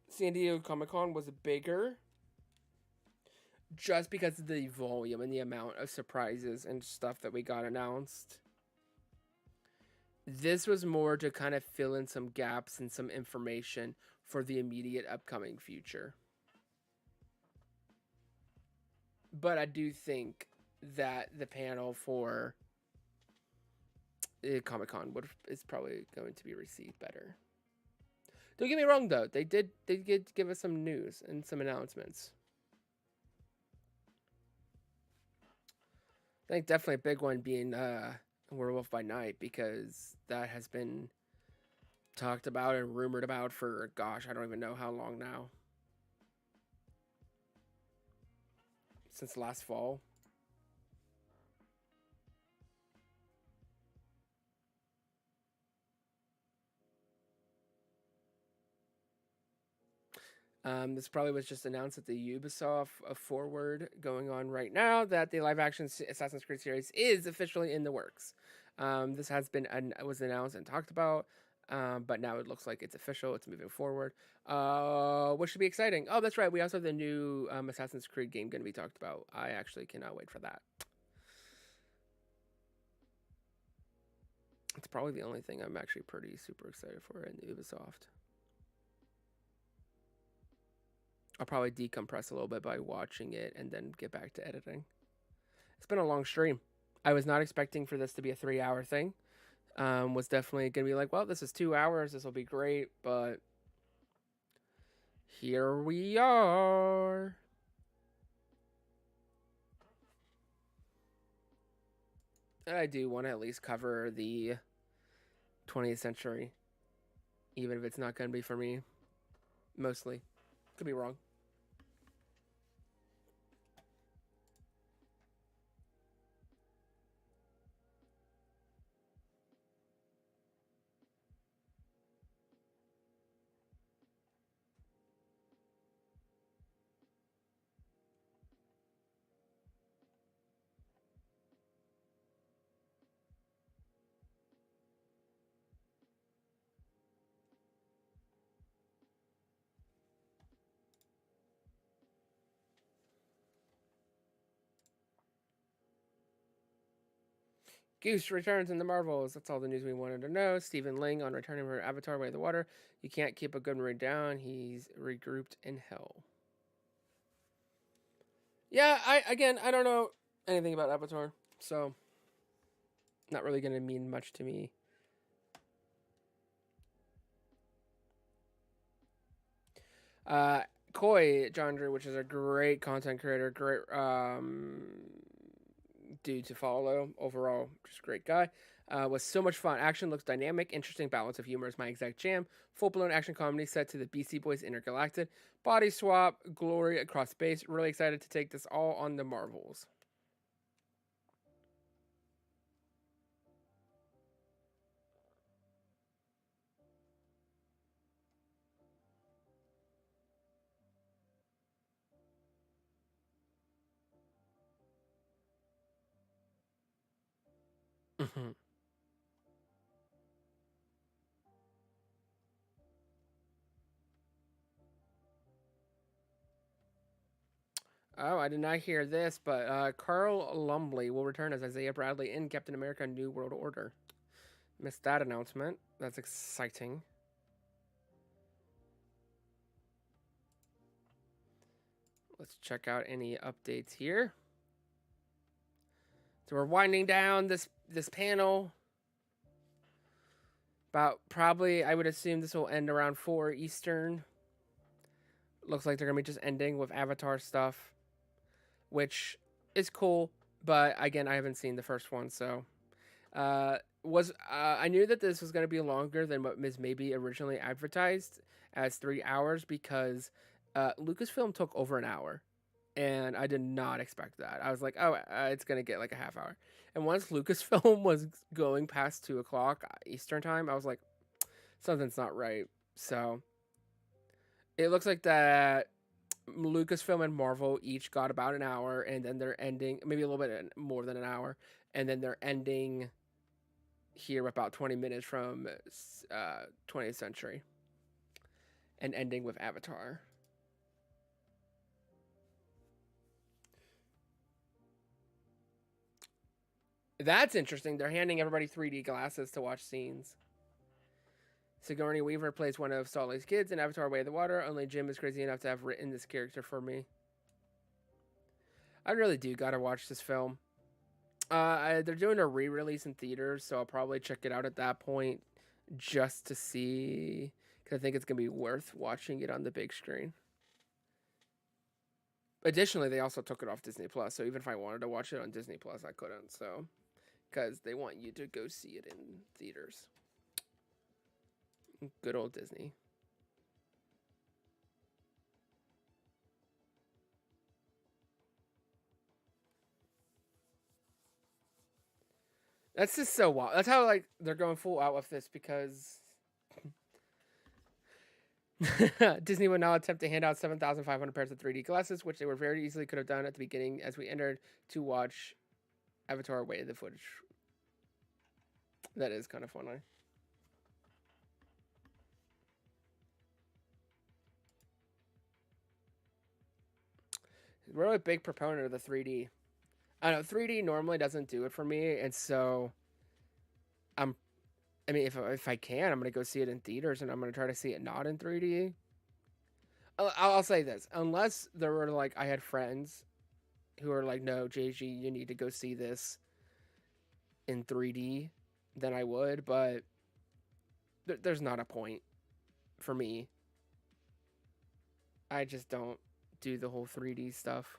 San Diego Comic-Con was bigger just because of the volume and the amount of surprises and stuff that we got announced. This was more to kind of fill in some gaps and some information for the immediate upcoming future. But I do think that the panel for Comic-Con is probably going to be received better. Don't get me wrong though, they did give us some news and some announcements. I think definitely a big one being Werewolf by Night, because that has been talked about and rumored about for, gosh, I don't even know how long now. Since last fall. This probably was just announced at the Ubisoft forward going on right now that the live-action Assassin's Creed series is officially in the works. This was announced and talked about, but now it looks like it's official. It's moving forward, which should be exciting. Oh, that's right. We also have the new Assassin's Creed game going to be talked about. I actually cannot wait for that. It's probably the only thing I'm actually pretty super excited for in Ubisoft. I'll probably decompress a little bit by watching it and then get back to editing. It's been a long stream. I was not expecting for this to be a 3-hour thing. Was definitely going to be like, well, this is 2 hours. This will be great. But here we are. And I do want to at least cover the 20th century. Even if it's not going to be for me. Mostly. Could be wrong. Goose returns in the Marvels. That's all the news we wanted to know. Stephen Lang on returning from Avatar Way of the Water. You can't keep a good marine down. He's regrouped in hell. Yeah, I don't know anything about Avatar, so not really going to mean much to me. Koi Jandra, which is a great content creator, great dude to follow overall, just a great guy. Was so much fun. Action looks dynamic, interesting balance of humor is my exact jam. Full-blown action comedy set to the Beastie Boys Intergalactic. Body swap, glory across space. Really excited to take this all on the Marvels. Oh, I did not hear this, but Carl Lumbly will return as Isaiah Bradley in Captain America New World Order. Missed that announcement. That's exciting. Let's check out any updates here. So we're winding down this panel. About probably, I would assume this will end around 4 Eastern. Looks like they're going to be just ending with Avatar stuff, which is cool. But again, I haven't seen the first one, so I knew that this was going to be longer than what Ms. Maybe originally advertised as 3 hours because Lucasfilm took over an hour, and I did not expect that. I was like, oh, it's going to get like a half hour. And once Lucasfilm was going past 2 o'clock Eastern time, I was like, something's not right. So it looks like that Lucasfilm and Marvel each got about an hour, and then they're ending, maybe a little bit more than an hour, and then they're ending here about 20 minutes from 20th century and ending with Avatar. That's interesting. They're handing everybody 3D glasses to watch scenes. Sigourney Weaver plays one of Sully's kids in Avatar: Way of the Water. Only Jim is crazy enough to have written this character for me. I really do gotta watch this film. They're doing a re-release in theaters, so I'll probably check it out at that point just to see, because I think it's gonna be worth watching it on the big screen. Additionally, they also took it off Disney Plus, so even if I wanted to watch it on Disney Plus, I couldn't. So, because they want you to go see it in theaters. Good old Disney. That's just so wild. That's how like they're going full out with this, because Disney would now attempt to hand out 7,500 pairs of 3D glasses, which they were very easily could have done at the beginning as we entered to watch Avatar: Way of the footage. That is kind of funny. We're a big proponent of the 3D. I know 3D normally doesn't do it for me, and so I mean, if I can, I'm gonna go see it in theaters, and I'm gonna try to see it not in 3D. I'll say this: unless there were like I had friends who are like, "No, JG, you need to go see this in 3D," then I would. But there's not a point for me. I just don't do the whole 3D stuff.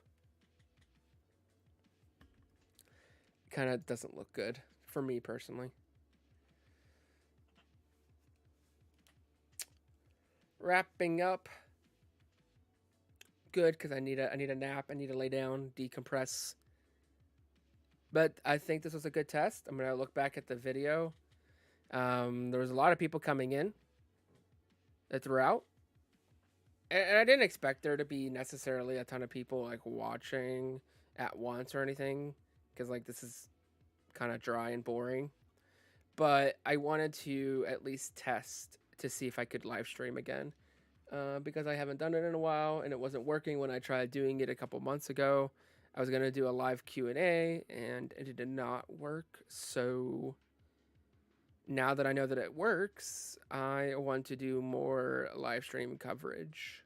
Kind of doesn't look good for me personally. Wrapping up. Good, because I need a nap. I need to lay down, decompress. But I think this was a good test. I'm gonna look back at the video. There was a lot of people coming in throughout, and I didn't expect there to be necessarily a ton of people like watching at once or anything, because like this is kind of dry and boring. But I wanted to at least test to see if I could live stream again, because I haven't done it in a while, and it wasn't working when I tried doing it a couple months ago. I was gonna do a live Q&A, and it did not work. So now that I know that it works, I want to do more live stream coverage.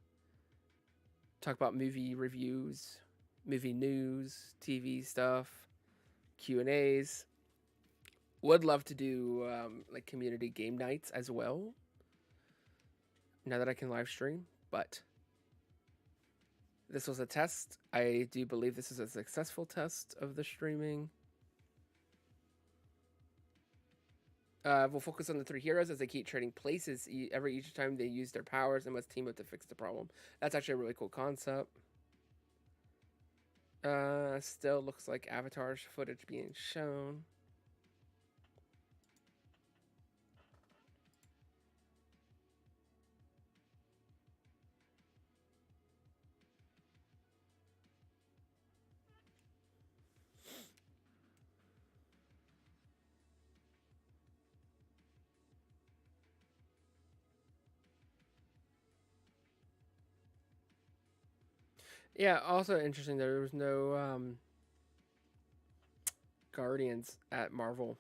Talk about movie reviews, movie news, TV stuff, Q&As. Would love to do like community game nights as well, now that I can live stream, but this was a test. I do believe this is a successful test of the streaming. We'll focus on the 3 heroes as they keep trading places each time they use their powers and must team up to fix the problem. That's actually a really cool concept. Still looks like Avatar's footage being shown. Yeah, also interesting that there was no Guardians at Marvel.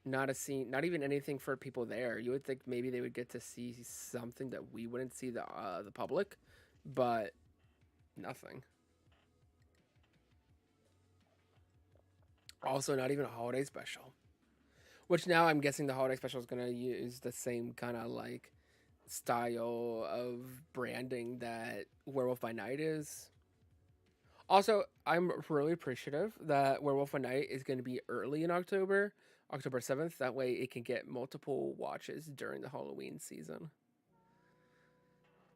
Not a scene, not even anything for people there. You would think maybe they would get to see something that we wouldn't see the public, but nothing. Also, not even a holiday special. Which now I'm guessing the holiday special is going to use the same kind of like style of branding that Werewolf by Night is. Also, I'm really appreciative that Werewolf by Night is going to be early in October, October 7th. That way it can get multiple watches during the Halloween season.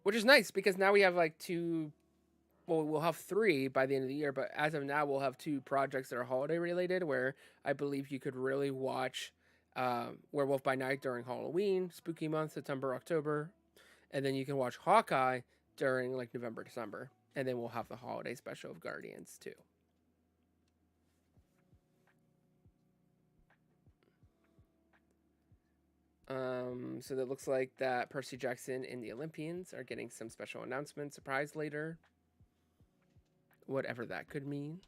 Which is nice because now we have like two, well, we'll have three by the end of the year, but as of now, we'll have two projects that are holiday related where I believe you could really watch Werewolf by Night during Halloween, spooky month, September, October, and then you can watch Hawkeye during like November, December, and then we'll have the holiday special of Guardians too. So that looks like that Percy Jackson and the Olympians are getting some special announcement surprise later. Whatever that could mean.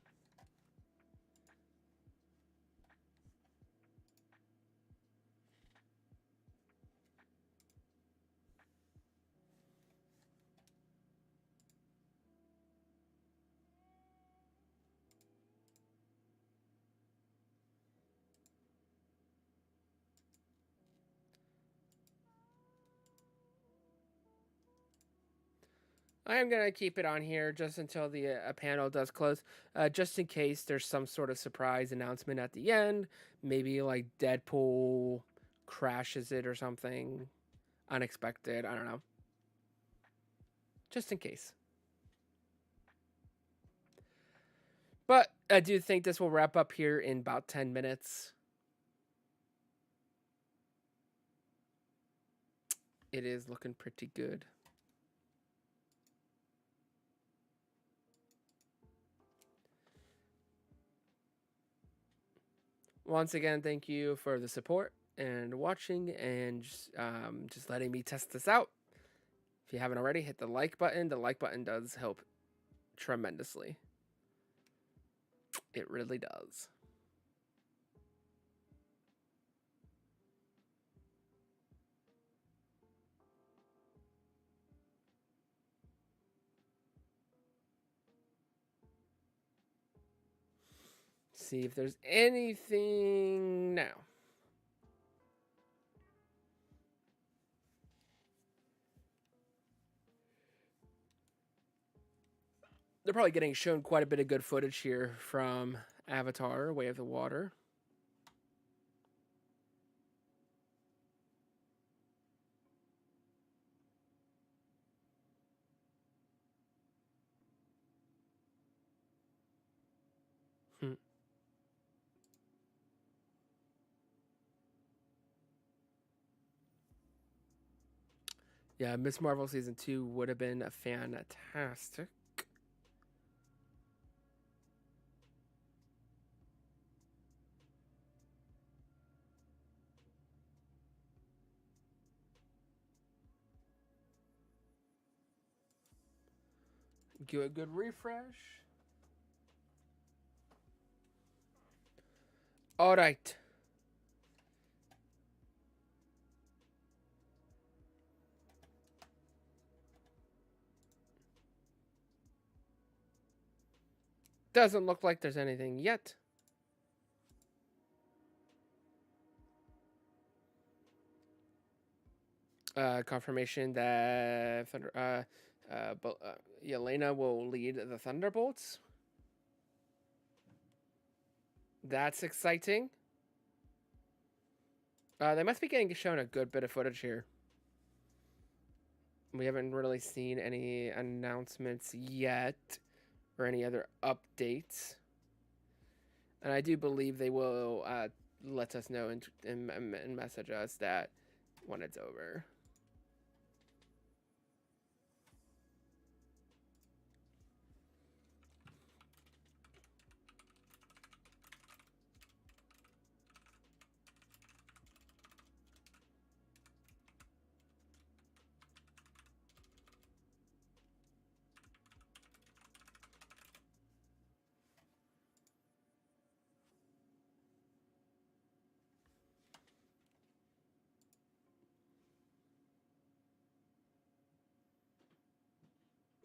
I am going to keep it on here just until the panel does close, just in case there's some sort of surprise announcement at the end. Maybe like Deadpool crashes it or something unexpected. I don't know. Just in case. But I do think this will wrap up here in about 10 minutes. It is looking pretty good. Once again, thank you for the support and watching and just letting me test this out. If you haven't already, hit the like button. The like button does help tremendously. It really does. See if there's anything now. They're probably getting shown quite a bit of good footage here from Avatar: Way of the Water. Yeah, Miss Marvel Season 2 would have been fantastic. Give it a good refresh. All right. Doesn't look like there's anything yet. Confirmation that Yelena will lead the Thunderbolts. That's exciting. They must be getting shown a good bit of footage here. We haven't really seen any announcements yet or any other updates. And I do believe they will let us know and message us that when it's over.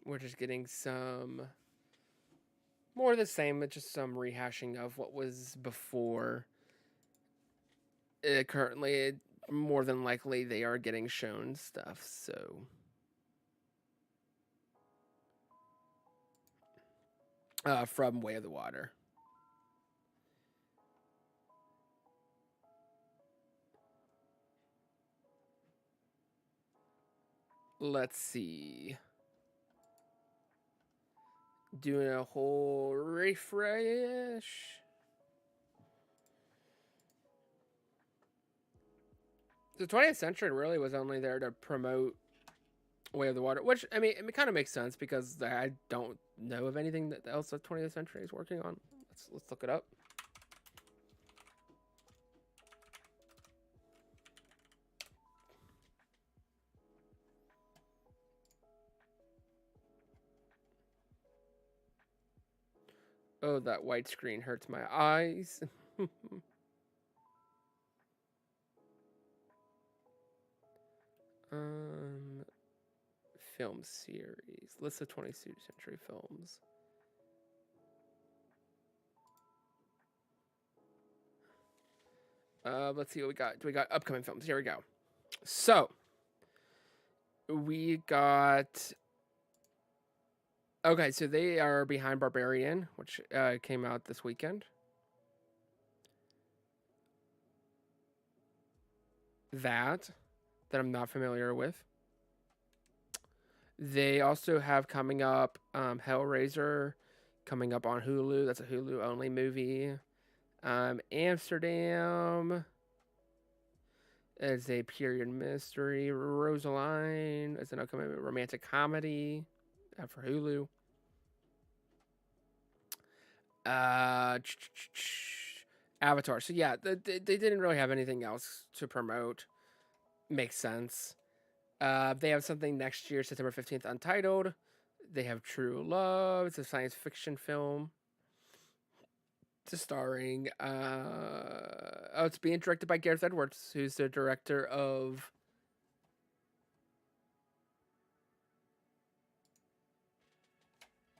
We're just getting some More of the same, but just some rehashing of what was before. Currently, more than likely, they are getting shown stuff, so... from Way of the Water. Let's see. Doing a whole refresh. The 20th Century really was only there to promote Way of the Water, which, I mean, it kind of makes sense because I don't know of anything that else that 20th Century is working on. Let's look it up. Oh, that white screen hurts my eyes. Film series. List of 20th century films. Let's see what we got. We got upcoming films. Here we go. So, we got... Okay, so they are behind Barbarian, which came out this weekend. That I'm not familiar with. They also have coming up Hellraiser coming up on Hulu. That's a Hulu only movie. Amsterdam is a period mystery. Rosaline is an upcoming romantic comedy for Hulu. Avatar. So yeah, they didn't really have anything else to promote. Makes sense. They have something next year, September 15th, Untitled. They have True Love. It's a science fiction film. It's starring... it's being directed by Gareth Edwards, who's the director of...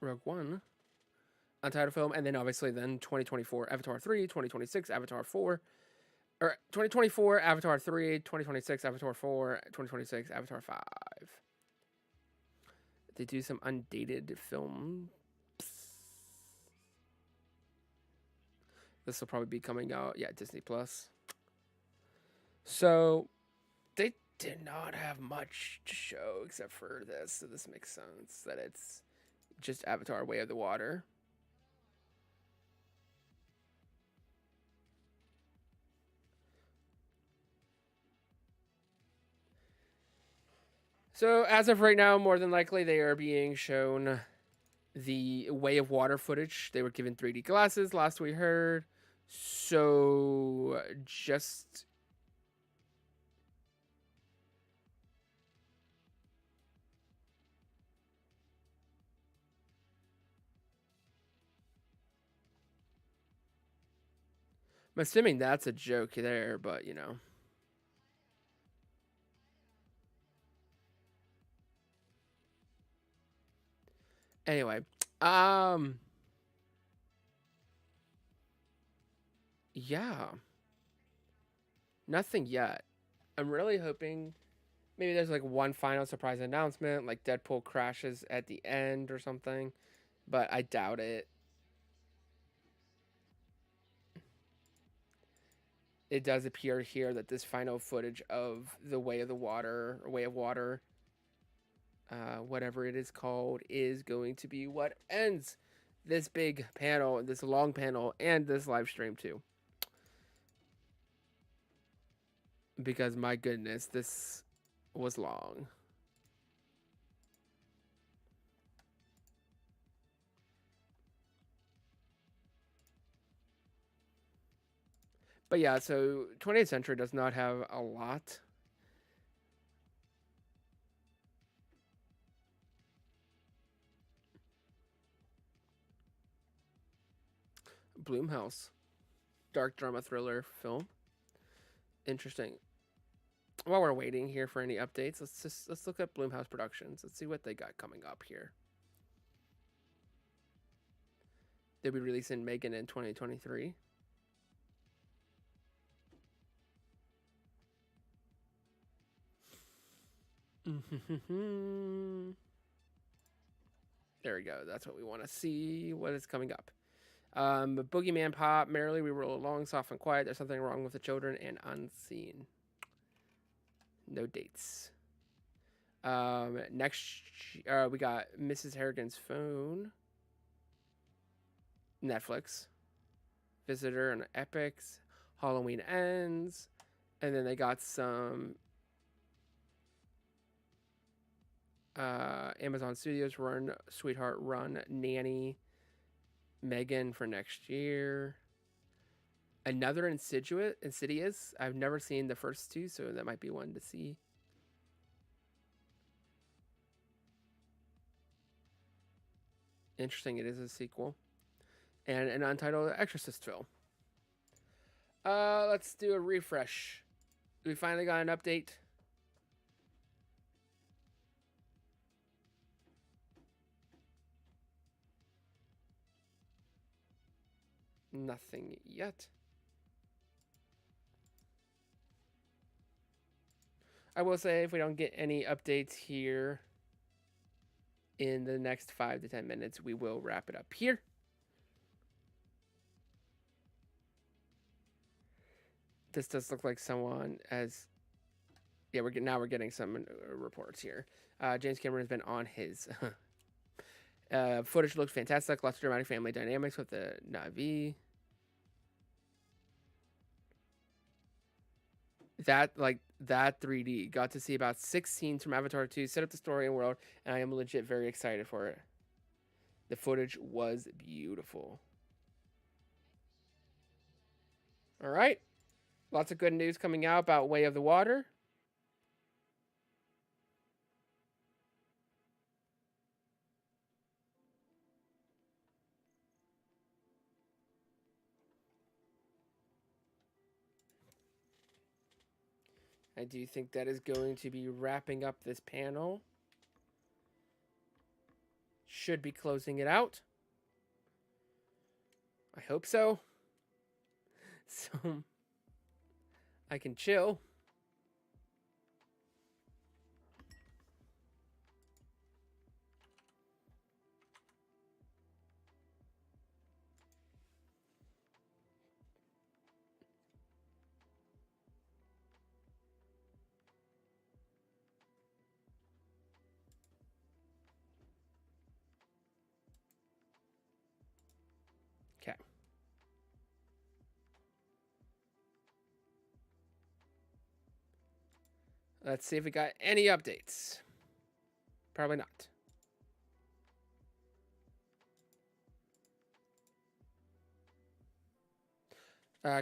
Rogue One. Untitled film. And then, obviously, then 2024, Avatar 3, 2026, Avatar 4... Or 2024, Avatar 3, 2026, Avatar 4, 2026, Avatar 5. They do some undated films. This will probably be coming out, yeah, Disney Plus. So, they did not have much to show except for this, so this makes sense that it's just Avatar Way of the Water. So, as of right now, more than likely, they are being shown the Way of Water footage. They were given 3D glasses, last we heard. So, just... I'm assuming that's a joke there, but, you know... Anyway, yeah. Nothing yet. I'm really hoping maybe there's like one final surprise announcement, like Deadpool crashes at the end or something, but I doubt it. It does appear here that this final footage of the Way of the Water, or Way of Water, whatever it is called, is going to be what ends this big panel, this long panel, and this live stream too. Because my goodness, this was long. But yeah, so 20th Century does not have a lot. Blumhouse. Dark drama thriller film. Interesting. While we're waiting here for any updates, let's look at Blumhouse Productions. Let's see what they got coming up here. They'll be releasing Megan in 2023. There we go. That's what we want to see. What is coming up? Boogeyman Pop. Merrily we roll along, soft and quiet. There's something wrong with the children and unseen. No dates. Next, we got Mrs. Harrigan's Phone. Netflix. Visitor and Epics. Halloween Ends. And then they got some Amazon Studios Run, Sweetheart Run, Nanny, Megan for next year. Another Insidious. I've never seen the first two, so that might be one to see. Interesting, it is a sequel. And an untitled Exorcist film. Let's do a refresh. We finally got an update. Nothing yet. I will say if we don't get any updates here in the next 5 to 10 minutes, we will wrap it up here. This does look like someone as... Yeah, we're getting some reports here. James Cameron has been on his... footage looks fantastic. Lots of dramatic family dynamics with the Navi. That 3D. Got to see about 6 scenes from Avatar 2, set up the story and world, and I am legit very excited for it. The footage was beautiful. All right. Lots of good news coming out about Way of the Water. I do think that is going to be wrapping up this panel. Should be closing it out. I hope so. So I can chill. Okay. Let's see if we got any updates. Probably not.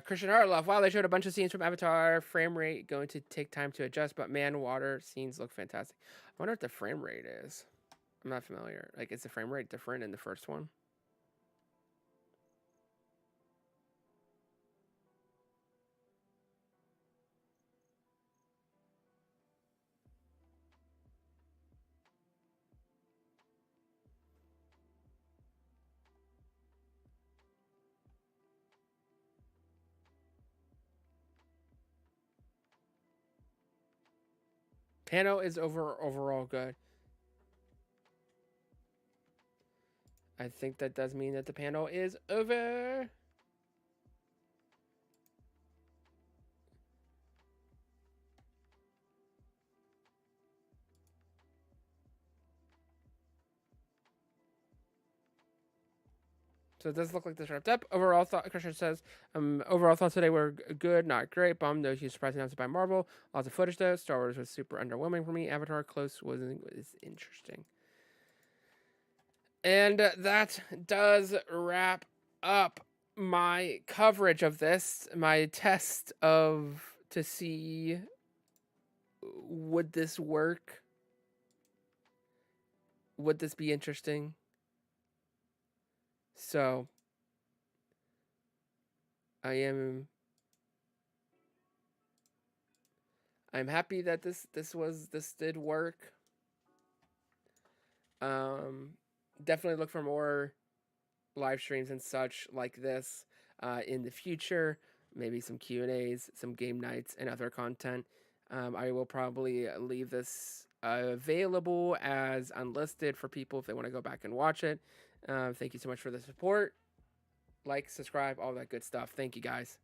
Christian Harloff. Wow, they showed a bunch of scenes from Avatar. Frame rate going to take time to adjust, but man, water scenes look fantastic. I wonder what the frame rate is. I'm not familiar. Like, is the frame rate different in the first one? Panel is overall good. I think that does mean that the panel is over. So it does look like this wrapped up. Overall thought, Christian says, overall thoughts today were good, not great. Bummed no huge surprise announcement by Marvel. Lots of footage though. Star Wars was super underwhelming for me. Avatar close was interesting. And that does wrap up my coverage of this. My test to see would this work? Would this be interesting? So I'm happy that this did work. Definitely look for more live streams and such like this in the future. Maybe some Q&As, some game nights, and other content. I will probably leave this available as unlisted for people if they want to go back and watch it. Thank you so much for the support. Like, subscribe, all that good stuff. Thank you, guys.